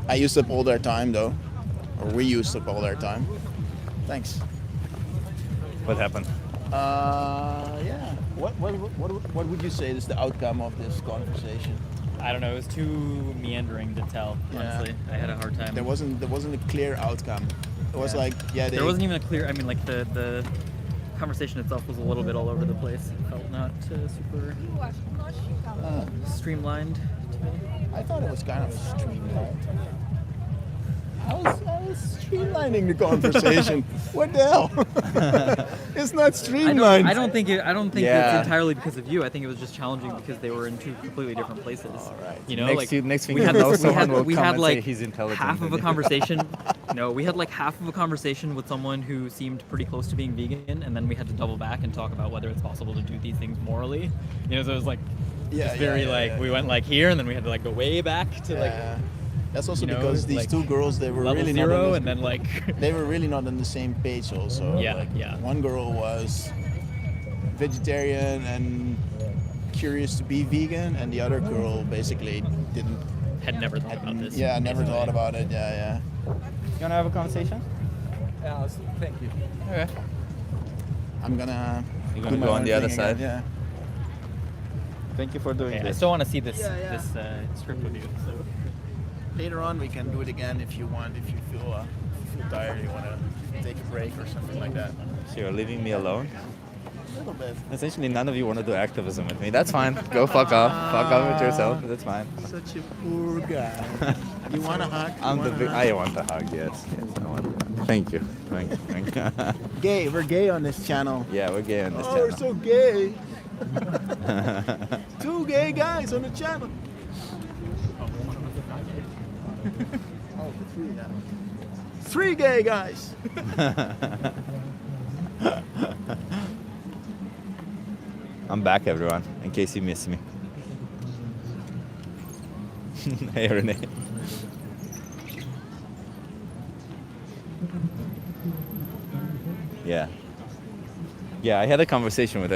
I used up all their time though, or we used up all their time. Thanks. What happened? Yeah. What would you say is the outcome of this conversation? I don't know. It was too meandering to tell. Honestly, I had a hard time. There wasn't a clear outcome. It was like there wasn't even a clear. I mean, like the conversation itself was a little bit all over the place. It felt not super streamlined to me. I thought it was kind of streamlined. I was streamlining the conversation. What the hell? It's not streamlined. I don't think it's entirely because of you. I think it was just challenging because they were in two completely different places. All right. You know, next thing you know, someone will come and say he's intelligent. Half of a conversation. No, we had like half of a conversation with someone who seemed pretty close to being vegan, and then we had to double back and talk about whether it's possible to do these things morally. You know, so it was like we went like here, and then we had to like go way back to like. That's also you know, because these like, two girls, they were level really zero, not on and then like they were really not on the same page also. Yeah, Like, yeah. one girl was vegetarian and curious to be vegan, and the other girl basically didn't. had never thought about this. Yeah, never basically. thought about it. Yeah, You wanna have a conversation? Yeah, thank you. Okay. I'm gonna. You're do gonna my go on own the other thing side? again, Thank you for doing Okay, I this. still want to see this script with you. So. Yeah. Later on, we can do it again if you want. If you feel tired, you want to take a break or something like that. So you're leaving me alone? A little bit. Essentially, none of you want to do activism with me. That's fine. Go fuck off. Fuck off with yourself. That's fine. Such a poor guy. You want a hug? I want a hug. Yes. I want a hug. Thank you. Thank you. Thank you. Gay. We're gay on this channel. Yeah, we're gay on this Oh, channel. we're so gay. Two gay guys on the channel. Oh, three now. Three gay guys. I'm back, everyone, in case you miss me. Hey, Renee. Yeah. Yeah, I had a conversation with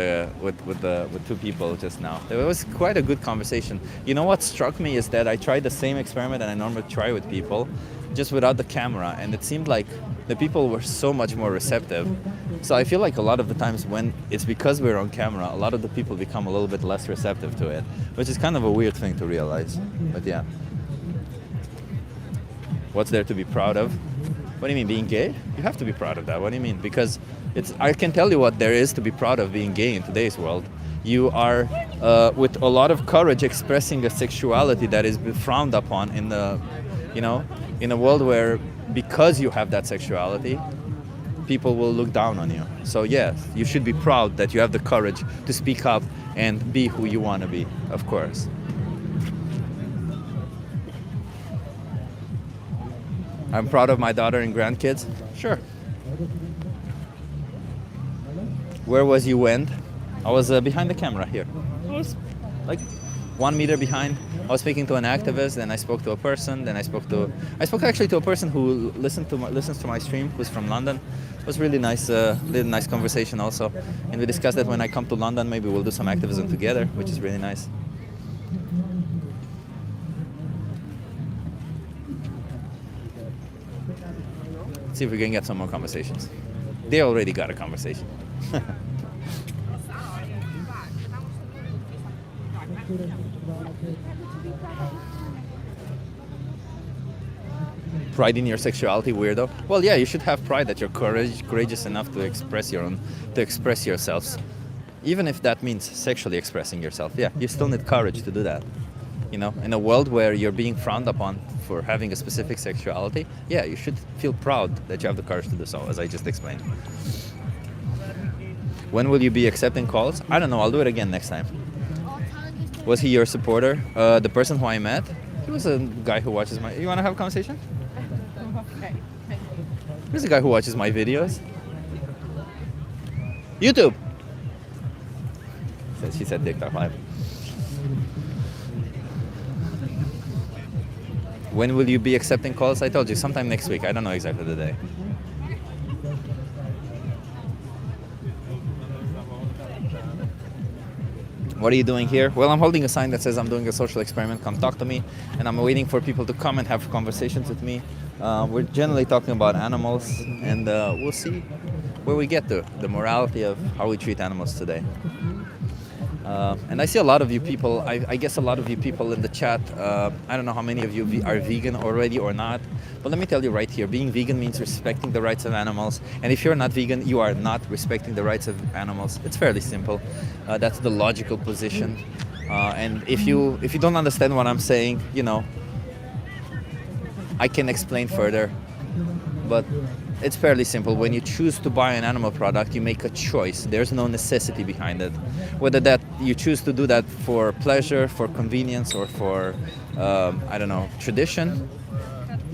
two people just now. It was quite a good conversation. You know what struck me is that I tried the same experiment that I normally try with people, just without the camera, and it seemed like the people were so much more receptive. So I feel like a lot of the times when it's because we're on camera, a lot of the people become a little bit less receptive to it, which is kind of a weird thing to realize. But yeah. What's there to be proud of? What do you mean, being gay? You have to be proud of that. What do you mean? Because I can tell you what there is to be proud of being gay in today's world. You are, with a lot of courage, expressing a sexuality that is frowned upon in the, in a world where, because you have that sexuality, people will look down on you. So yes, you should be proud that you have the courage to speak up and be who you want to be, of course. I'm proud of my daughter and grandkids. Sure. Where was you when? I was behind the camera here. I was like 1 meter behind. I was speaking to an activist, then I spoke to a person, then I spoke actually to a person who listens to my stream, who's from London. It was really nice conversation also. And we discussed that when I come to London, maybe we'll do some activism together, which is really nice. Let's see if we can get some more conversations. They already got a conversation. Pride in your sexuality, weirdo. Well, yeah, you should have pride that you're courageous enough to express yourselves, even if that means sexually expressing yourself. Yeah, you still need courage to do that. In a world where you're being frowned upon for having a specific sexuality, yeah, you should feel proud that you have the courage to do so, as I just explained. When will you be accepting calls? I don't know. I'll do it again next time. Was he your supporter? The person who I met? He was a guy who watches my... You want to have a conversation? He's a guy who watches my videos. YouTube! She said TikTok Live. When will you be accepting calls? I told you, sometime next week. I don't know exactly the day. What are you doing here? Well, I'm holding a sign that says I'm doing a social experiment, come talk to me. And I'm waiting for people to come and have conversations with me. We're generally talking about animals, and we'll see where we get to, the morality of how we treat animals today. And I see a lot of you people, I guess a lot of you people in the chat, I don't know how many of you are vegan already or not, but let me tell you right here, being vegan means respecting the rights of animals, and if you're not vegan, you are not respecting the rights of animals. It's fairly simple. That's the logical position. And if you don't understand what I'm saying, I can explain further, but it's fairly simple. When you choose to buy an animal product, you make a choice. There's no necessity behind it. Whether that you choose to do that for pleasure, for convenience, or for, tradition,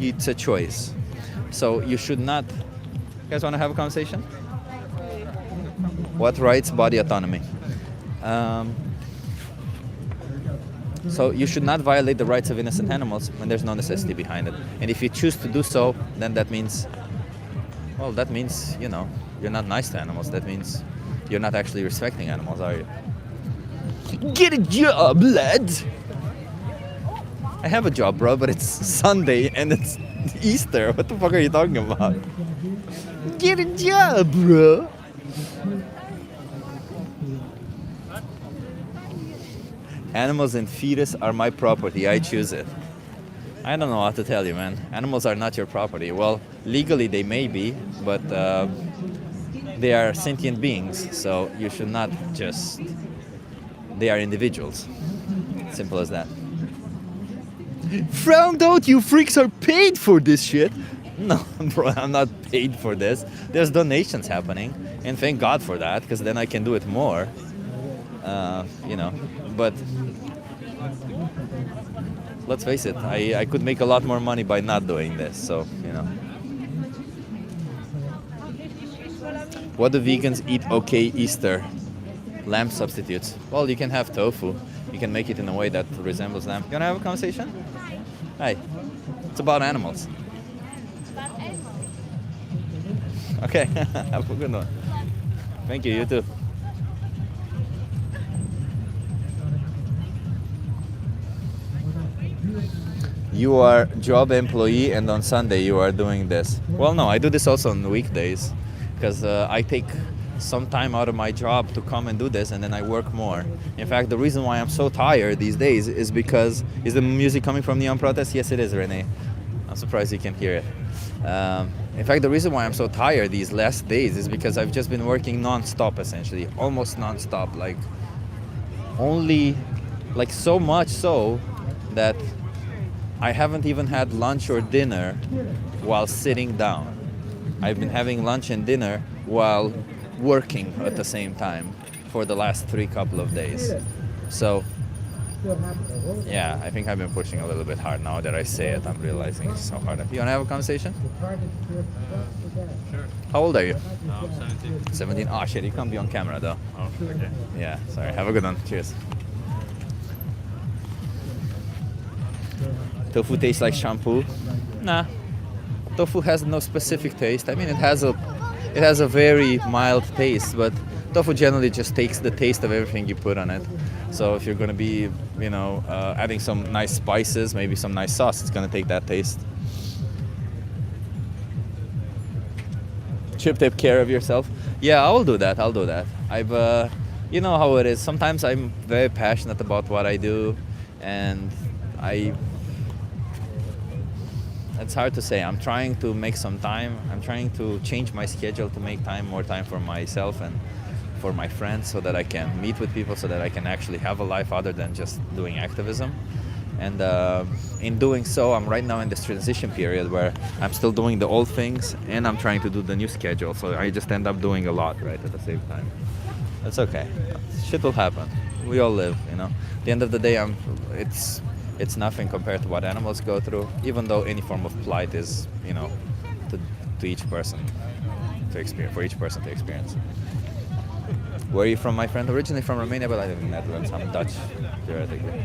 it's a choice. So you should not... You guys want to have a conversation? What rights? Body autonomy. So you should not violate the rights of innocent animals when there's no necessity behind it. And if you choose to do so, then that means, well, that means, you know, you're not nice to animals. That means you're not actually respecting animals, are you? Get a job, lad! I have a job, bro, but it's Sunday and it's Easter. What the fuck are you talking about? Get a job, bro! Animals and fetus are my property. I choose it. I don't know what to tell you, man. Animals are not your property. Well, legally they may be, but they are sentient beings, so you should not just... They are individuals. Simple as that. Found out you freaks are paid for this shit. No, bro, I'm not paid for this. There's donations happening, and thank God for that, because then I can do it more. You know, but let's face it, I could make a lot more money by not doing this, so, you know. What do vegans eat okay Easter? Lamb substitutes. Well, you can have tofu. You can make it in a way that resembles lamb. You wanna have a conversation? Hi. It's about animals. Okay, have a good one. Thank you, you too. You are job employee and on Sunday you are doing this. Well, no, I do this also on weekdays because I take some time out of my job to come and do this, and then I work more. In fact, the reason why I'm so tired these days is because... Is the music coming from Neon Protest? Yes, it is, Renee. I'm surprised you can hear it. In fact, the reason why I'm so tired these last days is because I've just been working non-stop, essentially. Almost non-stop. Like, only... Like, so much so that I haven't even had lunch or dinner while sitting down. I've been having lunch and dinner while working at the same time for the last couple of days. So, yeah, I think I've been pushing a little bit hard. Now that I say it, I'm realizing it's so hard. You wanna have a conversation? Sure. How old are you? I'm 17. 17? Oh shit, you can't be on camera though. Oh, okay. Yeah, sorry. Have a good one. Cheers. Tofu tastes like shampoo? Nah. Tofu has no specific taste. I mean, it has a very mild taste, but tofu generally just takes the taste of everything you put on it. So if you're gonna be, you know, adding some nice spices, maybe some nice sauce, it's gonna take that taste. Chip, take care of yourself. Yeah, I'll do that. I've, you know how it is. Sometimes I'm very passionate about what I do, and it's hard to say. I'm trying to make some time. I'm trying to change my schedule to make more time for myself and for my friends, so that I can meet with people, so that I can actually have a life other than just doing activism. And in doing so, I'm right now in this transition period where I'm still doing the old things and I'm trying to do the new schedule. So I just end up doing a lot right at the same time. That's okay. Shit will happen. We all live, you know. At the end of the day, it's nothing compared to what animals go through, even though any form of plight is, you know, to each person to experience, for each person to experience. Where are you from, my friend? Originally from Romania, but I live in the Netherlands. I'm Dutch, theoretically.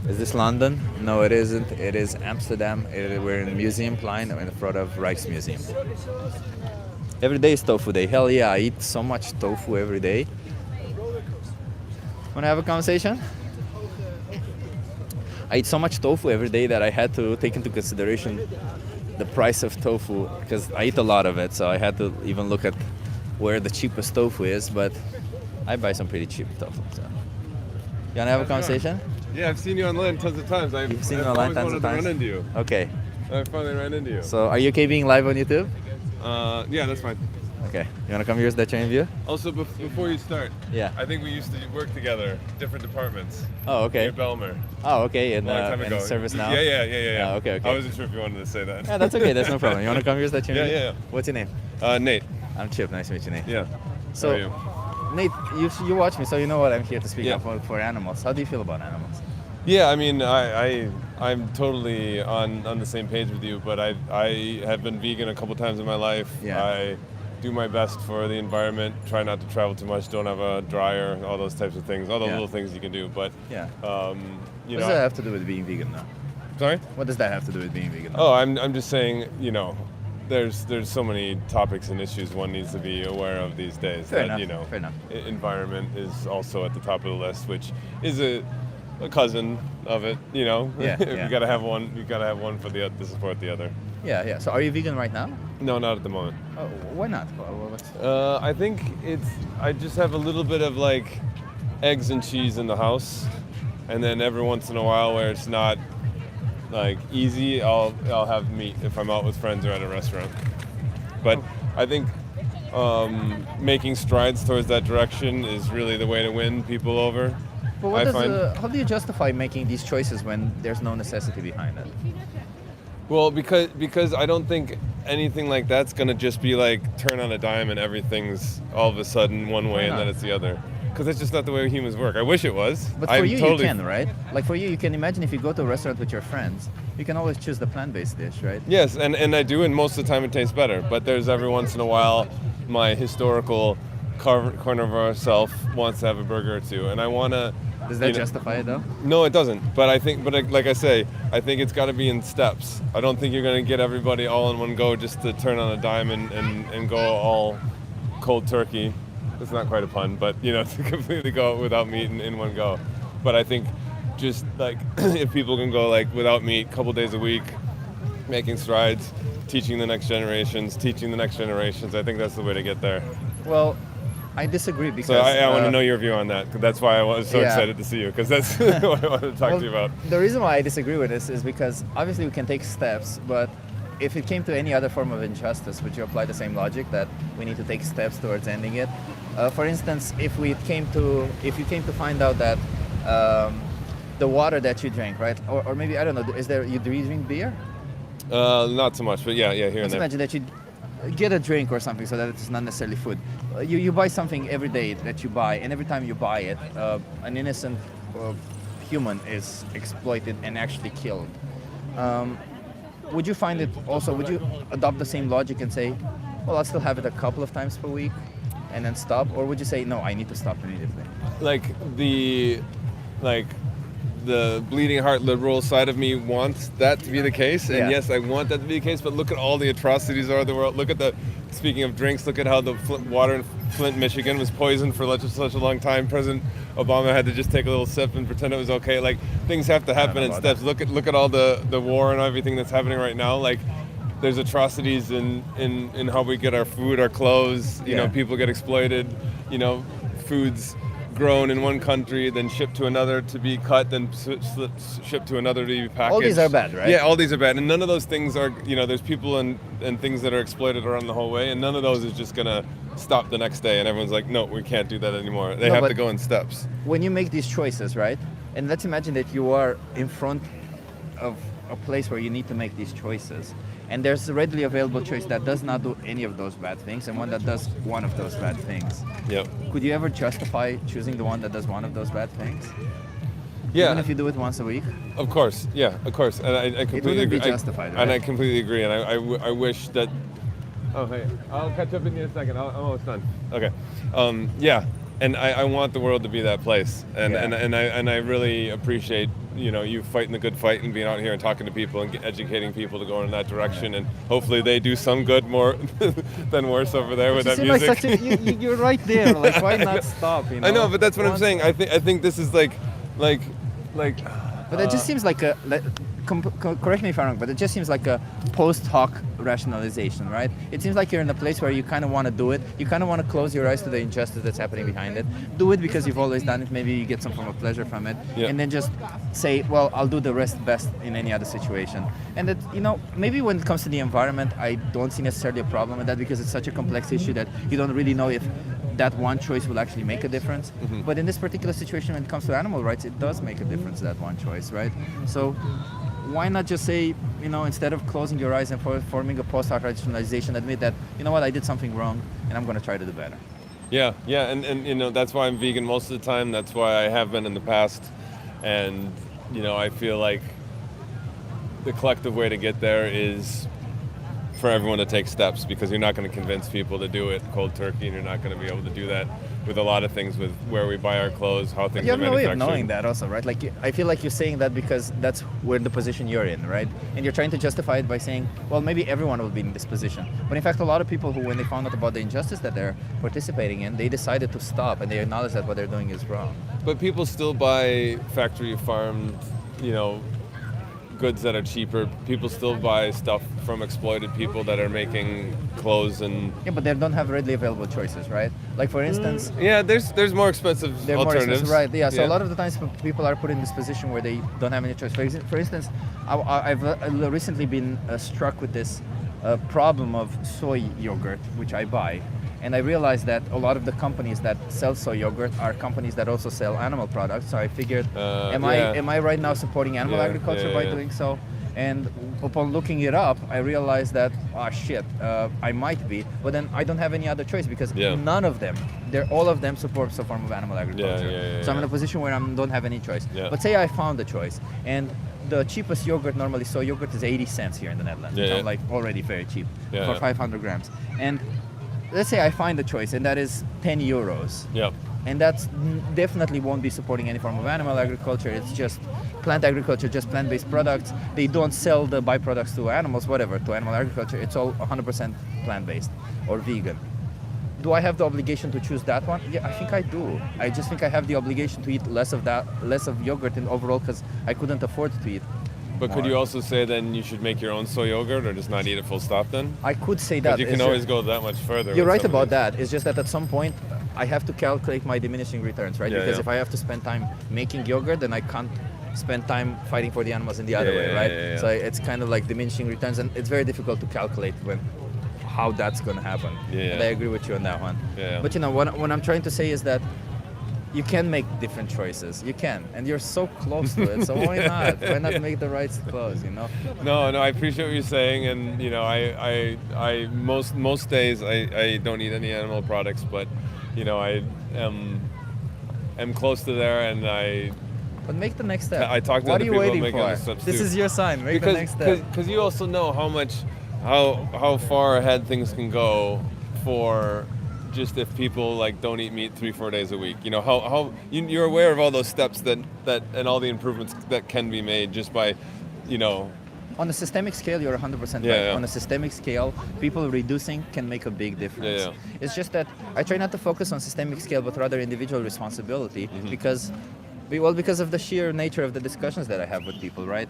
Is this London? No, it isn't. It is Amsterdam. We're in Museumplein in front of Rijksmuseum. Every day is tofu day. Hell yeah, I eat so much tofu every day. Wanna have a conversation? I eat so much tofu every day that I had to take into consideration the price of tofu, because I eat a lot of it, so I had to even look at where the cheapest tofu is, but I buy some pretty cheap tofu. So. You wanna have a conversation? Yeah, I've seen you online tons of times. You've seen me online tons of times? Run into you. Okay. I finally ran into you. So are you okay being live on YouTube? Yeah, that's fine. Okay. You wanna come here's that your interview? Also, before you start, yeah, I think we used to work together, different departments. Oh, okay. Near Belmer. Oh, okay. In service now? Yeah. Oh, okay. I wasn't sure if you wanted to say that. Yeah, that's okay. That's no problem. You wanna come here's that your interview? Yeah. What's your name? Nate. I'm Chip. Nice to meet you, Nate. Yeah. So, how are you? Nate, you watch me, so you know what I'm here to speak up for animals. How do you feel about animals? Yeah, I mean, I'm totally on the same page with you, but I have been vegan a couple times in my life. Yeah. do my best for the environment, try not to travel too much, don't have a dryer, all those types of things, all the little things you can do. But Yeah. you What know, does that have to do with being vegan now? sorry. What does that have to do with being vegan? Oh, I'm just saying, you know, there's so many topics and issues one needs to be aware of these days. Fair that enough, you know, fair enough. Environment is also at the top of the list, which is a cousin of it. You know, Yeah, yeah. you gotta have one. You gotta have one for the to support the other. Yeah. So are you vegan right now? No, not at the moment. Oh, why not? What's... I think I just have a little bit of like eggs and cheese in the house, and then every once in a while where it's not like easy, I'll have meat if I'm out with friends or at a restaurant. But I think making strides towards that direction is really the way to win people over. But what how do you justify making these choices when there's no necessity behind it? Well, because I don't think anything like that's gonna just be like turn on a dime and everything's all of a sudden one way and then it's the other. Because that's just not the way humans work. I wish it was. But for you can, right? Like for you can imagine if you go to a restaurant with your friends, you can always choose the plant-based dish, right? Yes, and I do, and most of the time it tastes better. But there's every once in a while, my historical carnivore self wants to have a burger or two, and I want to. Does that justify it though? No, it doesn't. But like I say, I think it's got to be in steps. I don't think you're going to get everybody all in one go just to turn on a dime and go all cold turkey. It's not quite a pun, but you know, to completely go without meat in one go. But I think just like if people can go like without meat a couple days a week, making strides, teaching the next generations, I think that's the way to get there. Well, I disagree because... So I want to know your view on that. 'Cause that's why I was so excited to see you, because that's what I wanted to talk to you about. The reason why I disagree with this is because obviously we can take steps, but if it came to any other form of injustice, would you apply the same logic that we need to take steps towards ending it? For instance, if you came to find out that the water that you drink, right, or maybe I don't know, do you drink beer? Not so much, but yeah, here and Let's there. imagine that you get a drink or something so that it's not necessarily food. You buy something every day that you buy, and every time you buy it, an innocent human is exploited and actually killed. Would you find it also, would you adopt the same logic and say, well, I'll still have it a couple of times per week and then stop? Or would you say, no, I need to stop immediately? Like the bleeding heart liberal side of me wants that to be the case, and yes, I want that to be the case, but look at all the atrocities around the world. Look at speaking of drinks, look at how the water in Flint, Michigan was poisoned for such a long time. President Obama had to just take a little sip and pretend it was okay. Like, things have to happen in steps. Look at all the war and everything that's happening right now. Like, there's atrocities in how we get our food, our clothes, you know, people get exploited, you know, foods grown in one country, then shipped to another to be cut, then shipped to another to be packaged. All these are bad, right? Yeah, all these are bad. And none of those things are, you know, there's people and things that are exploited around the whole way, and none of those is just going to stop the next day. And everyone's like, no, we can't do that anymore. They have to go in steps. When you make these choices, right? And let's imagine that you are in front of a place where you need to make these choices. And there's a readily available choice that does not do any of those bad things and one that does one of those bad things. Yep. Could you ever justify choosing the one that does one of those bad things? Yeah. Even if you do it once a week? Of course, yeah, of course. And I completely agree. It wouldn't be justified, right? And I completely agree. And I wish that... Oh, hey, I'll catch up with you in a second. I'm almost done. Okay. Yeah, and I want the world to be that place. And I really appreciate, you know, you fighting the good fight and being out here and talking to people and educating people to go in that direction, and hopefully they do some good more than worse over there with that music. Like you're right there. Like, why not stop? You know? I know, but that's what I'm saying. I think this is like. But it just seems like correct me if I'm wrong, but it just seems like a post hoc rationalization, right? It seems like you're in a place where you kind of want to do it. You kind of want to close your eyes to the injustice that's happening behind it. Do it because you've always done it. Maybe you get some form of pleasure from it. Yeah. And then just say, well, I'll do the rest best in any other situation. And that, you know, maybe when it comes to the environment, I don't see necessarily a problem with that because it's such a complex issue that you don't really know if that one choice will actually make a difference. Mm-hmm. But in this particular situation, when it comes to animal rights, it does make a difference, that one choice, right? So why not just say, you know, instead of closing your eyes and forming a post-hoc rationalization, admit that, you know what, I did something wrong and I'm going to try to do better. Yeah, and you know, that's why I'm vegan most of the time. That's why I have been in the past. And, you know, I feel like the collective way to get there is for everyone to take steps, because you're not going to convince people to do it cold turkey, and you're not going to be able to do that with a lot of things, with where we buy our clothes, how things You are have no way manufactured. of knowing that also, right? Like, I feel like you're saying that because that's where the position you're in, right? And you're trying to justify it by saying, well, maybe everyone will be in this position. But in fact, a lot of people who, when they found out about the injustice that they're participating in, they decided to stop, and they acknowledge that what they're doing is wrong. But people still buy factory farmed, goods that are cheaper. People still buy stuff from exploited people that are making clothes and... Yeah, but they don't have readily available choices, right? Like, for instance... Yeah, there's more expensive they're more alternatives. expensive, right? Yeah, so a lot of the times people are put in this position where they don't have any choice. For instance, I've recently been struck with this problem of soy yogurt, which I buy. And I realized that a lot of the companies that sell soy yogurt are companies that also sell animal products. So I figured, am I right now supporting animal agriculture by doing so? And upon looking it up, I realized that, I might be. But then I don't have any other choice, because none of them, all of them support some form of animal agriculture. So I'm in a position where I don't have any choice. But say I found a choice, and the cheapest yogurt, normally soy yogurt, is 80 cents here in the Netherlands, which I'm like already very cheap for 500 grams. And let's say I find a choice, and that is 10 euros. Yep. And that definitely won't be supporting any form of animal agriculture. It's just plant agriculture, just plant-based products. They don't sell the byproducts to animals, whatever, to animal agriculture. It's all 100% plant-based or vegan. Do I have the obligation to choose that one? Yeah, I think I do. I just think I have the obligation to eat less of yogurt in overall, because I couldn't afford to eat. But could you also say then you should make your own soy yogurt, or just not eat it full stop then? I could say that. You can always go that much further. You're right about that. It's just that at some point I have to calculate my diminishing returns, right? Because if I have to spend time making yogurt, then I can't spend time fighting for the animals in the other way, right? So it's kind of like diminishing returns, and it's very difficult to calculate how that's going to happen. And I agree with you on that one. But what I'm trying to say is that you can make different choices. You can, and you're so close to it. So why not? Why not make the right clothes? No, I appreciate what you're saying, and I most days I don't eat any animal products, but I am close to there, and But make the next step. I talked to what other are you people waiting making for? other steps This too. is your sign. Make the next step. Because you also know how far ahead things can go for. Just if people don't eat meat 3-4 days a week, how you're aware of all those steps that and all the improvements that can be made just by, On a systemic scale, you're 100% right. On a systemic scale, people reducing can make a big difference. It's just that I try not to focus on systemic scale, but rather individual responsibility, because of the sheer nature of the discussions that I have with people, right?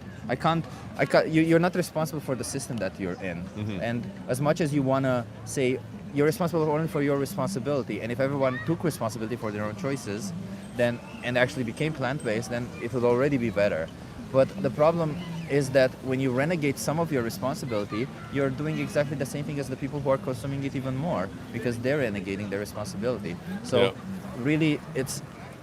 You're not responsible for the system that you're in, and as much as you wanna say. You're responsible only for your responsibility, and if everyone took responsibility for their own choices, and actually became plant-based, then it would already be better. But the problem is that when you renegade some of your responsibility, you're doing exactly the same thing as the people who are consuming it even more, because they're renegading their responsibility. So really,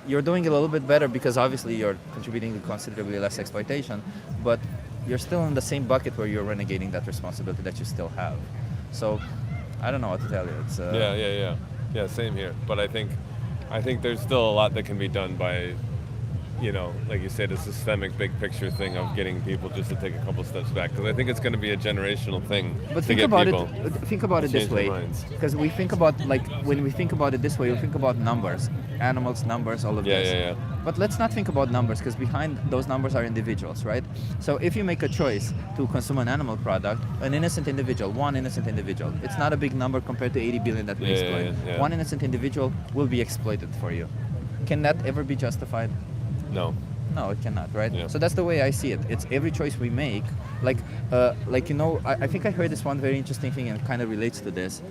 you're doing it a little bit better, because obviously you're contributing to considerably less exploitation, but you're still in the same bucket where you're renegading that responsibility that you still have. So I don't know what to tell you. It's yeah, same here. But I think there's still a lot that can be done by, like you said, a systemic big picture thing of getting people just to take a couple steps back, because I think it's going to be a generational thing. But think about it this way, because we think about when we think about it this way, we think about numbers, animals, numbers, all of this. But let's not think about numbers, because behind those numbers are individuals, right? So if you make a choice to consume an animal product, one innocent individual, it's not a big number compared to 80 billion that we exploit. One innocent individual will be exploited for you. Can that ever be justified? No. No, it cannot, right? So that's the way I see it. It's every choice we make. I think I heard this one very interesting thing, and it kind of relates to this.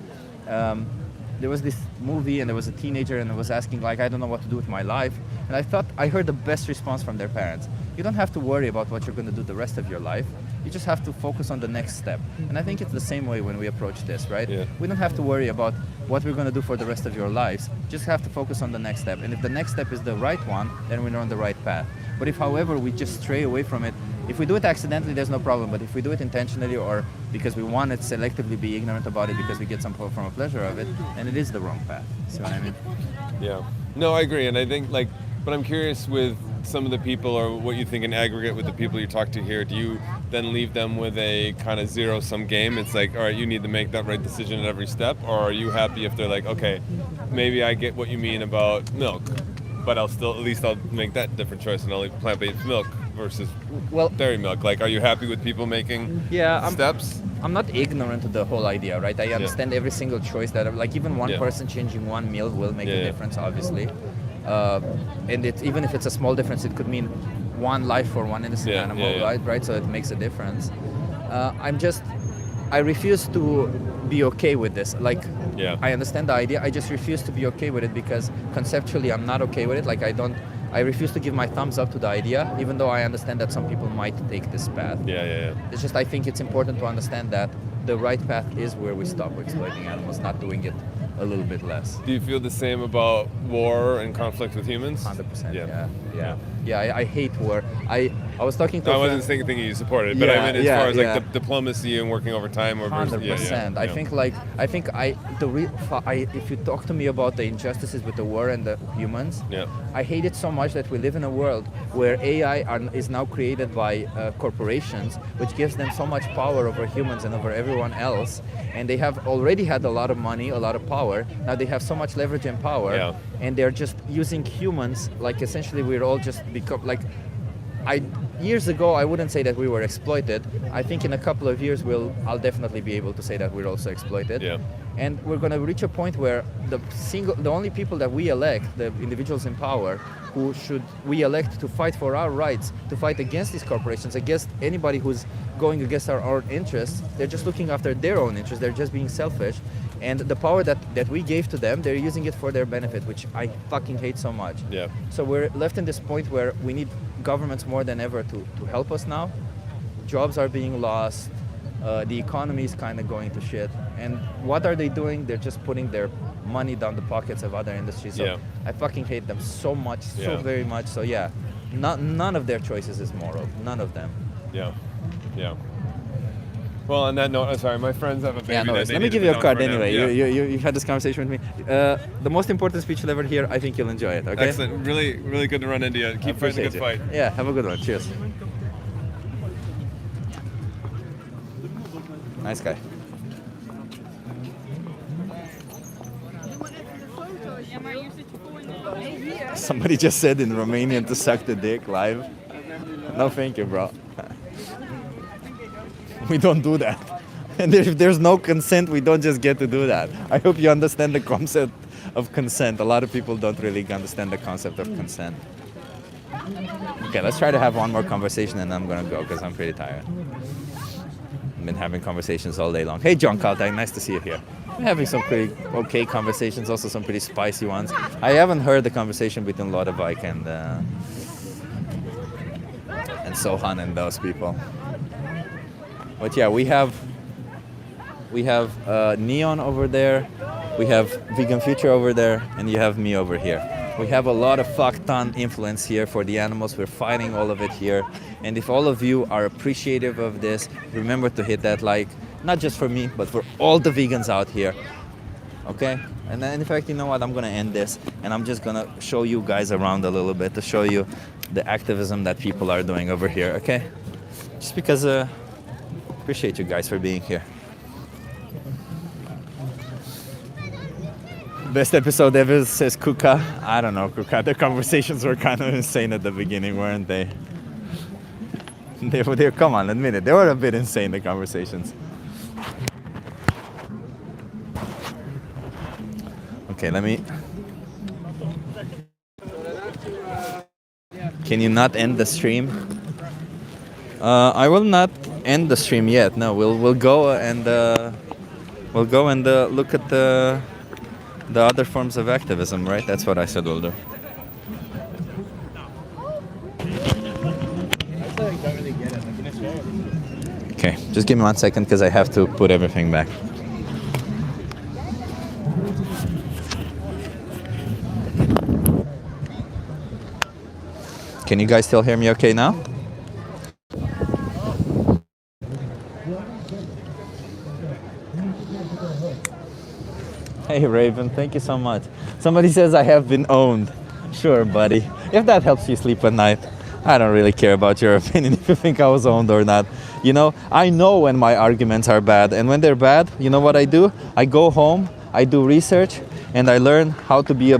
There was this movie, and there was a teenager, and it was asking, I don't know what to do with my life. And I heard the best response from their parents. You don't have to worry about what you're going to do the rest of your life. You just have to focus on the next step. And I think it's the same way when we approach this, right? We don't have to worry about what we're going to do for the rest of your lives. Just have to focus on the next step. And if the next step is the right one, then we're on the right path. But if, however, we just stray away from it, if we do it accidentally, there's no problem. But if we do it intentionally, or because we want to selectively be ignorant about it because we get some form of pleasure of it, then it is the wrong path. See what I mean? Yeah. No, I agree. And I think but I'm curious with some of the people, or what you think in aggregate with the people you talk to here, do you then leave them with a kind of zero-sum game? It's like, all right, you need to make that right decision at every step, or are you happy if they're like, okay, maybe I get what you mean about milk, but at least I'll make that different choice and I'll eat plant-based milk versus dairy milk? Like, are you happy with people making steps? I'm not ignorant to the whole idea, right? I understand every single choice that, like, even one person changing one meal will make a difference, obviously. And even if it's a small difference, it could mean one life for one innocent animal, right? So it makes a difference. I refuse to be okay with this. Like, I understand the idea. I just refuse to be okay with it because conceptually I'm not okay with it. Like, I refuse to give my thumbs up to the idea, even though I understand that some people might take this path. It's just, I think it's important to understand that the right path is where we stop exploiting animals, not doing it a little bit less. Do you feel the same about war and conflict with humans? 100%. Yeah. I hate war. I was talking to. I wasn't thinking you supported it, but I meant as far as like the diplomacy and working over time. Or 100%. If you talk to me about the injustices with the war and the humans, I hate it so much that we live in a world where AI is now created by corporations, which gives them so much power over humans and over everyone else. And they have already had a lot of money, a lot of power. Now they have so much leverage and power, and they're just using humans. Like, essentially, we're all just become like. Years ago, I wouldn't say that we were exploited. I think in a couple of years, I'll definitely be able to say that we're also exploited. And we're going to reach a point where the only people that we elect, the individuals in power, we elect to fight for our rights, to fight against these corporations, against anybody who's going against our own interests. They're just looking after their own interests. They're just being selfish. And the power that we gave to them, they're using it for their benefit, which I fucking hate so much. So we're left in this point where we need governments more than ever to help us now. Jobs are being lost. The economy is kind of going to shit. And what are they doing? They're just putting their money down the pockets of other industries. So I fucking hate them so much, so very much. So none of their choices is moral. None of them. Well, on that note, sorry, my friends have a baby. Let me give you a card anyway. You had this conversation with me. The most important speech you'll ever hear. I think you'll enjoy it. Okay. Excellent. Really, really good to run into you. Keep fighting a good fight. Yeah. Have a good one. Cheers. Nice guy. Somebody just said in Romanian to suck the dick live. No, thank you, bro. We don't do that. And if there's no consent, we don't just get to do that. I hope you understand the concept of consent. A lot of people don't really understand the concept of consent. Okay, let's try to have one more conversation and I'm gonna go because I'm pretty tired. I've been having conversations all day long. Hey, John Kaltag, nice to see you here. We're having some pretty okay conversations, also some pretty spicy ones. I haven't heard the conversation between Lodebike and Sohan and those people. But yeah, we have Neon over there, we have Vegan Future over there, and you have me over here. We have a lot of fuck ton influence here for the animals. We're fighting all of it here. And if all of you are appreciative of this, remember to hit that like, not just for me, but for all the vegans out here. Okay? And then, in fact, you know what? I'm gonna end this, and I'm just gonna show you guys around a little bit to show you the activism that people are doing over here. Okay? Just because appreciate you guys for being here. Best episode ever, says Kuka. I don't know, Kuka. The conversations were kind of insane at the beginning, weren't they? They come on, admit it. They were a bit insane, the conversations. Okay, let me... Can you not end the stream? I will not end the stream yet. No, we'll go and look at the other forms of activism, right? That's what I said we'll do. Okay, just give me 1 second because I have to put everything back. Can you guys still hear me okay now? Hey Raven, thank you so much. Somebody says I have been owned. Sure, buddy. If that helps you sleep at night, I don't really care about your opinion if you think I was owned or not. You know, I know when my arguments are bad, and when they're bad, you know what I do? I go home, I do research, and I learn how to be a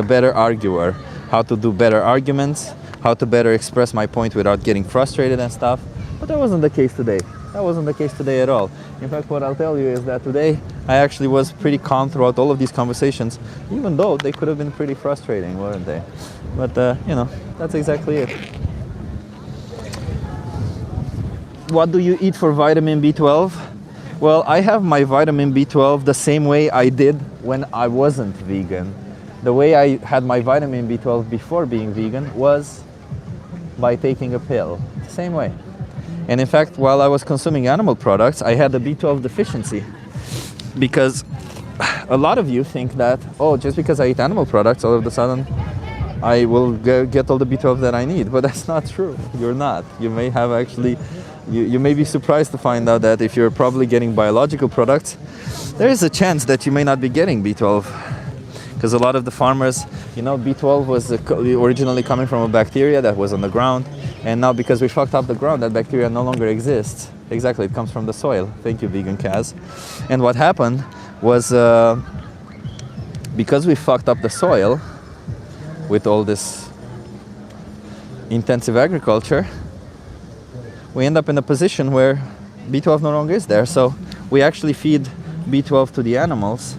better arguer, how to do better arguments, how to better express my point without getting frustrated and stuff. But that wasn't the case today. That wasn't the case today at all. In fact, what I'll tell you is that today I actually was pretty calm throughout all of these conversations, even though they could have been pretty frustrating, weren't they? But, you know, that's exactly it. What do you eat for vitamin B12? Well, I have my vitamin B12 the same way I did when I wasn't vegan. The way I had my vitamin B12 before being vegan was by taking a pill. Same way. And in fact, while I was consuming animal products, I had a B12 deficiency. Because a lot of you think that, oh, just because I eat animal products, all of a sudden I will get all the B12 that I need. But that's not true. You're not. You may have actually, you may be surprised to find out that if you're probably getting biological products, there is a chance that you may not be getting B12. Because a lot of the farmers, you know, B12 was originally coming from a bacteria that was on the ground. And now because we fucked up the ground, that bacteria no longer exists. Exactly, it comes from the soil. Thank you, vegan Kaz. And what happened was, because we fucked up the soil with all this intensive agriculture, we end up in a position where B12 no longer is there. So we actually feed B12 to the animals,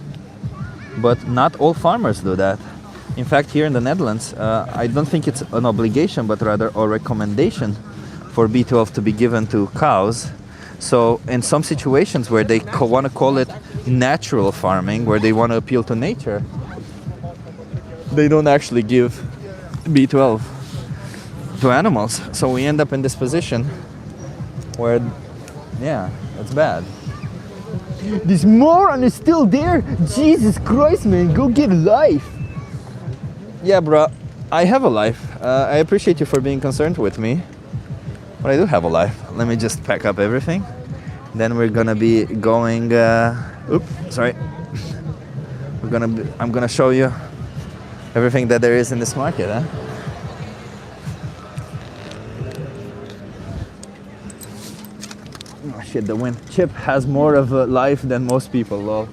but not all farmers do that. In fact, here in the Netherlands, I don't think it's an obligation, but rather a recommendation for B12 to be given to cows. So in some situations where they want to call it natural farming, where they want to appeal to nature, they don't actually give B12 to animals. So we end up in this position where, yeah, it's bad. This moron is still there? Jesus Christ, man, go get a life. Yeah, bro, I have a life. I appreciate you for being concerned with me, but I do have a life. Let me just pack up everything. Then we're gonna be going. Oops, sorry. I'm gonna show you everything that there is in this market, huh? Oh shit! The wind. Chip has more of a life than most people.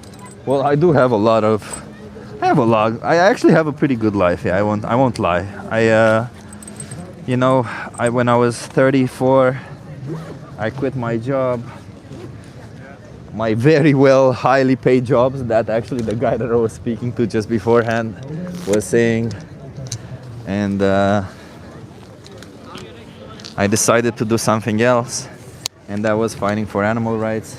Well, I do have a lot of. I actually have a pretty good life. Yeah, I won't lie. When I was 34, I quit my job, my very well, highly paid jobs that actually the guy that I was speaking to just beforehand was saying, and I decided to do something else, and that was fighting for animal rights,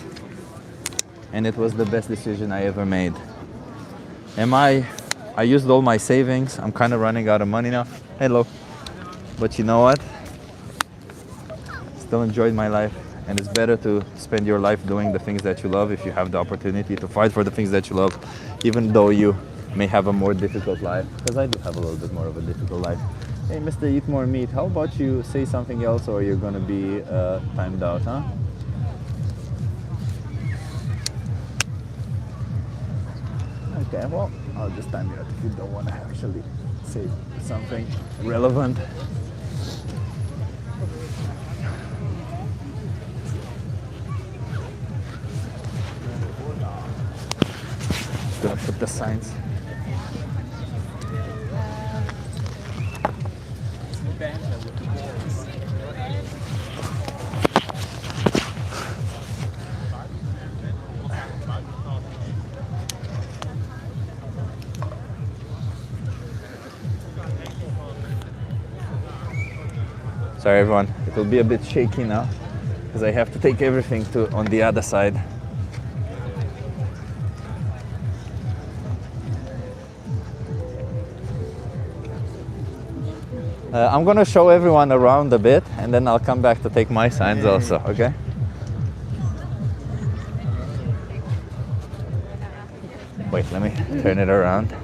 and it was the best decision I ever made. I used all my savings. I'm kind of running out of money now. Hello. But you know what? Still enjoyed my life. And it's better to spend your life doing the things that you love if you have the opportunity to fight for the things that you love, even though you may have a more difficult life. Because I do have a little bit more of a difficult life. Hey, Mr. Eat More Meat, how about you say something else or you're going to be timed out, huh? Okay, well, I'll just time you out if you don't want to actually say something relevant. Just gonna put the signs. Sorry everyone, it will be a bit shaky now because I have to take everything to on the other side. I'm gonna show everyone around a bit and then I'll come back to take my signs also, okay? Wait, let me turn it around.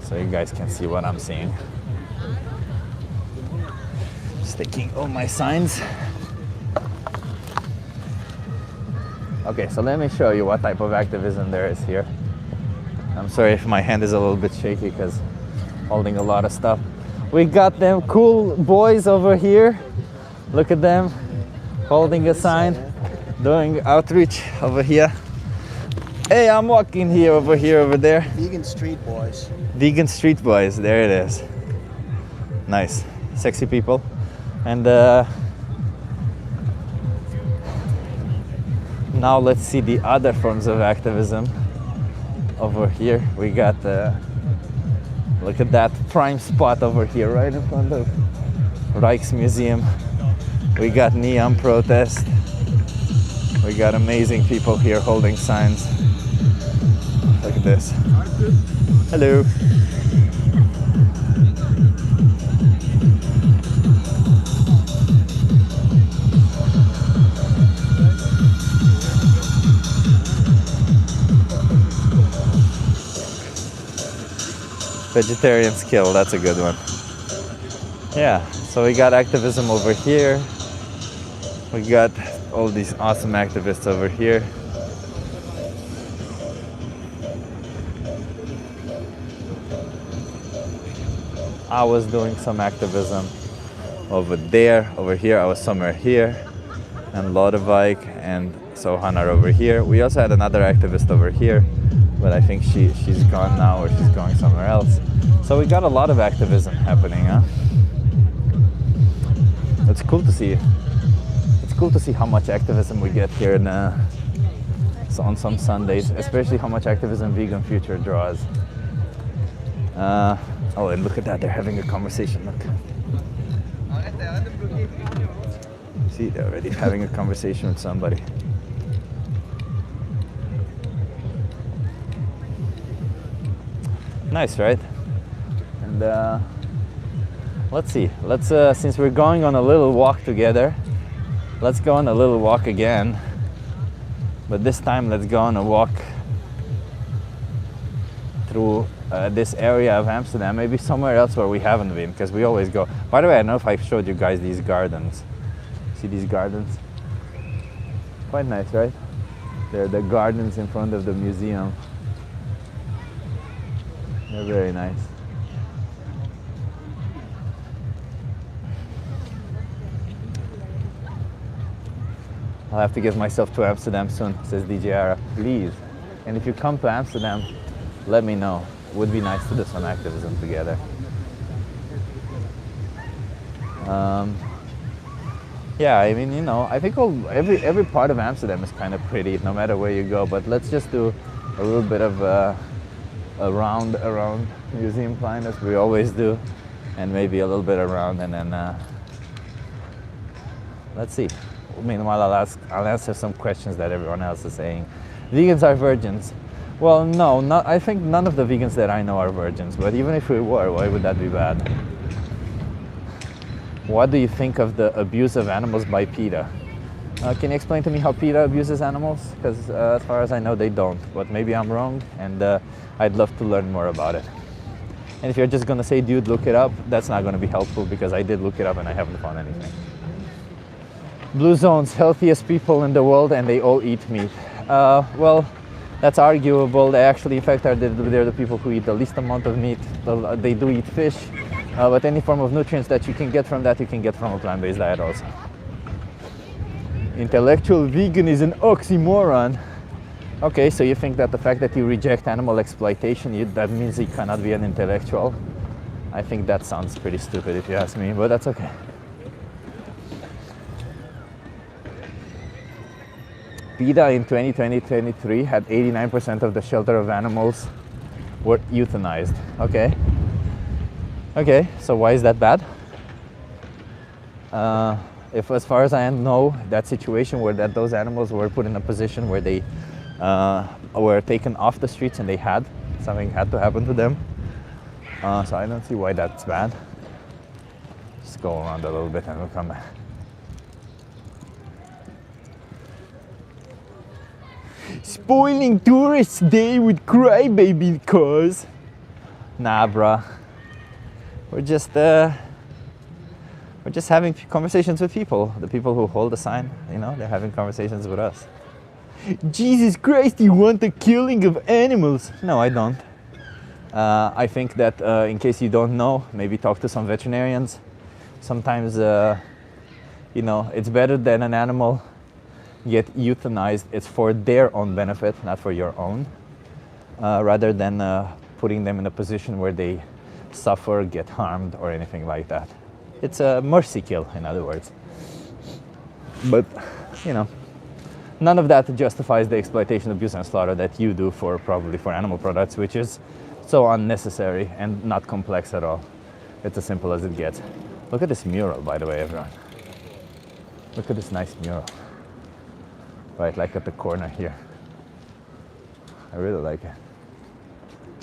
So you guys can see what I'm seeing. Just taking all my signs. Okay, so let me show you what type of activism there is here. I'm sorry if my hand is a little bit shaky because holding a lot of stuff. We got them cool boys over here. Look at them holding a sign, doing outreach over here. Hey, I'm walking here, over there. Vegan street boys. Vegan street boys, there it is. Nice, sexy people. And now let's see the other forms of activism. Over here, we got, look at that prime spot over here, right in front of Rijksmuseum. We got neon protest. We got amazing people here holding signs. Look at this. Hello. Vegetarian skill, that's a good one. Yeah, so we got activism over here. We got all these awesome activists over here. I was doing some activism over there, over here. I was somewhere here, and Lodewijk and Sohan are over here. We also had another activist over here, but I think she's gone now, or she's going somewhere else. So we got a lot of activism happening, huh? It's cool to see. It's cool to see how much activism we get here so on some Sundays, especially how much activism Vegan Future draws. Oh, and look at that, they're having a conversation, look. See, they're already having a conversation with somebody. Nice, right? And let's see, since we're going on a little walk together, let's go on a little walk again. But this time, let's go on a walk through this area of Amsterdam, maybe somewhere else where we haven't been, because we always go. By the way, I don't know if I showed you guys these gardens. See these gardens? Quite nice, right? They're the gardens in front of the museum. They're very nice. I'll have to get myself to Amsterdam soon, says DJ Ara. Please. And if you come to Amsterdam, let me know. Would be nice to do some activism together. Yeah, I mean, you know, I think every part of Amsterdam is kind of pretty, no matter where you go. But let's just do a little bit of a round around Museumplein, as we always do, and maybe a little bit around, and then let's see. Meanwhile, I'll answer some questions that everyone else is saying. Vegans are virgins. Well, no, I think none of the vegans that I know are virgins, but even if we were, why would that be bad? What do you think of the abuse of animals by PETA? Can you explain to me how PETA abuses animals? Because as far as I know, they don't, but maybe I'm wrong, and I'd love to learn more about it. And if you're just gonna say, dude, look it up, that's not gonna be helpful, because I did look it up and I haven't found anything. Blue zones, healthiest people in the world, and they all eat meat. Well, that's arguable. They actually, in fact, they're the people who eat the least amount of meat. They do eat fish, but any form of nutrients that you can get from that, you can get from a plant-based diet also. Intellectual vegan is an oxymoron. Okay, so you think that the fact that you reject animal exploitation, that means you cannot be an intellectual? I think that sounds pretty stupid if you ask me, but that's okay. PETA in 2020-23 had 89% of the shelter of animals were euthanized. Okay. Okay, so why is that bad? If, as far as I know, that situation where those animals were put in a position where they were taken off the streets and something had to happen to them. So I don't see why that's bad. Just go around a little bit and we'll come back. Spoiling tourists' day with crybaby cause. Nah, bruh. We're just having conversations with people. The people who hold the sign, you know, they're having conversations with us. Jesus Christ, you want the killing of animals? No, I don't. I think that in case you don't know, maybe talk to some veterinarians. Sometimes, you know, it's better than an animal get euthanized. It's for their own benefit, not for your own, rather than putting them in a position where they suffer, get harmed, or anything like that. It's a mercy kill, in other words. But, you know, none of that justifies the exploitation, abuse, and slaughter that you do for probably for animal products, which is so unnecessary and not complex at all. It's as simple as it gets. Look at this mural, by the way, everyone. Look at this nice mural. Right, like at the corner here. I really like it.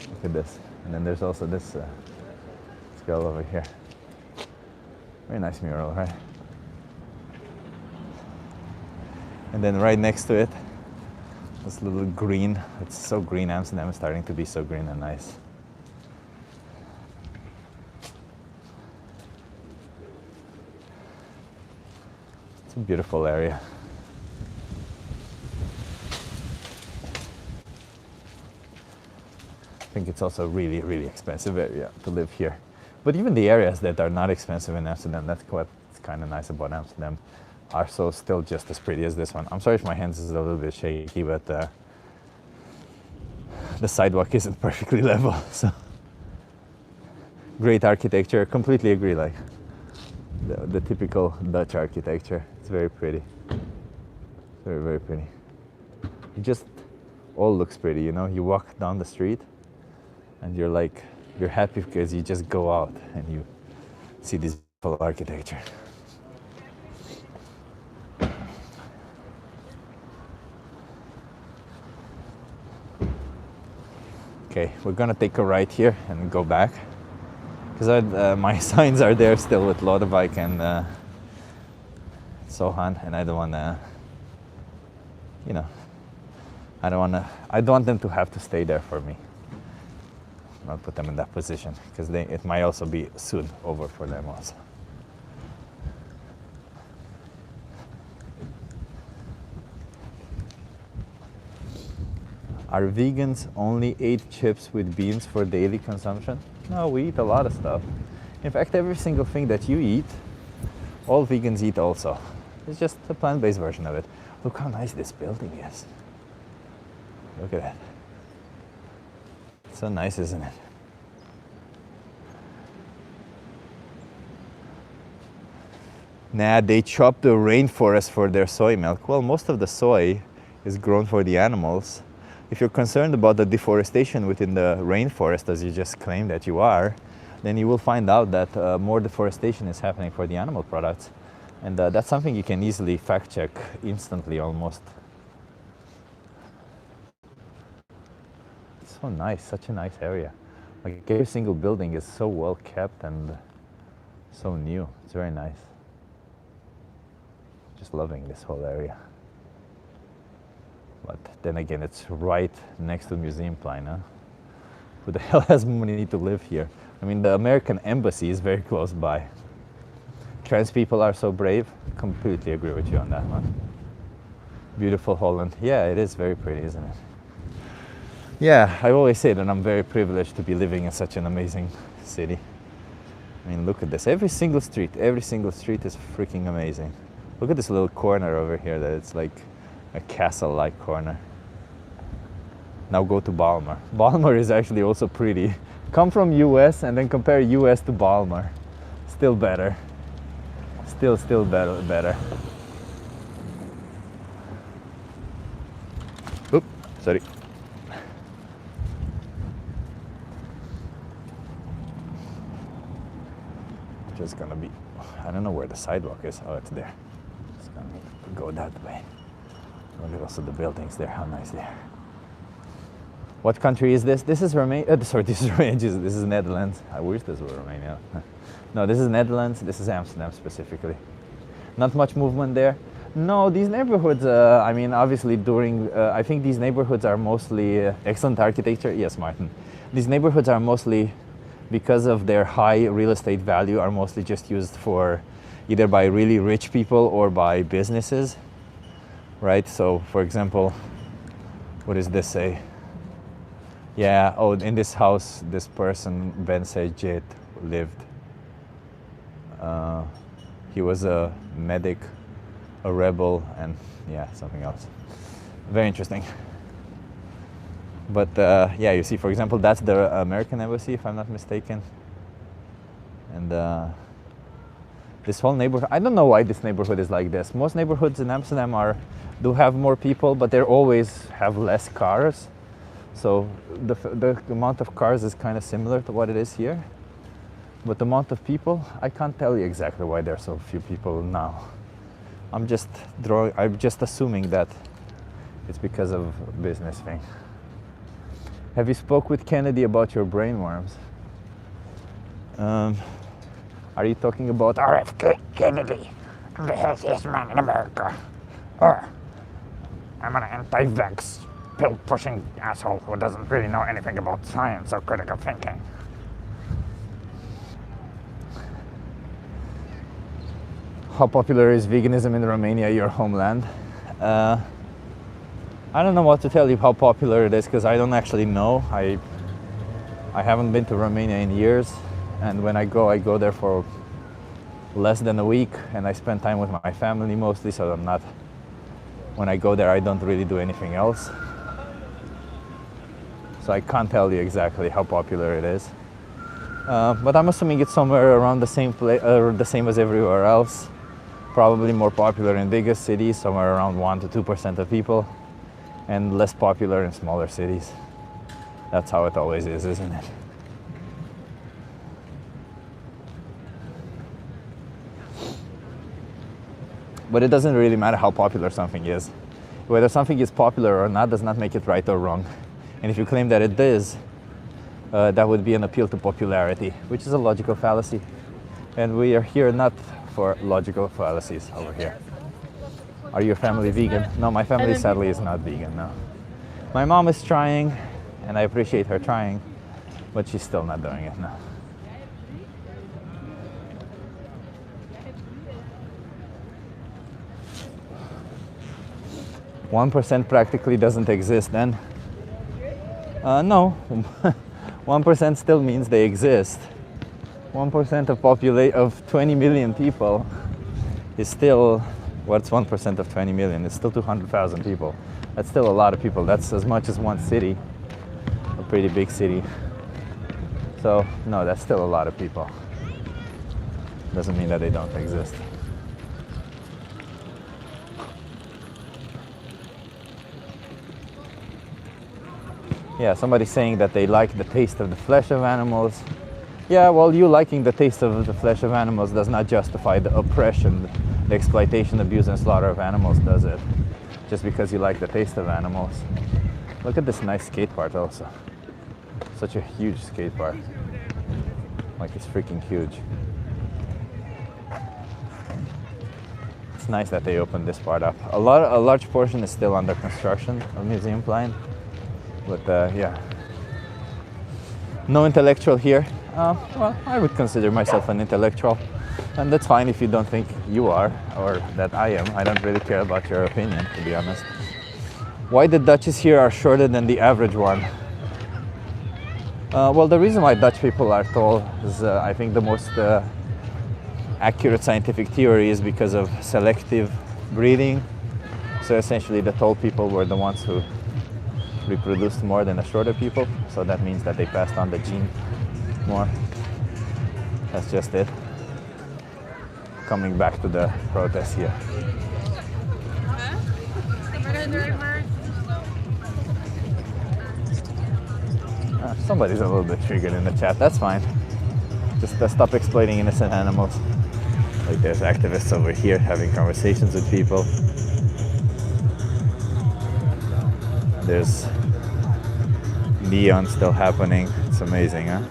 Look at this. And then there's also this girl over here. Very nice mural, right? And then right next to it, this little green. It's so green. Amsterdam is starting to be so green and nice. It's a beautiful area. I think it's also a really, really expensive area to live here. But even the areas that are not expensive in Amsterdam, that's what's kind of nice about Amsterdam, are so still just as pretty as this one. I'm sorry if my hands is a little bit shaky, but the sidewalk isn't perfectly level. So great architecture, completely agree. Like the typical Dutch architecture, it's very pretty, very, very pretty. It just all looks pretty, you know. You walk down the street, and you're like, you're happy because you just go out and you see this beautiful architecture. Okay, we're gonna take a right here and go back because my signs are there still with Lodewijk and Sohan, and I don't wanna, you know, I don't want them to have to stay there for me. I'll put them in that position because it might also be soon over for them also. Are vegans only eat chips with beans for daily consumption? No, we eat a lot of stuff. In fact, every single thing that you eat, all vegans eat also. It's just a plant-based version of it. Look how nice this building is. Look at that. So nice, isn't it? Nah, they chop the rainforest for their soy milk. Well, most of the soy is grown for the animals. If you're concerned about the deforestation within the rainforest, as you just claimed that you are, then you will find out that more deforestation is happening for the animal products. And that's something you can easily fact check instantly almost. It's so nice, such a nice area. Like every single building is so well kept and so new. It's very nice. Just loving this whole area. But then again, it's right next to Museumplein, huh? Who the hell has money to live here? I mean, the American embassy is very close by. Trans people are so brave. Completely agree with you on that one. Beautiful Holland. Yeah, it is very pretty, isn't it? Yeah, I always say that I'm very privileged to be living in such an amazing city. I mean, look at this. Every single street is freaking amazing. Look at this little corner over here that it's like a castle-like corner. Now go to Balmer. Balmer is actually also pretty. Come from US and then compare US to Balmer. Still better. Still better. Oop, sorry. Just gonna be, I don't know where the sidewalk is. Oh, it's there. It's gonna go that way. Look at also the buildings there, how nice they are. What country is this? This is Romania. Sorry, this is Romania. This is Netherlands. I wish this were Romania. No, this is Netherlands. This is Amsterdam specifically. Not much movement there. No, these neighborhoods, I mean, obviously during, I think these neighborhoods are mostly excellent architecture. Yes, Martin. These neighborhoods are mostly, because of their high real estate value, are mostly just used for either by really rich people or by businesses. right? So, for example, what does this say? Yeah, oh, in this house, this person, Ben Sajid, lived. He was a medic, a rebel, and yeah, something else. Very interesting. But yeah, you see, for example, that's the American embassy, if I'm not mistaken. And this whole neighborhood, I don't know why this neighborhood is like this. Most neighborhoods in Amsterdam do have more people, but they always have less cars. So the amount of cars is kind of similar to what it is here. But the amount of people, I can't tell you exactly why there are so few people now. I'm just assuming that it's because of business thing. Have you spoke with Kennedy about your brainworms? Are you talking about RFK Kennedy? I'm the healthiest man in America. Or I'm an anti-vax, pill-pushing asshole who doesn't really know anything about science or critical thinking. How popular is veganism in Romania, your homeland? I don't know what to tell you how popular it is because I don't actually know. I haven't been to Romania in years, and when I go there for less than a week, and I spend time with my family mostly, so I'm not, when I go there I don't really do anything else. So I can't tell you exactly how popular it is. But I'm assuming it's somewhere around the same place, the same as everywhere else. Probably more popular in bigger cities, somewhere around 1 to 2% of people, and less popular in smaller cities. That's how it always is, isn't it? But it doesn't really matter how popular something is. Whether something is popular or not does not make it right or wrong. And if you claim that it is, that would be an appeal to popularity, which is a logical fallacy. And we are here not for logical fallacies over here. Are your family vegan? No, my family sadly is not vegan, no. My mom is trying, and I appreciate her trying, but she's still not doing it, no. %1 practically doesn't exist then? No, 1% still means they exist. 1% of 20 million people is still, what's 1% of 20 million? It's still 200,000 people. That's still a lot of people. That's as much as one city, a pretty big city. So, no, that's still a lot of people. Doesn't mean that they don't exist. Yeah, somebody's saying that they like the taste of the flesh of animals. Yeah, well, you liking the taste of the flesh of animals does not justify the oppression, the exploitation, abuse, and slaughter of animals, does it? Just because you like the taste of animals. Look at this nice skate park also. Such a huge skate park. Like, it's freaking huge. It's nice that they opened this part up. A large portion is still under construction of Museum Plein. But yeah. No intellectual here. Well, I would consider myself an intellectual, and that's fine if you don't think you are or that I am. I don't really care about your opinion, to be honest. Why the Dutches here are shorter than the average one? Well, the reason why Dutch people are tall is, I think, the most accurate scientific theory is because of selective breeding. So essentially, the tall people were the ones who reproduced more than the shorter people. So that means that they passed on the gene more. That's just it. Coming back to the protest here. Somebody's a little bit triggered in the chat. That's fine. Just stop exploiting innocent animals. Like, there's activists over here having conversations with people. There's neon still happening. It's amazing, huh?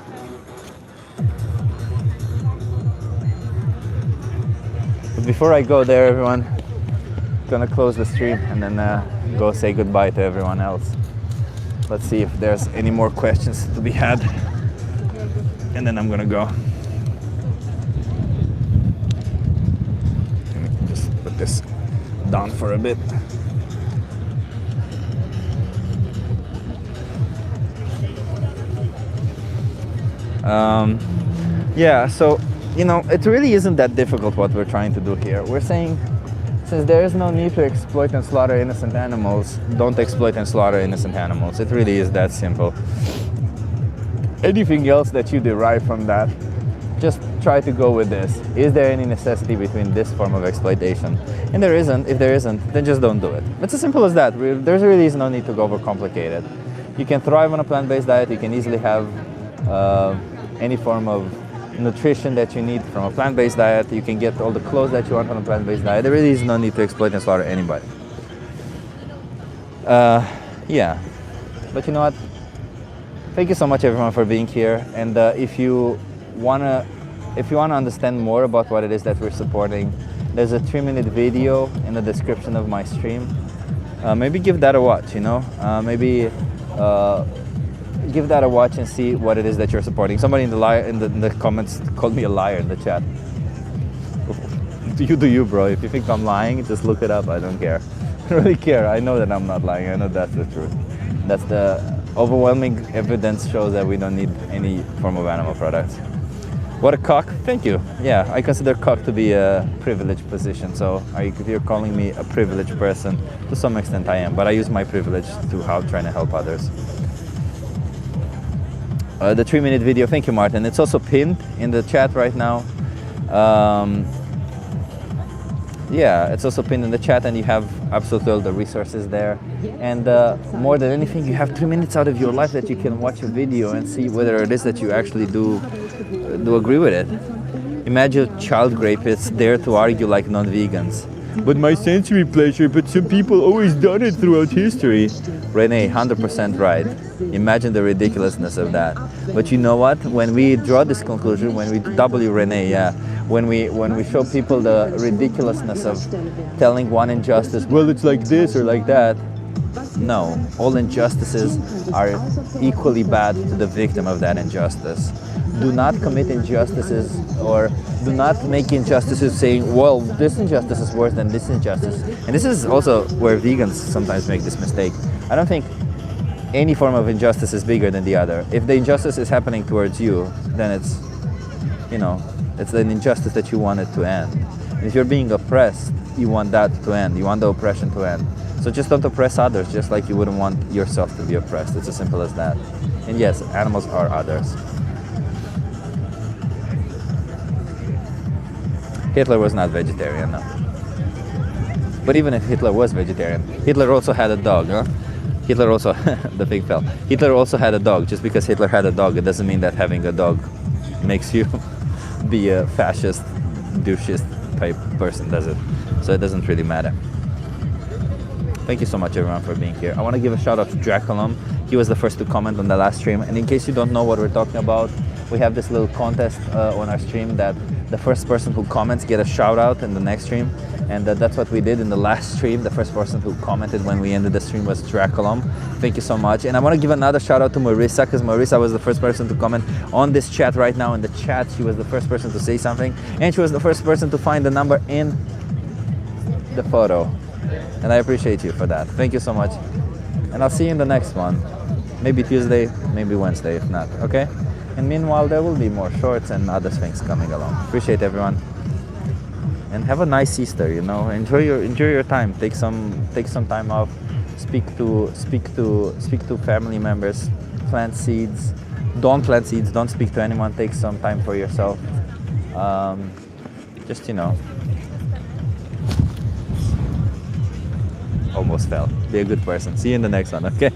But before I go there, everyone, I'm gonna close the stream and then go say goodbye to everyone else. Let's see if there's any more questions to be had, and then I'm gonna go. Just put this down for a bit. Yeah, so, it really isn't that difficult what we're trying to do here. We're saying, since there is no need to exploit and slaughter innocent animals, don't exploit and slaughter innocent animals. It really is that simple. Anything else that you derive from that, just try to go with this. Is there any necessity between this form of exploitation? And there isn't. If there isn't, then just don't do it. It's as simple as that. There's really is no need to go overcomplicate it. You can thrive on a plant-based diet. You can easily have any form of nutrition that you need from a plant-based diet. You can get all the clothes that you want from a plant-based diet. There really is no need to exploit and slaughter anybody. Yeah, but you know what? Thank you so much, everyone, for being here. And if you wanna understand more about what it is that we're supporting, there's a 3-minute video in the description of my stream. Maybe give that a watch. Maybe give that a watch and see what it is that you're supporting. Somebody in the comments called me a liar in the chat. You do you, bro. If you think I'm lying, just look it up. I don't care. I don't really care. I know that I'm not lying. I know that's the truth. That's the overwhelming evidence shows that we don't need any form of animal products. What a cock. Thank you. Yeah, I consider cock to be a privileged position. So if you're calling me a privileged person, to some extent I am. But I use my privilege to trying to help others. The 3-minute video, thank you, Martin. It's also pinned in the chat right now. Yeah, it's also pinned in the chat, and you have absolutely all the resources there. And more than anything, you have 3 minutes out of your life that you can watch a video and see whether it is that you actually do agree with it. Imagine child rapists dare to argue like non-vegans. But my sensory pleasure, but some people always done it throughout history. Renee, 100% right. Imagine the ridiculousness of that. But you know what? When we draw this conclusion, when we Renee, yeah, when we show people the ridiculousness of telling one injustice, well, it's like this or like that. No, all injustices are equally bad to the victim of that injustice. Do not commit injustices, or do not make injustices saying, well, this injustice is worse than this injustice. And this is also where vegans sometimes make this mistake. I don't think any form of injustice is bigger than the other. If the injustice is happening towards you, then it's an injustice that you want it to end. And if you're being oppressed, you want that to end. You want the oppression to end. So just don't oppress others, just like you wouldn't want yourself to be oppressed. It's as simple as that. And yes, animals are others. Hitler was not vegetarian, no. But even if Hitler was vegetarian, Hitler also had a dog, huh? Hitler also, the pig fell. Hitler also had a dog. Just because Hitler had a dog, it doesn't mean that having a dog makes you be a fascist, douchist type person, does it? So it doesn't really matter. Thank you so much, everyone, for being here. I want to give a shout out to Draculum. He was the first to comment on the last stream. And in case you don't know what we're talking about, we have this little contest on our stream that the first person who comments get a shout out in the next stream. And that's what we did in the last stream. The first person who commented when we ended the stream was Draculum. Thank you so much. And I want to give another shout out to Marissa, because Marissa was the first person to comment on this chat right now. In the chat, she was the first person to say something. And she was the first person to find the number in the photo. And I appreciate you for that. Thank you so much. And I'll see you in the next one. Maybe Tuesday, maybe Wednesday, if not, okay? And meanwhile, there will be more shorts and other things coming along. Appreciate everyone. And have a nice Easter, Enjoy your time. Take some time off. Speak to family members. Plant seeds. Don't plant seeds. Don't speak to anyone. Take some time for yourself. Almost fell. Be a good person. See you in the next one, okay?